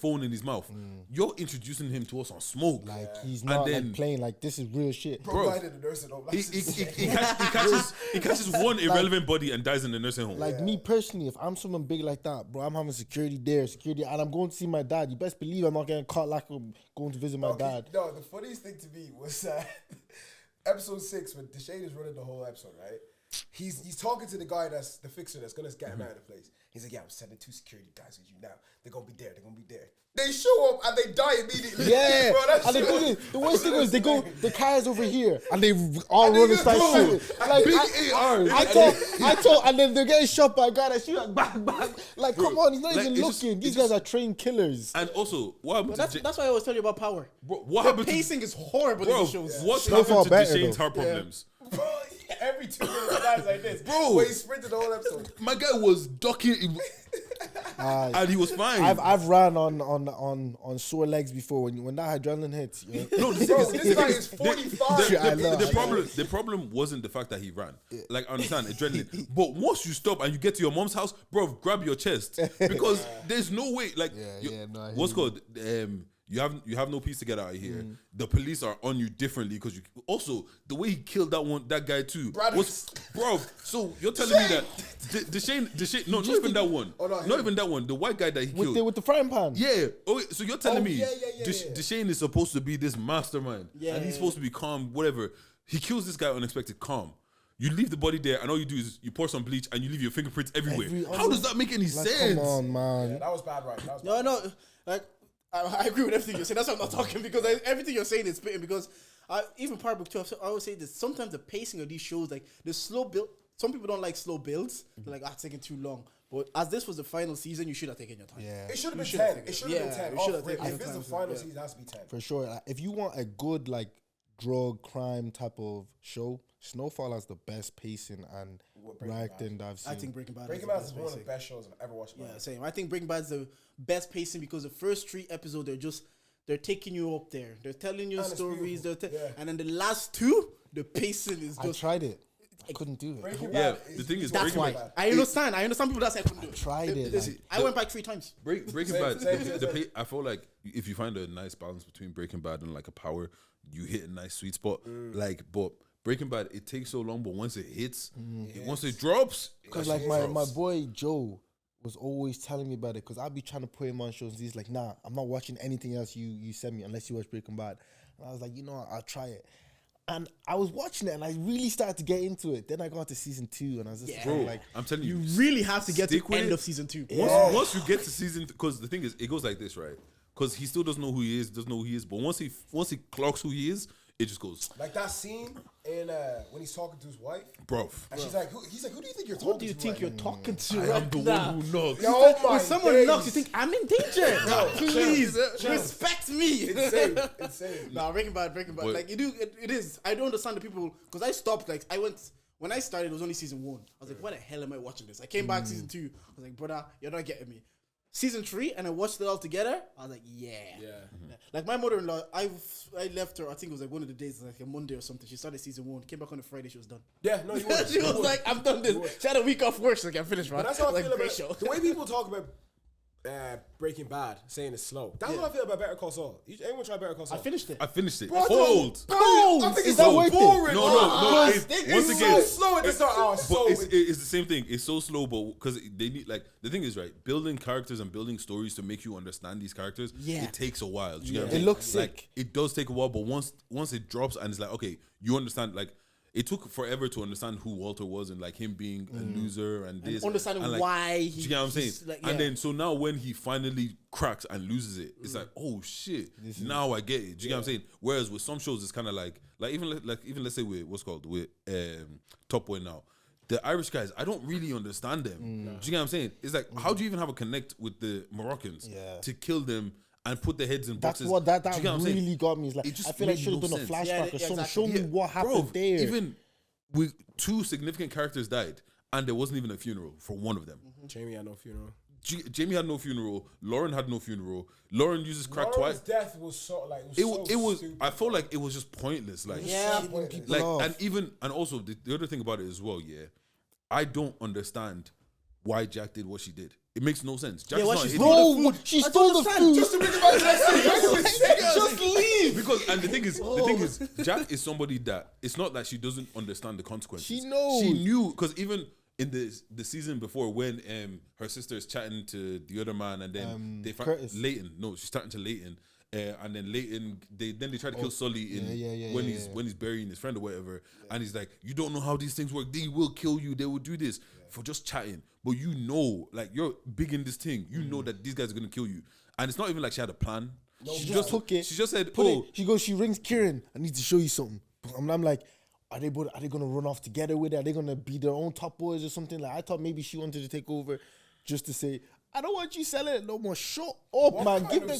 phone in his mouth. You're introducing him to us on smoke.
Like he's
And
not
then-
like playing like this is real shit.
Bro,
died in the nursing home.
He
That's
catches one irrelevant body and dies in the nursing home.
Like me personally, if I'm someone big like that, bro, I'm having security there, and I'm going to see my dad. You best believe I'm not getting caught like I'm going to visit my dad.
No, the funniest thing to me was episode 6 when Duchesne is running the whole episode, right? he's talking to the guy that's the fixer that's gonna get him out of the place. He's like, yeah, I'm sending 2 security guys with you now. They're gonna be there. They show up and they die immediately.
Yeah,
Bro, that
and
shit
the worst thing was the car's over here, and they all run and start shooting. Like I thought, and then they're getting shot by a guy that shoot like bang bang. Like, come on, he's not even looking. These guys are trained killers.
And also, what happened
That's why I always tell you about Power.
Bro, what
The
happened
pacing is horrible in the shows.
What's
Snowfall
happened to
better,
Deshane's
though.
heart problems?
Every 2 minutes, guys like this.
Bro.
Where he sprinted the whole episode.
My guy was ducking, and he was fine.
I've ran on sore legs before when that adrenaline hits. You know?
No, the
Bro,
thing
this guy is 45.
the problem wasn't the fact that he ran. Like, I understand adrenaline, but once you stop and you get to your mom's house, bro, grab your chest because there's no way. Like, what's called you have no peace to get out of here. The police are on you differently because you also the way he killed that guy too was, bro. So you're telling me that Deshane, no, not even that one, not even that one, the white guy that he killed
with the frying pan.
Yeah. Oh, so you're telling me
yeah.
Deshane is supposed to be this mastermind, and he's supposed to be calm, whatever. He kills this guy unexpected, calm. You leave the body there, and all you do is you pour some bleach, and you leave your fingerprints everywhere. How does that make any sense?
Come on, man.
Yeah, that was bad, right?
No, like I agree with everything you're saying. That's why I'm not talking because everything you're saying is spitting. Because even Power Book 2, I always say this. Sometimes the pacing of these shows, like the slow build. Some people don't like slow builds. They're like, it's taking too long. But as this was the final season, you should have taken your time.
Yeah,
it should have been 10. It should have been 10.
You should have taken
If it's the final season, it has to be 10.
for sure. Like, if you want a good like drug crime type of show, Snowfall has the best pacing and acting that I've seen.
I think Breaking Bad
is one of the best shows I've ever watched.
Yeah, same. I think Breaking Bad is the best pacing because the first 3 episodes they're taking you up there. They're telling you stories. And then the last 2, the pacing is just.
I tried it. I couldn't do it.
The thing is,
That's why. I understand people that say I couldn't do it.
Tried it.
I went back 3 times.
Breaking Bad. I feel like if you find a nice balance between Breaking Bad and like a Power, you hit a nice sweet spot. Like, but Breaking Bad, it takes so long, but once it hits, once it drops,
Because like my boy Joe was always telling me about it because I'd be trying to put him on shows and he's like, nah, I'm not watching anything else you send me unless you watch Breaking Bad. And I was like, you know what, I'll try it. And I was watching it and I really started to get into it. Then I got to season 2 and I was just like,
I'm telling you,
You really have to get to
stick
the
with
end
it.
of season 2.
Once you get to season, because the thing is, it goes like this, right? Because he still doesn't know who he is, but once he clocks who he is, it just goes.
Like that scene in when he's talking to his wife,
Bro.
and she's like, he's like, who do you think you're talking to?
Who do you think
right
you're
now?"
talking to?
I am the one who knocks.
Yo, my
When someone
days.
knocks, you think I'm in danger. Please respect me.
Insane.
Nah, Breaking Bad.
But-
Like you do, it is. I don't understand the people because I stopped. Like I went when I started. It was only season 1. I was like, why the hell am I watching this? I came back season 2. I was like, brother, you're not getting me. Season 3, and I watched it all together. I was like, yeah. Like my mother-in-law, I left her. I think it was like one of the days, like a Monday or something. She started season 1, came back on a Friday. She was done.
Yeah, no, you would.
She was like, I'm done this. She had a week off work, so like, I'm finished, man.
But that's how I
like,
feel about
great show.
the way people talk about Breaking Bad, saying it's slow. That's how I feel about Better Call Saul. Anyone try Better Call Saul?
I finished it.
I finished it.
Bro,
Cold.
I think
Is
it's
that
so
worth it?
boring.
No.
It's so slow at the start.
But it's the same thing. It's so slow, but because they need like the thing is right, building characters and building stories to make you understand these characters.
Yeah.
It takes a while. Do you get what I'm
It
saying?
looks
like
sick.
it does take a while, but once it drops and it's like okay, you understand like. It took forever to understand who Walter was and like him being a loser and this.
Understanding
and, like,
why
do you get what I'm saying?
like,
And then so now when he finally cracks and loses it, it's like, oh shit. Now I get it. Do you get what I'm saying? Whereas with some shows it's kinda like even let's say with Top Boy now. The Irish guys, I don't really understand them. Do you get what I'm saying? It's like, how do you even have a connect with the Moroccans to kill them and put their heads in
That's
boxes?
what that
Do you get what I'm saying?
really got me. Is like
It just
I feel like I
made
should have
no
done a
sense.
flashback or something.
exactly.
Show me what happened there.
Even with 2 significant characters died, and there wasn't even a funeral for one of them.
Jamie had no funeral.
Jamie had no funeral. Lauren had no funeral. Lauren uses crack
Lauren's
twice.
death was so like
It was.
stupid.
I felt like it was just pointless. Like
People off.
and also the other thing about it as well. Yeah, I don't understand why Jack did what she did. It makes no sense. Jack is
why
not
she
an
stole
idiot.
Bro, she stole the food.
Just to bring it back to that scene. Just leave.
Because and the thing is, Jack is somebody that it's not that she doesn't understand the consequences.
She knows.
She knew because even in the season before when her sister is chatting to the other man and then they find
Curtis.
Leighton. No, she's chatting to Leighton. and then Leighton, they try to kill Sully when he's burying his friend or whatever, and he's like, you don't know how these things work. They will kill you. They will do this for just chatting. But you know, like you're big in this thing. You know that these guys are gonna kill you, and it's not even like she had a plan.
No, she just took it.
She just said,
She rings Kieran. I need to show you something. And I'm like, are they gonna run off together with it? Are they gonna be their own top boys or something? Like I thought maybe she wanted to take over, just to say, I don't want you selling it no more. Shut up, man. Give them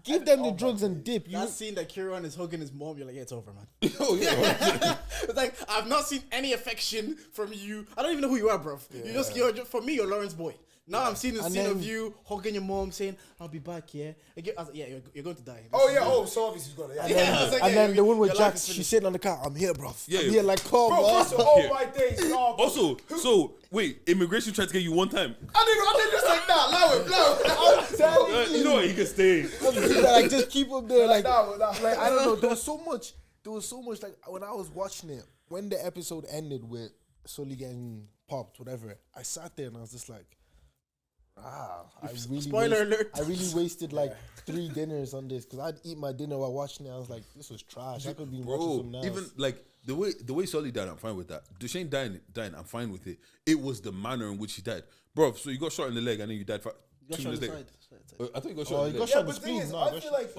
give them the drugs and dip.
That scene that Kieran is hugging his mom, you're like, yeah, it's over, man.
yeah.
It's like, I've not seen any affection from you. I don't even know who you are, bro. You're just for me, you're Lauren's boy. Now I'm seeing the scene of you hugging your mom, saying, "I'll be back." Yeah, I was like, yeah, you're going to die.
So obviously he's gonna.
And then the one with Jax, she's sitting on the car. I'm here, bro.
Yeah,
I'm here, like, come on.
Oh my days.
Also, so wait, immigration tried to get you one time.
I didn't just like that. Allow it.
I'm telling you.
You know what? He can stay.
Like, just keep him there. Like,
No.
like I don't know. There was so much. Like when I was watching it, when the episode ended with Sully getting popped, whatever, I sat there and I was just like,
Spoiler alert.
I really wasted like 3 dinners on this because I'd eat my dinner while watching it. I was like, this was trash. I could be watching something else.
Even like the way Sully died, I'm fine with that. Duchesne dying, I'm fine with it. It was the manner in which he died, bro. So you got shot in the leg and then you died 2 minutes later. I thought you got shot in the leg.
shot
But
in
the thing is,
No,
I feel like
I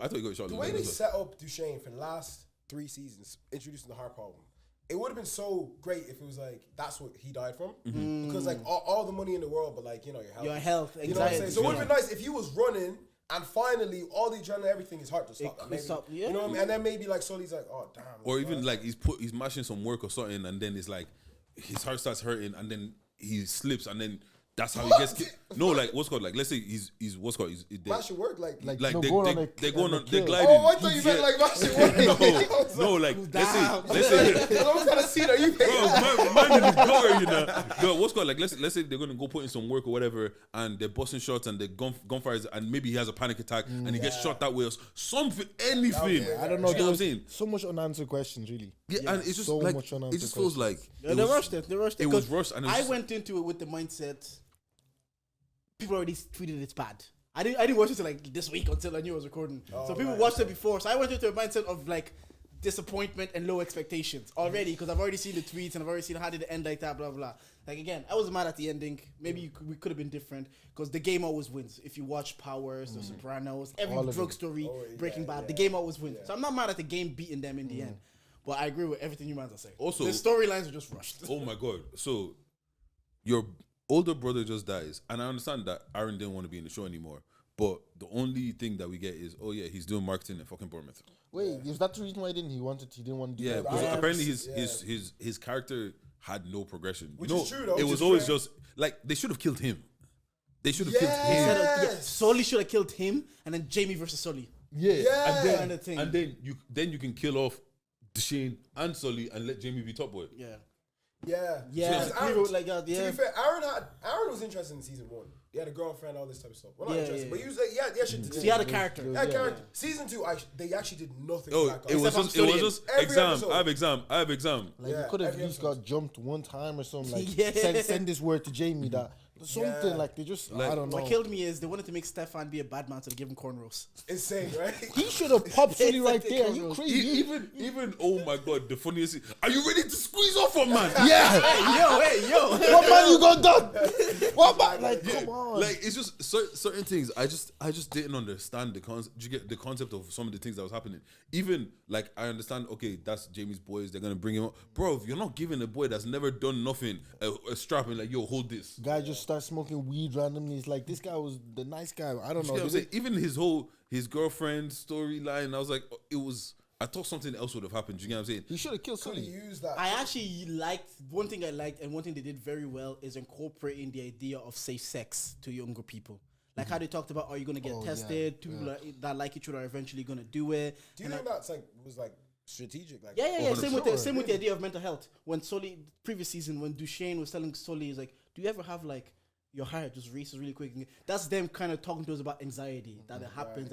thought you got shot in
the
the
way
leg.
they set up Duchesne for the last 3 seasons, introducing the heart problem. It would have been so great if it was like that's what he died from, because like all the money in the world, but like your health,
anxiety.
You know what I'm saying? So it would have been nice if he was running and finally all the adrenaline, everything, his heart just stopped. You know what I mean? And then maybe like Sully's like, oh damn.
Or even like he's mashing some work or something, and then it's like his heart starts hurting, and then he slips, and then that's how he gets killed. No, like what's called, like let's say he's what's called,
mashing work they're
they're gliding.
Oh, I thought you meant like mashing work.
No, like let's say
what kind of scene are you paying?
Man in the door, you know. No, what's called, like let's say they're gonna go put in some work or whatever, and they're busting shots and the gunfires, and maybe he has a panic attack and he gets shot that way or something, anything.
I don't know.
You know what I'm saying?
So much unanswered questions, really.
Yeah, and it's just
so
like
much
it
unanswered
just feels like
they rushed it.
It was rushed, and
I went into it with the mindset. People already tweeted it's bad. I didn't watch it till like this week until I knew I was recording. So people watched it before. So I went into a mindset of like disappointment and low expectations already because I've already seen the tweets and I've already seen how did it end like that, blah blah. Like again, I was mad at the ending. Maybe we could have been different because the game always wins. If you watch Powers, The Sopranos, every drug story, Breaking Bad, the game always wins. So I'm not mad at the game beating them in the end. But I agree with everything you guys are saying.
Also,
the storylines are just rushed.
Oh my god! So your older brother just dies, and I understand that Aaron didn't want to be in the show anymore. But the only thing that we get is, oh yeah, he's doing marketing at fucking Bournemouth.
Wait, is that the reason why he didn't want to do that?
Because apparently his character had no progression.
Which is true though.
It was always just like they should have killed him. They should have killed him.
Sully should have killed him, and then Jamie versus Sully.
And then you can kill off Duchesne and Sully and let Jamie be top boy.
To be fair, Aaron was interested in season 1. He had a girlfriend, all this type of stuff. Well, not interested, but he was like, shit to do.
So he had a character.
Season 2, they actually did nothing.
It was just exam. I have exam.
Like you could have at least got jumped one time or something. Like send this word to Jamie that something like they just I don't know.
What killed me is they wanted to make Stefan be a bad man, so they give him cornrows.
Insane, right?
He should have popped Sully right there. Are you crazy?
Even oh my god, the funniest thing. Are you ready to squeeze off one man?
Hey yo.
What man you got done? What man? Like come on.
Like it's just certain things. I just didn't understand the concept. You get the concept of some of the things that was happening. Even like I understand. Okay, that's Jamie's boys. They're gonna bring him up, bro. You're not giving a boy that's never done nothing a strap and like yo hold this.
Guy just starts smoking weed randomly. It's like this guy was the nice guy. I don't know.
You know even his girlfriend storyline. I was like, I thought something else would have happened. You know what I'm saying?
He should have killed Sully.
Use that.
I actually liked one thing I liked, and one thing they did very well is incorporating the idea of safe sex to younger people. Like how they talked about, are you going to get tested? People that like each other are eventually going to do it.
Do you think that's was strategic? Like
Same with the idea of mental health. When Sully, previous season, when Duchesne was telling Sully, he's like, do you ever have like your heart just races really quick? That's them kind of talking to us about anxiety that it happens.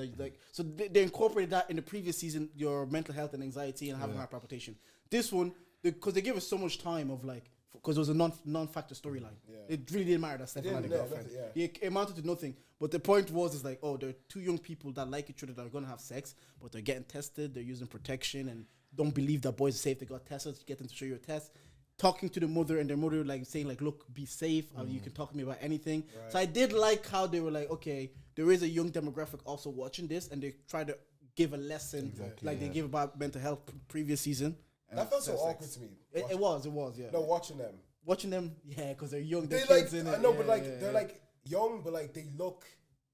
So they incorporated that in the previous season, your mental health and anxiety and having heart palpitation. This one, because they give us so much time of like because it was a non-factor storyline.
Yeah.
It really didn't matter that Stefan had a
didn't, no,
girlfriend.
nothing, yeah.
It amounted to nothing. But the point was, is like, oh, there are two young people that like each other that are gonna have sex, but they're getting tested. They're using protection and don't believe that boys are safe. They got tested. Get them to show you a test. Talking to the mother, and their mother like saying like, look, be safe. You can talk to me about anything. Right. So I did like how they were like, okay, there is a young demographic also watching this, and they try to give a lesson like they gave about mental health previous season.
That felt so awkward to me.
It was, yeah.
No, watching them,
yeah, because they're young.
They
they're kids
like,
in it.
I know, but like they're like young, but like they look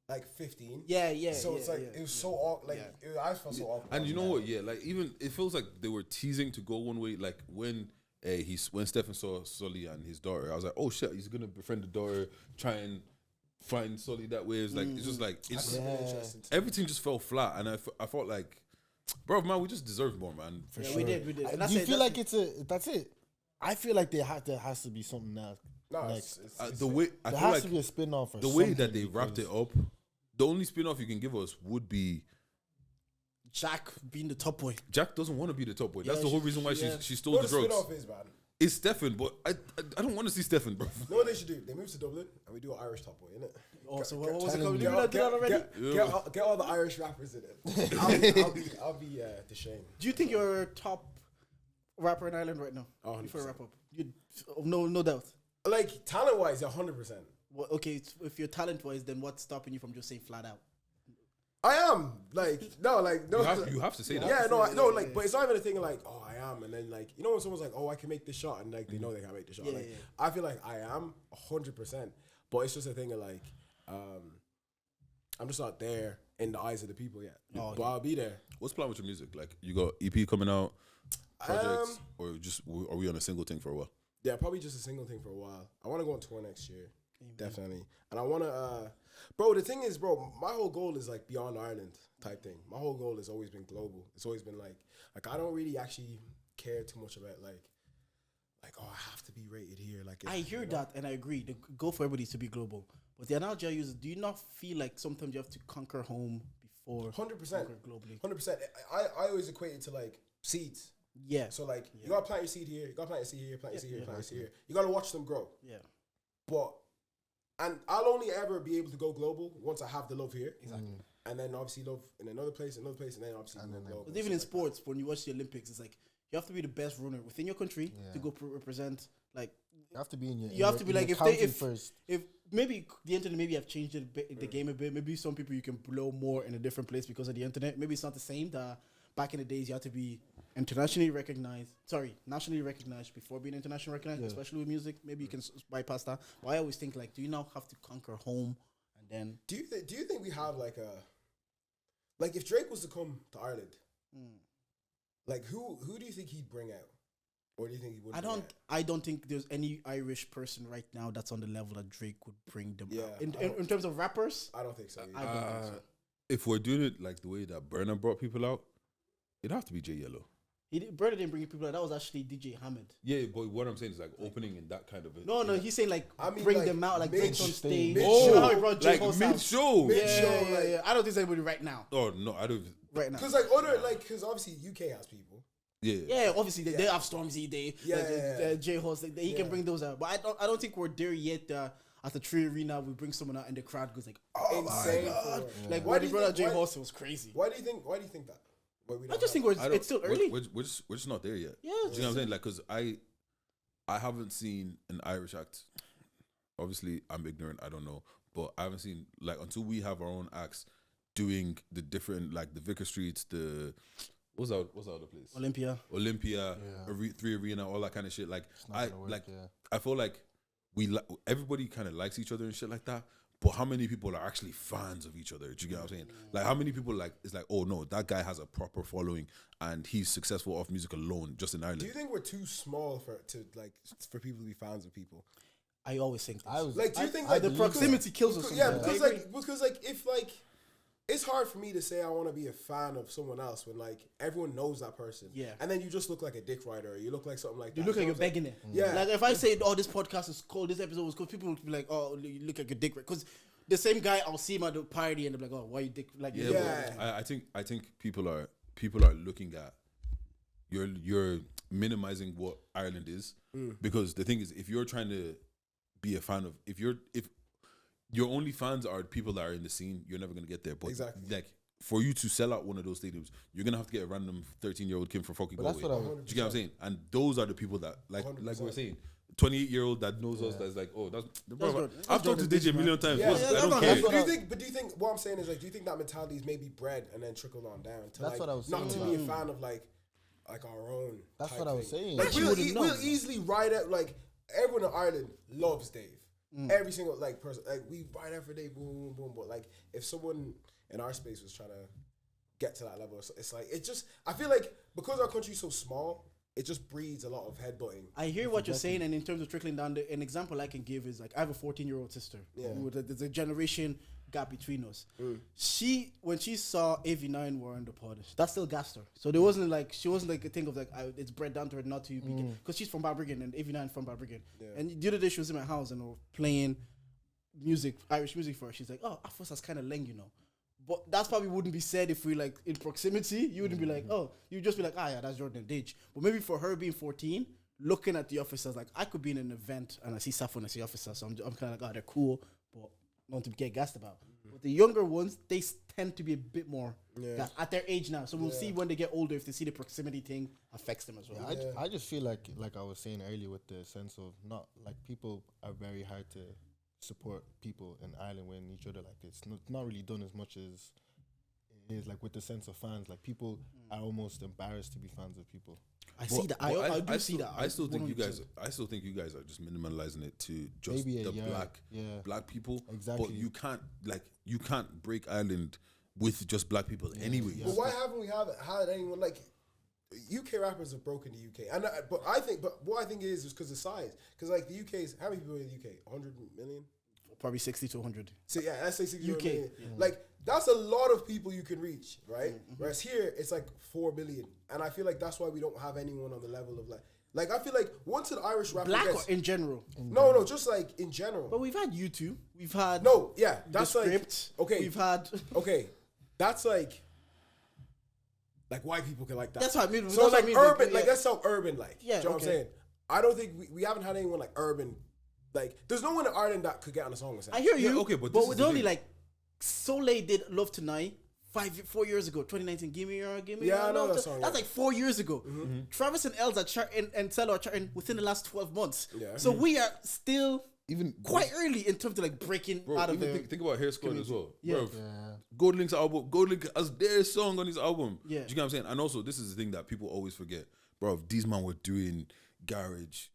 like 15.
Yeah.
So it's like it was so awkward. Like I felt so awkward.
And you know what? Yeah, like even it feels like they were teasing to go one way. Like when when Stefan saw Sully and his daughter, I was like, oh shit, he's gonna befriend the daughter, try and find Sully that way. It's like it's just like everything just fell flat, and I felt like, bro, man, we just deserved more, man.
We did. And
Do you feel like that's it? I feel like there has to be something else.
No,
like,
the way I
there
feel
has
like
to be a spin-off.
the way that they wrapped it up, the only spin-off you can give us would be
Jack being the top boy.
Jack doesn't want to be the top boy. That's
Yeah,
the whole reason why she stole
what
the
the
drugs.
spin-off is, man.
It's Stefan, but I don't want to see Stefan, bro.
You know what they should do? They move to Dublin and we do an Irish top boy, innit?
Oh, so what was it
telling
called?
you.
Did we not do that already?
Get all the Irish rappers in it. I'll be the shame.
Do you think you're a top rapper in Ireland right now?
Oh,
Before I
100%.
wrap up, no doubt.
Like talent wise, 100%.
Well, okay, if you're talent wise, then what's stopping you from just saying flat out?
I am like no.
You have to say that.
Yeah, but it's not even a thing like, oh, I am, and then like, you know, when someone's like, oh, I can make this shot, and like they know they can make the shot. I feel like I am 100%, but it's just a thing of like, I'm just not there in the eyes of the people yet. But I'll be there.
What's the plan with your music? Like, you got EP coming out, projects, or just are we on a single thing for a while?
Yeah, probably just a single thing for a while. I want to go on tour next year, definitely, and I want to. Bro, the thing is, bro, my whole goal is like beyond Ireland type thing. My whole goal has always been global. It's always been like I don't really actually care too much about like oh, I have to be rated here. Like
I hear that and I agree. The goal for everybody is to be global. But the analogy I use is, do you not feel like sometimes you have to conquer home before
100%
conquer globally?
100%. I always equate it to like seeds.
Yeah.
So like you gotta plant your seed here, you gotta plant your seed here, plant your seed here, plant your seed here. You gotta watch them grow.
Yeah.
And I'll only ever be able to go global once I have the love here. Exactly. And then obviously love in another place, and then obviously go global.
But even in sports, when you watch the Olympics, it's like you have to be the best runner within your country to go represent. Like
you have to be in your.
You have to be like if maybe the internet maybe have changed the game a bit. Maybe some people you can blow more in a different place because of the internet. Maybe it's not the same. That back in the days you had to be nationally recognized before being internationally recognized, especially with music. Maybe you can bypass that. But I always think like, do you now have to conquer home and then?
Do you think we have like if Drake was to come to Ireland, like who do you think he'd bring out, or do you think he would?
I don't think there's any Irish person right now that's on the level that Drake would bring them.
Yeah,
out. In terms of rappers,
I don't think so.
I don't think so.
If we're doing it like the way that Burna brought people out, it'd have to be J Yellow.
Brother didn't bring people out. That was actually DJ Hamid.
Yeah, but what I'm saying is like opening in that kind of.
No, he's saying like bring like them out, like Drake's on stage.
Like mid-show.
Yeah. I don't think there's anybody right now.
Oh no, I don't.
Right now,
because because obviously UK has people.
Yeah,
obviously they have Stormzy, J Horse. He can bring those out, but I don't think we're there yet. At the Tree Arena, we bring someone out and the crowd goes like, "Oh insane!" My God. Like when he brought out J Horse, it was crazy.
Why do you think that?
I just think it's still early.
We're just not there yet.
Yeah,
do you know what I'm saying? Like, because I haven't seen an Irish act. Obviously, I'm ignorant. I don't know, but I haven't seen like until we have our own acts doing the different like the Vicar Streets, the what's the other place? Olympia, Three Arena, all that kind of shit. Like I feel like everybody kind of likes each other and shit like that. But how many people are actually fans of each other? Do you get what I'm saying? Like, how many people like it's like, oh no, that guy has a proper following and he's successful off music alone, just in Ireland.
Do you think we're too small for people to be fans of people?
I always think this.
Do you think
the proximity kills us?
Yeah, because if it's hard for me to say I want to be a fan of someone else when like everyone knows that person. Yeah. And then you just look like a dick rider, or you look like something like that.
You look like you're begging it.
Yeah.
Like if I say, oh, this podcast is cool, this episode was cool, people would be like, oh, you look like a dick rider. Because the same guy, I'll see him at the party and they're like, oh, why you dick? Like,
I think people are looking at you're minimizing what Ireland is, because the thing is, if you're trying to be a fan of, if your only fans are people that are in the scene, you're never gonna get there. But like, for you to sell out one of those stadiums, you're gonna have to get a random 13-year-old kid from fucking Galway. Do you get what I'm saying? And those are the people that like we were saying. 28-year-old that knows us, that's like, oh, that's bro. I've talked to Deji a million times. I don't care.
Do you think what I'm saying is like, do you think that mentality is maybe bred and then trickled on down to
That's
like
what I was
not
saying.
to be a fan of like our own?
That's what I was saying.
Like we'll easily ride out, like everyone in Ireland loves Dave. Every single like person, like we ride out for Dave, boom, boom, boom. But like if someone in our space was trying to get to that level, it's like it just. I feel like because our country's so small, it just breeds a lot of headbutting.
I hear what you're saying, and in terms of trickling down, an example I can give is like I have a 14-year-old sister. Yeah, there's a generation gap between us. When she saw AV9 were on the pod, that still gassed her. So there wasn't like she wasn't like a thing of like it's bred down to her not to be, because she's from Balbriggan and AV9 from Balbriggan. Yeah. And the other day she was in my house and we were playing music, Irish music for her. She's like, oh, Afros is kind of leng, you know. But that's probably wouldn't be said if we like in proximity. You wouldn't be like, oh, you'd just be like, yeah, that's Jordan and Deji. But maybe for her being 14, looking at the officers, like I could be in an event and I see Safo and I see officers, so I'm kind of like, oh, they're cool, but not to get gassed about. But the younger ones, they tend to be a bit more at their age now. So we'll see when they get older if they see the proximity thing affects them as well.
I just feel like I was saying earlier, with the sense of not like people are very hard to support people in Ireland when each other, like it's not really done as much as it is like with the sense of fans. Like people are almost embarrassed to be fans of people. I see that. I do see that.
I still think you guys are just minimalizing it to just
maybe
the black people.
Exactly.
But you can't break Ireland with just black people anyway.
But why haven't we had anyone like UK rappers have broken the UK? And but what I think is because of size. Because like the UK is, how many people in the UK? 100 million.
Probably 60 to 100.
So yeah, let's say 60
UK.
million. Yeah. Like that's a lot of people you can reach, right? Whereas here it's like 4 billion, and I feel like that's why we don't have anyone on the level of like I feel like once an Irish rapper
black
gets,
or in general.
No, just like in general.
But we've had U2. We've had
that's like okay.
We've had
That's like white people can like that.
That's what I mean.
So like urban, like that sound urban, like
yeah.
You know what I'm saying? I don't think we haven't had anyone like urban. Like, there's no one in Ireland that could get on a song with that.
I hear you.
Yeah, okay, but
with only like Soleil did Love Tonight 4 years ago, 2019. Give me your
I know that song.
That's like 4 years ago. Travis and Els are charting and Cello are charting within the last 12 months. Yeah. So we are still even quite early in terms of like breaking out of it.
Think about Hair Squad as well.
Yeah.
Bro, Gold Link's album, Gold Link as their song on his album.
Yeah.
Do you get what I'm saying? And also, this is the thing that people always forget. Bro, these man were doing garage,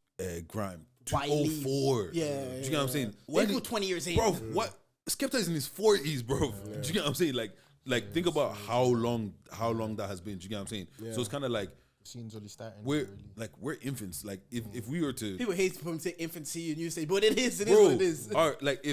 grime. 2004. Yeah. Do you get what I'm saying?
They put 20 years in.
Bro, what? Skepta is in his 40s, bro. Do you get what I'm saying? Like think about how long that has been. Do you get what I'm saying? Yeah. So it's kind of like
scene's only starting.
We're infants. Like if we were to,
people hate when say infancy and you say, but it is what it is.
Like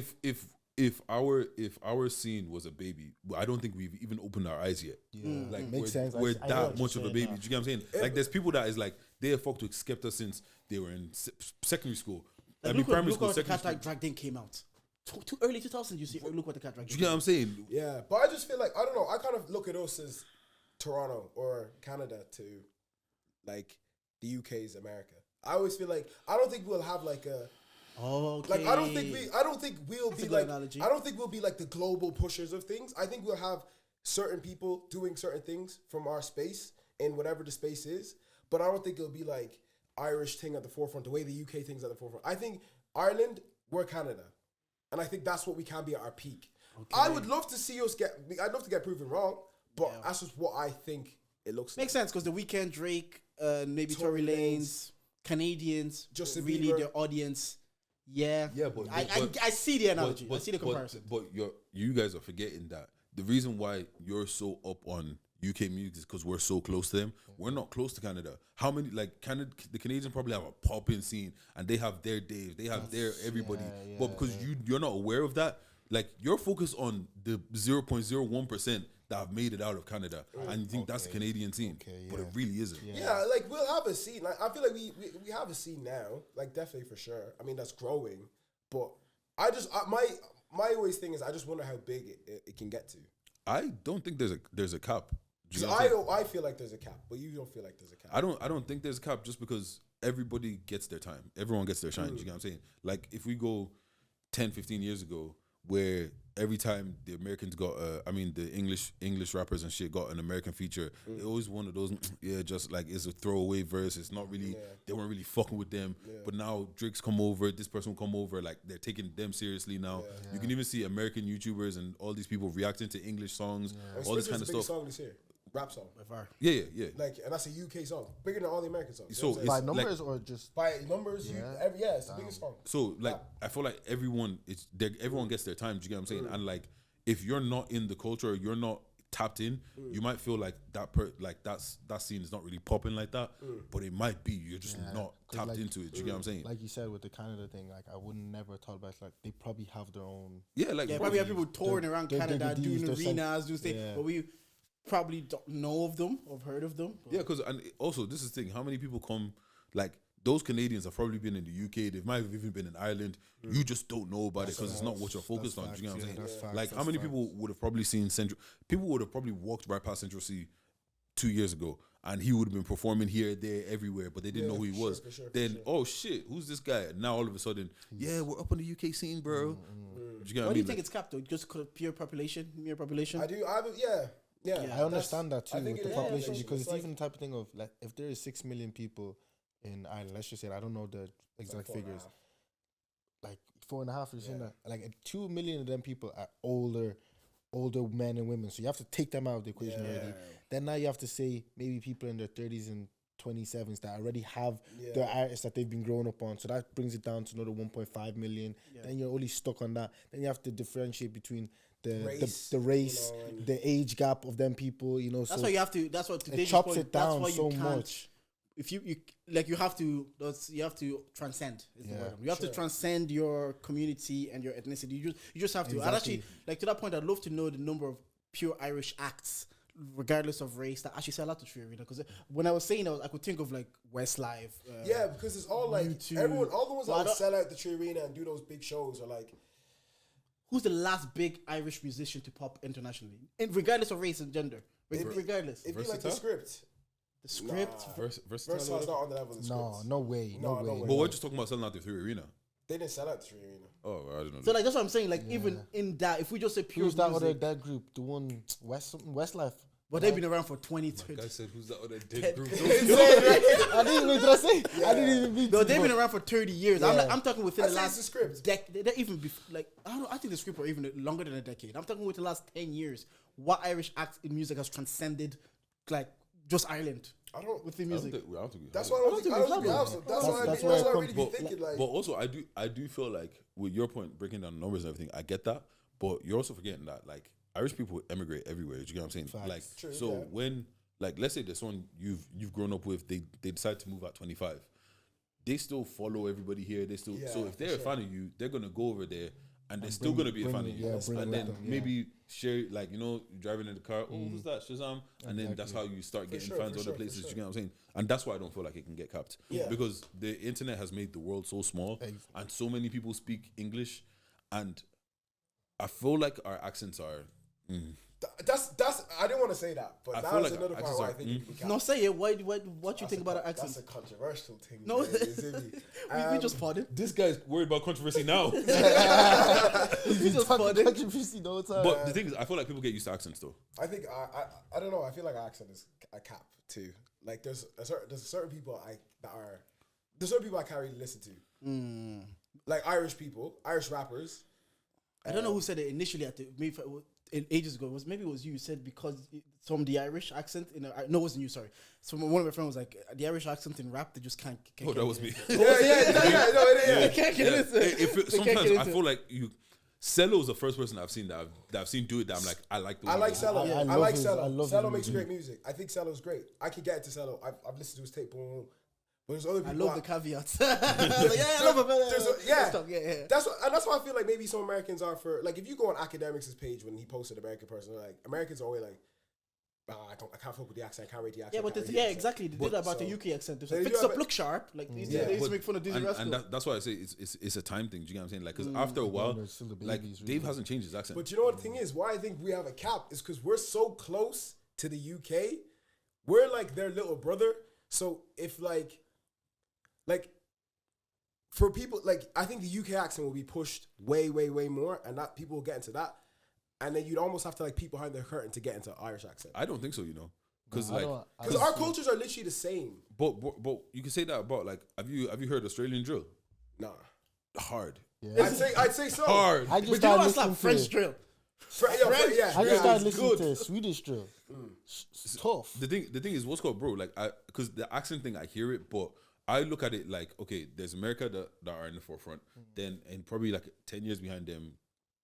if our scene was a baby, I don't think we've even opened our eyes yet. Yeah. Like
makes sense.
We're that much of a baby. Do you get what I'm saying? Like there's people that is like they have fucked with Skepta since they were in secondary school.
Primary school. Look what the Cat Drag Thing came out. Too early 2000s. You see, look what the Cat Drag.
Do you get what I'm saying?
Yeah, but I just feel like I don't know. I kind of look at us as Toronto or Canada to like the UK's America. I always feel like I don't think we'll have like a.
Oh, okay.
Like I don't think we'll be like analogy. I don't think we'll be like the global pushers of things. I think we'll have certain people doing certain things from our space in whatever the space is. But I don't think it'll be like Irish thing at the forefront, the way the UK thing's at the forefront. I think Ireland, we're Canada. And I think that's what we can be at our peak. Okay. I would love to see us I'd love to get proven wrong, but that's just what I think it looks like.
Makes sense, because The Weeknd, Drake, maybe Tory Lanez, Canadians,
Justin
really
Bieber.
Their audience. Yeah.
Yeah, but
I see the analogy. I see the comparison.
But you guys are forgetting that the reason why you're so up on UK music is because we're so close to them. We're not close to Canada. How many the Canadians probably have a popping scene and they have their Dave, they have their everybody. But because you're not aware of that, like you're focused on the 0.01% that have made it out of Canada, and you think that's the Canadian scene, but it really isn't.
Yeah, like we'll have a scene. Like I feel like we have a scene now, like definitely for sure. I mean that's growing, but my always thing is I just wonder how big it can get to.
I don't think there's a cap. Do Do you know what I'm saying?
I feel like there's a cap, but you don't feel like there's a cap.
I don't think there's a cap just because everybody gets their time. Everyone gets their shine. Do you get what I'm saying? Like if we go 10, 15 years ago, where every time the Americans got, the English rappers and shit got an American feature, it always one of those, just like it's a throwaway verse. It's not really, they weren't really fucking with them. Yeah. But now Drake's come over, this person will come over, like they're taking them seriously now. Yeah. You can even see American YouTubers and all these people reacting to English songs, all this kind of stuff.
Song this year. Rap song.
Yeah.
Like, and that's a UK song, bigger than all the American songs.
So
by numbers or just
by numbers? It's the biggest song.
So like, I feel like everyone gets their time. Do you get what I'm saying? And like, if you're not in the culture, you're not tapped in, you might feel like that scene is not really popping like that, but it might be. You're just not tapped into it. Do you get what I'm saying?
Like you said with the Canada thing, like I would never thought about it, like they probably have their own.
Probably have people touring around Canada, doing arenas, doing things, but we probably don't know of them or heard of them.
Yeah, because and also this is the thing. How many people come? Like those Canadians have probably been in the UK. They might have even been in Ireland. You just don't know about it because it's not what you're focused on. Do you know what I'm saying? Like how many people would have probably seen Central? People would have probably walked right past Central C 2 years ago, and he would have been performing here, there, everywhere, but they didn't know who he was. Then oh shit, who's this guy? Now all of a sudden, we're up on the UK scene, bro. Do you get what I mean?
Do you think it's capped though? Just pure population, mere population?
I do. Yeah,
I understand that too with the population because it's
like,
even the type of thing of like if there is 6 million people in Ireland, let's just say I don't know the exact figures, like 4.5 or something. Like 2 million of them people are older men and women, so you have to take them out of the equation already. Then now you have to say maybe people in their 30s and 27s that already have their artists that they've been growing up on, so that brings it down to another 1.5 million. Then you're only stuck on that. Then you have to differentiate between the race, the age gap of them people,
That's
so
why you have to. That's what
it chops it down so much.
If you have to transcend. Is the word. You have to transcend your community and your ethnicity. You just have to. Exactly. And actually, like to that point, I'd love to know the number of pure Irish acts, regardless of race, that actually sell out to Tree Arena. Because when I was saying, I could think of like Westlife.
Because it's all like
YouTube.
Everyone, all the ones that sell out the Tree Arena and do those big shows are like.
Who's the last big Irish musician to pop internationally? Regardless of race and gender. Regardless.
It'd be like The Script.
The Script?
Versatile's not on the level of The Script.
No way.
But we're just talking about selling out the Tree Arena.
They didn't sell out the Tree Arena.
Oh, I don't know.
So like that's what I'm saying. Like even in that, if we just say pure
who's that
music,
other dead group? The one Westlife.
But they've been around for 20, 30.
I said, who's that other dead group?
I didn't even say. I didn't even mean.
No, they've been around for 30 years.
Yeah.
I'm talking within the last
The Script.
decade. They're even like I think the Script are even longer than a decade. I'm talking with the last 10 years. What Irish act in music has transcended, like just Ireland?
I don't
with the music.
I don't think
that's why I really be thinking like.
But also, I do feel like with your point breaking down the numbers and everything, I get that. But you're also forgetting that like Irish people emigrate everywhere. Do you get what I'm saying?
Facts.
Like
True,
when like let's say there's someone you've grown up with, they decide to move at 25, they still follow everybody here. They still so if they're a fan of you, they're gonna go over there and they're still gonna be a fan of you. And then maybe share like driving in the car. Oh, who's that? Shazam! And then that's how you start getting fans other places. Do you get what I'm saying? And that's why I don't feel like it can get capped. Because the internet has made the world so small and so many people speak English, and I feel like our accents are.
That's. I didn't want to say that, but that's like another part where I think it can be capped.
No, say it. What you think about our accent?
That's a controversial thing.
No, we just pardon.
This guy's worried about controversy now.
We just controversy the whole time.
But the thing is, I feel like people get used to accents though.
I think I don't know. I feel like our accent is a cap too. Like there's certain people I can't really listen to. Like Irish people, Irish rappers.
I don't know who said it initially ages ago. Maybe it was you. Said because from the Irish accent no, it wasn't you. Sorry. So one of my friends was like, the Irish accent in rap, they just can't.
Oh, that was me.
They can't get it.
Sometimes I feel like Cello is the first person I've seen that I've seen do it. That I'm like, I like the way
I like Cello. I like Cello. Cello makes
music.
great music. I think Cello's great. I can get into Cello. I've listened to his tape. But there's other people.
I love the caveats. I love it.
That's why I feel like maybe some Americans are for like if you go on Academics' page when he posted American person, like Americans are always like, I can't fuck with the accent, I can't rate the accent.
Exactly. They did that about the UK accent. They fix up, look sharp. Like they used to make fun of Dizzy Rascal.
And that's why I say it's a time thing. Do you get what I'm saying? Like because after a while, like Dave hasn't changed his accent.
But you know what the thing is? Why I think we have a cap is because we're so close to the UK, we're like their little brother. So if like for people, like I think the UK accent will be pushed way more, and that people will get into that, and then you'd almost have to like peek behind the curtain to get into Irish accent.
I don't think so, you know, because
because our cultures are literally the same.
But you can say that about like have you heard Australian drill?
Nah,
Hard.
Yeah.
I'd say so.
Hard.
I just
But you know
started
what's like
listening
French
to
drill?
I just started listening
good.
to Swedish drill. It's tough.
The thing is, what's called, bro, like because the accent thing, I hear it, but I look at it like, okay, there's America that are in the forefront, then and probably like 10 years behind them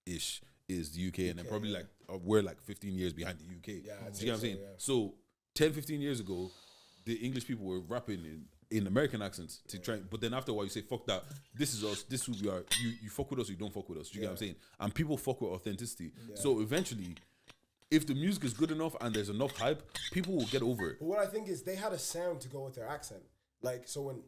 ish is the UK, and then probably like we're like 15 years behind the UK.
Yeah,
do you get what I'm saying?
yeah.
So 10, 15 years ago, the English people were rapping in American accents to try, but then after a while you say, fuck that, this is us, this is who we are, you fuck with us, you don't fuck with us, do you get what I'm saying? And people fuck with authenticity. So eventually, if the music is good enough and there's enough hype, people will get over it.
But what I think is they had a sound to go with their accent. Like, so when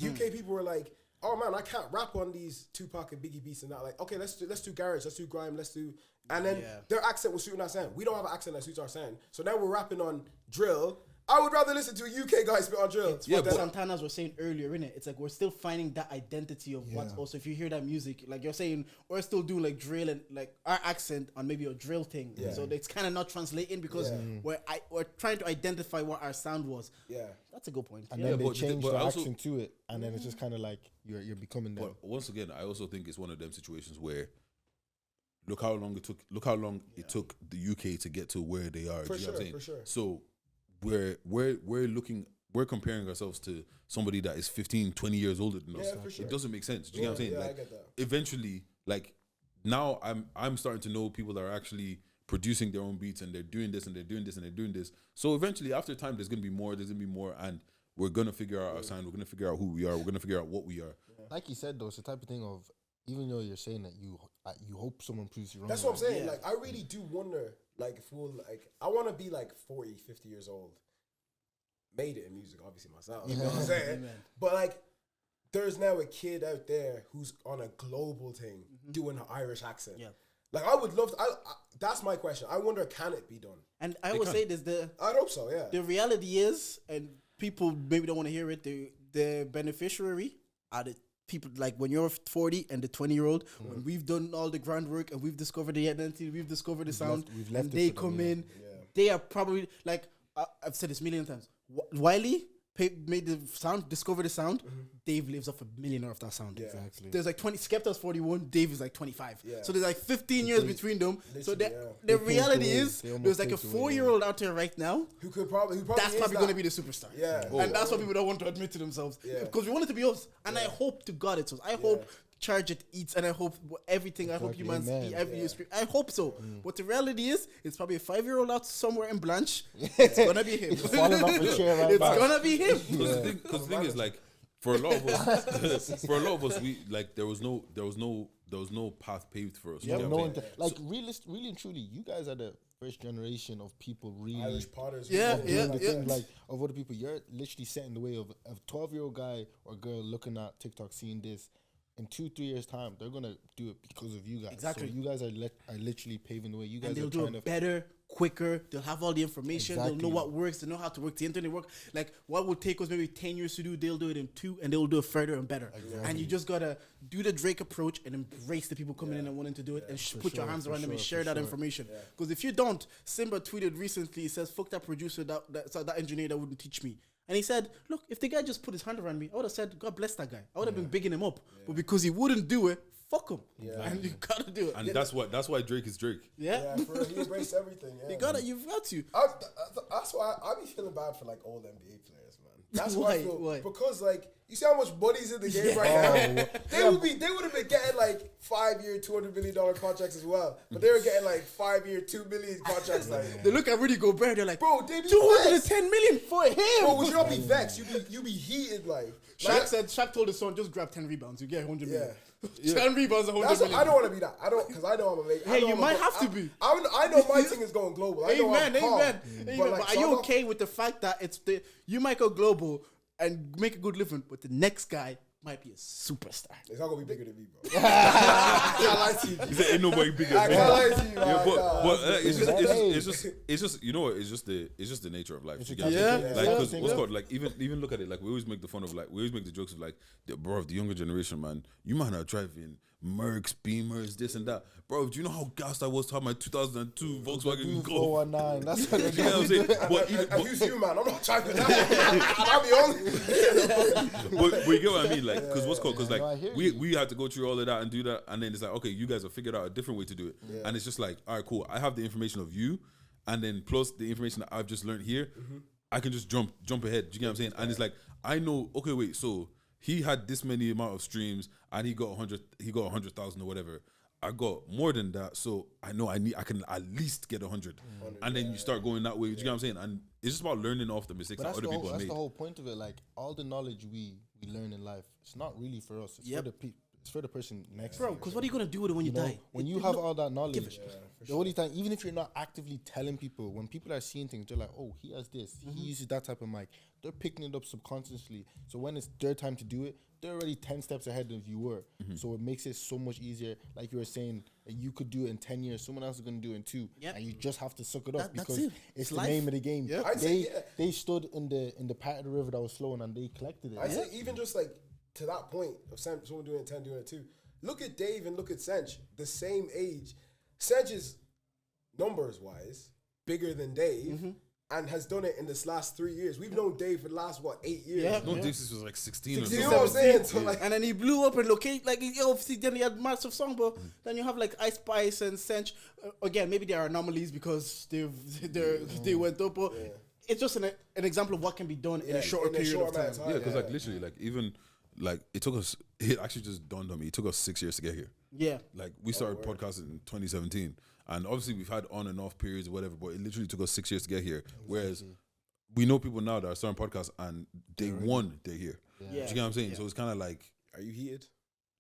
UK people were like, oh man, I can't rap on these Tupac and Biggie beats and that. Like, okay, let's do garage, let's do grime, let's do, and then their accent was suiting our sound. We don't have an accent that suits our sound. So now we're rapping on drill. I would rather listen to a UK guy spit on drill.
It's what the Santanas were saying earlier, innit? It's like we're still finding that identity of what's also, if you hear that music, like you're saying, we're still doing like drill and like our accent on maybe a drill thing. So it's kind of not translating because we're trying to identify what our sound was. Yeah. That's a good point.
And then they change the accent to it, and then it's just kind of like you're becoming them.
But once again, I also think it's one of them situations where look how long it took the UK to get to where they are.
For
you know what I'm saying?
For sure.
So we're comparing ourselves to somebody that is 15, 20 years older than us.
For sure.
It doesn't make sense. Do you know what I'm saying? Like,
I get that.
eventually, like now I'm starting to know people that are actually producing their own beats and they're doing this and they're doing this and they're doing this. So eventually, after time, there's gonna be more, and we're gonna figure out our sound. We're gonna figure out who we are. We're gonna figure out what we are.
Like you said though, it's the type of thing of, even though you're saying that you hope someone proves you wrong.
That's what I'm saying. Like, I really do wonder, like, if we'll, like, I want to be like 40, 50 years old. Made it in music, obviously, myself. You know what I'm saying? But, like, there's now a kid out there who's on a global thing doing an Irish accent. Yeah. Like, I would love to, that's my question. I wonder, can it be done?
And I would say this,
I hope so, yeah.
The reality is, and people maybe don't want to hear it, the beneficiary are the people, like when you're 40 and the 20-year-old, when we've done all the groundwork and we've discovered the identity, we've discovered the sound, and they come in, they are probably, like, I've said this a million times, Wiley made the sound, discovered the sound, Dave lives off $1 million of that sound.
Exactly.
There's like 20, Skepta's 41, Dave is like 25. So there's like 15 years between them. So the reality is, there's like a 4-year-old out there right now
who probably
that's probably going to be the superstar. And that's what people don't want to admit to themselves. Because we want it to be us. And I hope to God it's us. I hope Charge It eats, and I hope everything. I hope humans eat every scream. I hope so. But the reality is, it's probably a 5-year-old out somewhere in Blanche. It's gonna be him.
Falling off a chair right
It's
back.
gonna be him.
Because the thing is, like, for a lot of us, we like there was no path paved for us.
Yeah,
you know what I'm saying?
like really and truly, you guys are the first generation of people really
Irish potters.
doing the thing, like, of other people. You're literally setting the way of a 12-year-old guy or girl looking at TikTok, seeing this. In 2-3 years' time, they're gonna do it because of you guys.
Exactly.
So you guys are literally paving the way. You guys
And they'll
are
do
trying
it
to
better, quicker. They'll have all the information.
Exactly.
They'll know what works. They know how to work the internet work. Like what would take us maybe 10 years to do, they'll do it in 2, and they'll do it further and better. Exactly. And you just gotta do the Drake approach and embrace the people coming in and wanting to do it, and put your hands around them and share that information. Because if you don't, Simba tweeted recently, he says, "Fuck that producer, that engineer that wouldn't teach me." And he said, look, if the guy just put his hand around me, I would have said, God bless that guy. I would have been bigging him up. But because he wouldn't do it, fuck him. And you gotta do it.
And that's why Drake is Drake.
Yeah, he embraced everything. Yeah,
you've got to.
That's why I be feeling bad for like old NBA players, man. That's
Why?
why I feel
Why?
because like you see how much money's in the game right now. They would have been getting like 5-year, $200 million contracts as well, but they were getting like 5-year, $2 million contracts. Like
They look at Rudy Gobert, they're like,
bro, they be
210 million for him.
Bro, would you not be vexed? You be heated like.
Shaq told his son, just grab 10 rebounds, you get 100 million. 10 rebounds, 100
That's
million.
I don't want to be that. Because I know I'm a make.
Hey, you might have to be.
I know my thing is going global. I know I'm calm.
Amen.
But
But are you okay with the fact that you might go global and make a good living, but the next guy might be a superstar.
It's not gonna be bigger than me, bro. I can't lie to you.
He said, "Ain't nobody bigger."
I
than
can't
me."
lie to you, man.
Yeah,
Nah.
but it's just you know what? It's just the nature of life. You get what I'm
Yeah.
saying?
Yeah.
Like, because
Yeah.
what's called like even look at it like we always make the fun of like we always make the jokes of like the younger generation, man. You might not driving Mercs, Beamers, this and that, bro. Do you know how gassed I was to have my 2002 Volkswagen Golf?
419. That's what
You know what I'm saying? But even,
And who's you, man? I'm not driving that. I'll be honest.
but you get what I mean, like, because what's called, because like
No, I hear
we
you.
had to go through all of that and do that, and then it's like, okay, you guys have figured out a different way to do it, and it's just like, all right, cool. I have the information of you, and then plus the information that I've just learned here, I can just jump ahead. Do you get what I'm saying? And it's like, I know, okay, wait, so he had this many amount of streams, and he got 100,000 or whatever. I got more than that, so I know I can at least get 100, and then you start going that way. Do you get what I'm saying? And it's just about learning off the mistakes
But
that other people have
that's
made.
the whole point of it. Like all the knowledge we learn in life, it's not really for us. It's for the it's for the person next.
Bro,
to you.
because what are you gonna do with it when you
know,
die?
when you have all that knowledge, the only time, even if you're not actively telling people, when people are seeing things, they're like, "Oh, he has this. He uses that type of mic." They're picking it up subconsciously. So when it's their time to do it, they're already 10 steps ahead of you were. So it makes it so much easier. Like you were saying, you could do it in 10 years. Someone else is going to do it in 2.
Yep.
And you just have to suck it up
That's
because
it.
it's the
Life.
name of the game.
Yep.
I'd say,
They stood in the part of the river that was flowing and they collected it.
I say even just like to that point of someone doing it 10, doing it 2. Look at Dave and look at Sench, the same age. Sench is numbers wise bigger than Dave. And has done it in this last 3 years. We've known Dave for the last 8 years.
Yeah.
No, this was like 16 or
You
something.
know what I'm saying? So like,
And then he blew up and locate like obviously then he had massive song, but then you have like Ice Spice and Sench. Again, maybe they are anomalies because they went up, but it's just an example of what can be done in a shorter period of time.
Yeah, because like literally, like even like it took us. It actually just dawned on me. It took us 6 years to get here.
Yeah.
Like we started podcasting in 2017, and obviously we've had on and off periods or whatever. But it literally took us 6 years to get here. Whereas we know people now that are starting podcasts and day one they're here.
Yeah.
Do you get what I'm saying? So it's kind of like,
are you heated?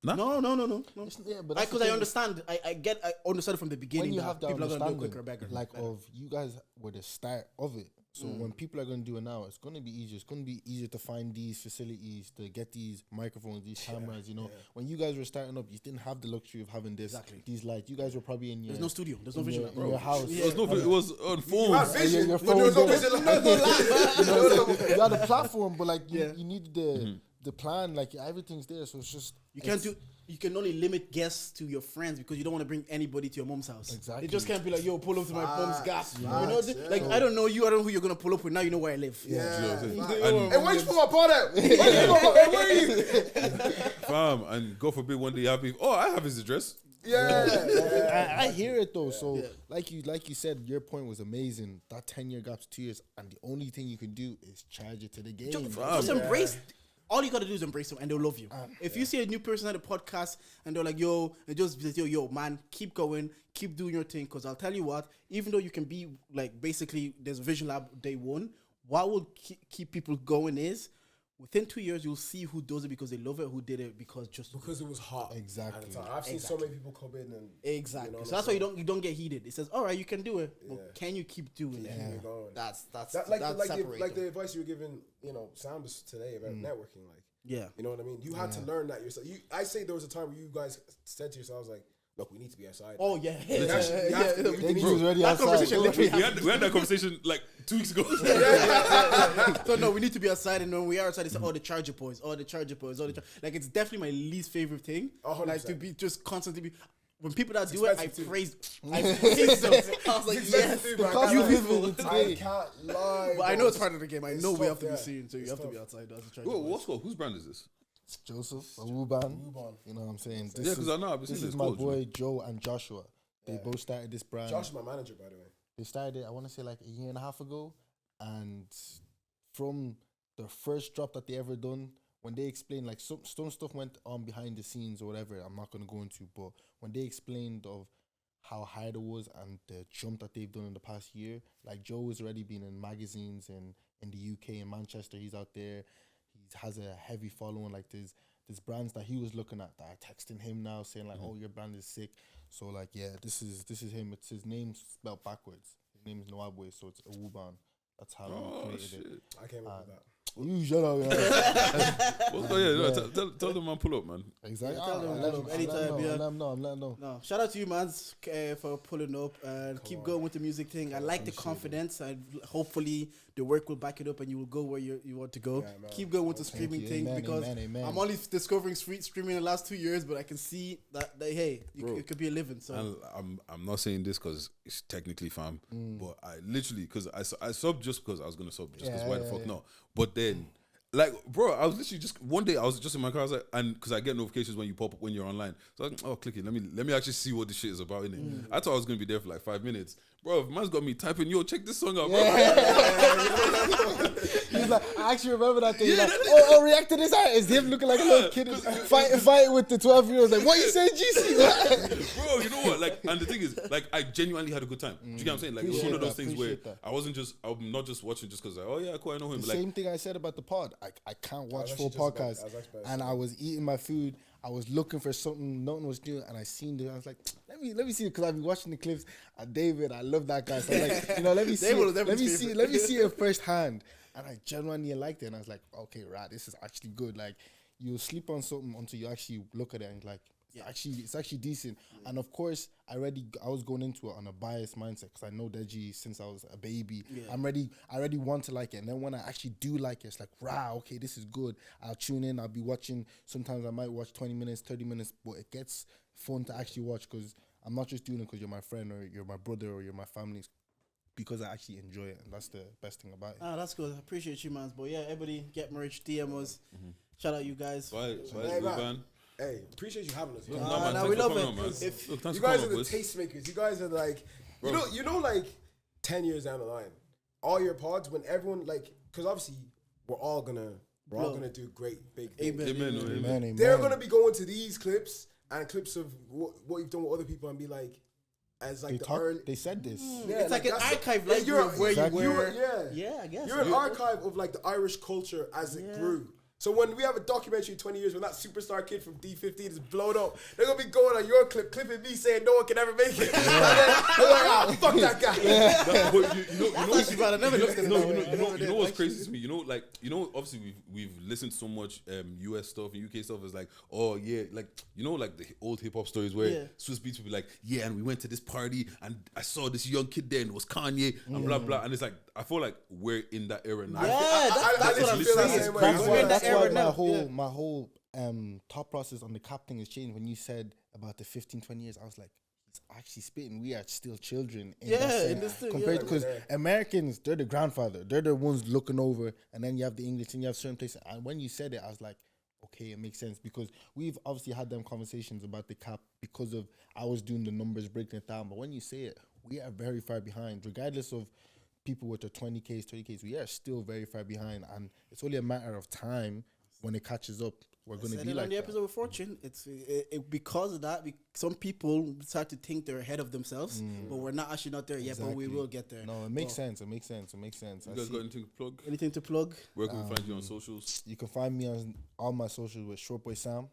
No.
Yeah, but that's
Because
the
I
thing.
understand. I understand from the beginning
When you
that
have that
people are going to do
understanding,
quicker, better.
like of you guys were the start of it. So when people are going to do it now, it's going to be easier. It's going to be easier to find these facilities, to get these microphones, these cameras. You know, when you guys were starting up, you didn't have the luxury of having this, these lights. You guys were probably in your
There's no studio. There's no
in
vision.
your, in your house.
it was on
You
phones.
had vision,
your
but there was no
phone
vision.
You had a platform, but like
Yeah.
you need the plan. Like everything's there, so it's just
You can't do. You can only limit guests to your friends because you don't want to bring anybody to your mom's house.
Exactly.
It just can't be like, yo, pull up to my mom's gas. You know,
Facts,
like I don't know you. I don't know who you're gonna pull up with. Now you know where I live.
Do you know what I'm saying?
Hey, why you put my pot out? Where are you?
Fam, and God forbid one day you have me. Oh, I have his address.
Yeah.
I hear it though. So like you said, your point was amazing. That 10-year gap's 2 years, and the only thing you can do is charge it to the game.
Just embrace. All you gotta do is embrace them, and they'll love you. If you see a new person at a podcast and they're like, "Yo," and just be like, yo, man, keep going, keep doing your thing." Because I'll tell you what, even though you can be like, basically, there's a Vision Lab day one. What will keep people going is within 2 years, you'll see who does it because they love it, who did it because
Because it was hot.
Exactly.
At the time. I've seen so many people come in and
exactly.
You know
So that's why you don't get heated. It says, "All right, you can do it, but
Yeah.
can you keep doing it?"
keep it going.
That's
That, like
separate.
the advice you were giving, Sam today about networking, like.
Yeah.
You know what I mean? You had to learn that yourself. I say there was a time where you guys said to yourselves, like, look, we need to be outside.
Oh yeah.
You actually have to be-
Then he was already
That
outside.
conversation literally
We had that conversation like 2 weeks ago.
So no, we need to be outside, and when we are outside, it's the charger boys, like it's definitely my least favorite thing.
100%.
Like to be just constantly be. When people that do it, I
expensive too.
praise them. I was like, yes,
too, man.
you
I
people.
I can't lie.
But I know
bro.
it's part of the game. I
It's
know we
tough,
have to be
yeah.
seen, so you
It's
have to
tough.
be outside. That's the charger
Whoa,
boys.
what's called? Whose brand is this?
Joseph, Awuban. You know what I'm saying? This
Yeah, because I know I've
this
seen
is
this
my
coach.
boy Joe and Joshua. They both started this brand.
Josh is my manager, by the way.
They started it, I want to say like a year and a half ago. And from the first drop that they ever done, when they explained, like some stuff went on behind the scenes or whatever, I'm not going to go into, but when they explained of how hard it was and the jump that they've done in the past year, like Joe has already been in magazines in the UK, in Manchester, he's out there. He has a heavy following. Like there's brands that he was looking at that are texting him now saying like, oh, your brand is sick. So like, yeah, this is him. It's his name spelled backwards. His name is Noabwe, so it's Awuban. That's how he created it.
I came up with that.
You shut up, man.
Well, yeah, tell them man pull up, man.
Exactly.
Yeah, tell them pull up anytime, yeah.
I'm letting know.
No, shout out to you, man, for pulling up and keep going with the music thing. I like the confidence. And hopefully the work will back it up and you will go where you want to go. Yeah, keep going with the streaming thing because I'm only discovering streaming in the last 2 years, but I can see that hey, it could be a living. So
and I'm not saying this because it's technically fam, but I literally because I subbed just because I was gonna sub just because why the fuck not? But then. Like, bro, I was literally just one day I was just in my car, I was like, and because I get notifications when you pop up when you're online, so I was like, oh, click it. Let me actually see what this shit is about, innit? I thought I was gonna be there for like 5 minutes, bro. Man's got me typing, yo, check this song out, bro.
He's like, I actually remember that thing. He's like, react to this. It's him looking like a little kid fighting with the 12-year-olds. Like, what you saying, GC?
Bro, you know what? Like, and the thing is, like, I genuinely had a good time. Do you get what I'm saying? Like, it was one of those things where I'm not just watching just because, like, oh yeah, cool, I know him.
The same thing I said about the pod. I can't watch full podcasts. And I was eating my food. I was looking for something nothing was doing, and I seen it. I was like, let me see it because I've been watching the clips. David, I love that guy. So I'm like, let me see it. Let me see it firsthand. And I genuinely liked it, and I was like, okay, right, this is actually good. Like, you'll sleep on something until you actually look at it and like, it's actually decent. And of course, I was going into it on a biased mindset because I know Deji since I was a baby. I already want to like it. And then when I actually do like it, it's like, wow, okay, this is good. I'll tune in. I'll be watching. Sometimes I might watch 20 minutes, 30 minutes, but it gets fun to actually watch because I'm not just doing it because you're my friend or you're my brother or you're my family. Because I actually enjoy it, and that's the best thing about it.
That's good. I appreciate you, man. But yeah, everybody get merch, DM us. Shout out you guys.
Hey, appreciate you having us.
We love it.
You guys are the tastemakers. You guys are like, you know, like 10 years down the line, all your pods when everyone like, because obviously we're all gonna do great big things.
Amen.
They're gonna be going to these clips and clips of what you've done with other people and be like, as like
they said this.
Yeah, it's like an archive library of where you were. Yeah, I guess.
You're an archive of like the Irish culture as it grew. So when we have a documentary in 20 years when that superstar kid from D15 is blown up, they're going to be going on your clip, clipping me saying no one can ever make it. And then they're like, fuck that guy.
You know what's crazy to me? Obviously we've listened to so much US stuff and UK stuff. It's like, oh yeah, like, like the old hip hop stories where Swiss Beats would be like, yeah, and we went to this party and I saw this young kid there and it was Kanye and blah, blah. And it's like, I feel like we're in that era now.
Yeah, that's what I'm saying.
That's why my whole thought process on the cap thing has changed. When you said about the 15-20 years, I was like, he's actually spitting. We are still children in this thing, compared because Americans, they're the grandfather, they're the ones looking over, and then you have the English and you have certain places. And when you said it, I was like, okay, it makes sense because we've obviously had them conversations about the cap because of I was doing the numbers, breaking it down. But when you say it, we are very far behind, regardless of people with their 20Ks, 30Ks, we are still very far behind, and it's only a matter of time when it catches up. We're going to be like
on the episode with Fortune. It's because of that. Some people start to think they're ahead of themselves, but we're not there yet. But we will get there.
No, it makes sense. It makes sense.
You guys got anything to plug?
Anything to plug?
Where can we find you on socials?
You can find me on all my socials with Shortboy Sam.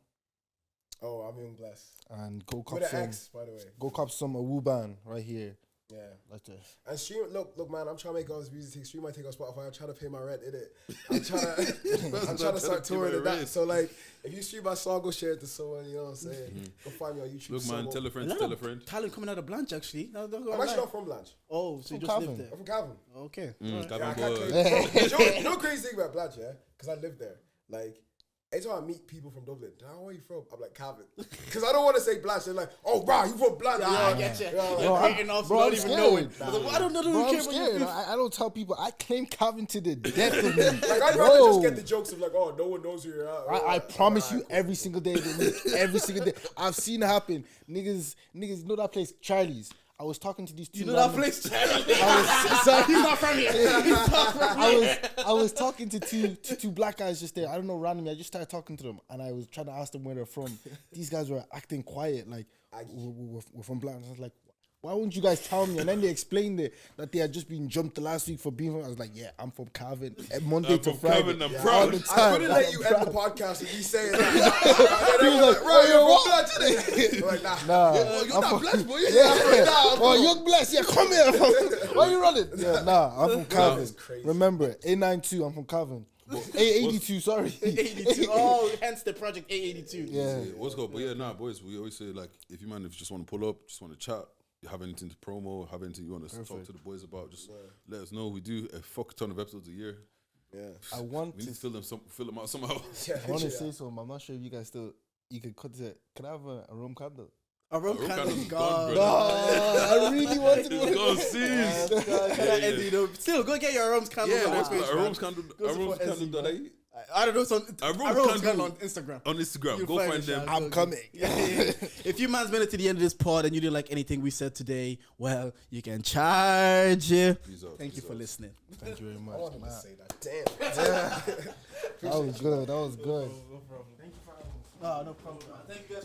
Oh, I'm Yxngbless.
And go cop
with
some.
an X, by the way.
Go cop some Awuban right here.
Yeah,
like this.
And stream. Look, man. I'm trying to make all this music. Stream might take on Spotify. I'm trying to pay my rent in it. I'm trying to start touring and that. So like, if you stream my song, go share it to someone. You know what I'm saying? Go find me on YouTube.
Look, man. Tell a friend.
Talent coming out of Blanche actually.
I'm actually not from Blanche.
Oh, so you just live there?
I'm from Cavan.
Okay.
You know crazy thing about Blanche, yeah? Because I lived there. Like, anytime I meet people from Dublin, where are you from? I'm like, Cavan. Because I don't want to say Blanche. They're like, oh, wow, you from Blanche.
I get you. Don't even know it. I don't know.
I'm scared. I don't tell people. I claim Cavan to the death of me.
Like, I'd rather just get the jokes of like, oh, no one knows who you're at.
I promise you every single day. Every single day. I've seen it happen. Niggas, you know that place, Charlie's. I was talking to these two.
You know that place, Charlie?
He's
not from here.
I was talking to two black guys just there. I don't know, randomly. I just started talking to them, and I was trying to ask them where they're from. These guys were acting quiet, like we're from Black. I was like, why wouldn't you guys tell me? And then they explained it that they had just been jumped the last week for being from. I was like, yeah, I'm from Cavan. Monday to Friday.
Cavan, I'm proud.
I couldn't let you end the podcast with you saying that. He was like, bro, you're from Blanche, isn't it? I'm like, nah. You're not Blanche, boy.
Oh, Yxngbless. Yeah, come here. Why are you running? Yeah, I'm from Cavan. Remember, A92, I'm from Cavan. A82, sorry.
82. Oh, hence the project A82.
Yeah.
What's called? But yeah, nah, boys. We always say like, if you just want to pull up, just want to chat, you have anything to promo, have anything you want to talk to the boys about, just let us know. We do a fuck ton of episodes a year.
Yeah.
I want
We need
to
to fill them out somehow.
I want to say something. I'm not sure if you guys still. You could cut it. Can I have a rum candle?
A rum candle.
candle's
God.
gone, bro.
I really wanted
It's gone, sis.
Still, go get your rums candle.
Yeah,
on
what's
our
called?
page,
A
man.
Rums candle.
Go
A
support
Rums
SZ,
candle.
man. I don't know, some
A Rums
candle
candle
on Instagram.
On Instagram,
You'll
go
find
find
it,
them.
Shaz.
I'm coming.
Yeah. If you man's made it to the end of this pod and you didn't like anything we said today, well, you can charge.
Peace out,
Thank
peace
you for
out.
listening.
Thank you very much.
I wanted to
Man.
say that. Damn.
That was good. That was good.
No problem. Thank you for having me. No problem. Thank you guys.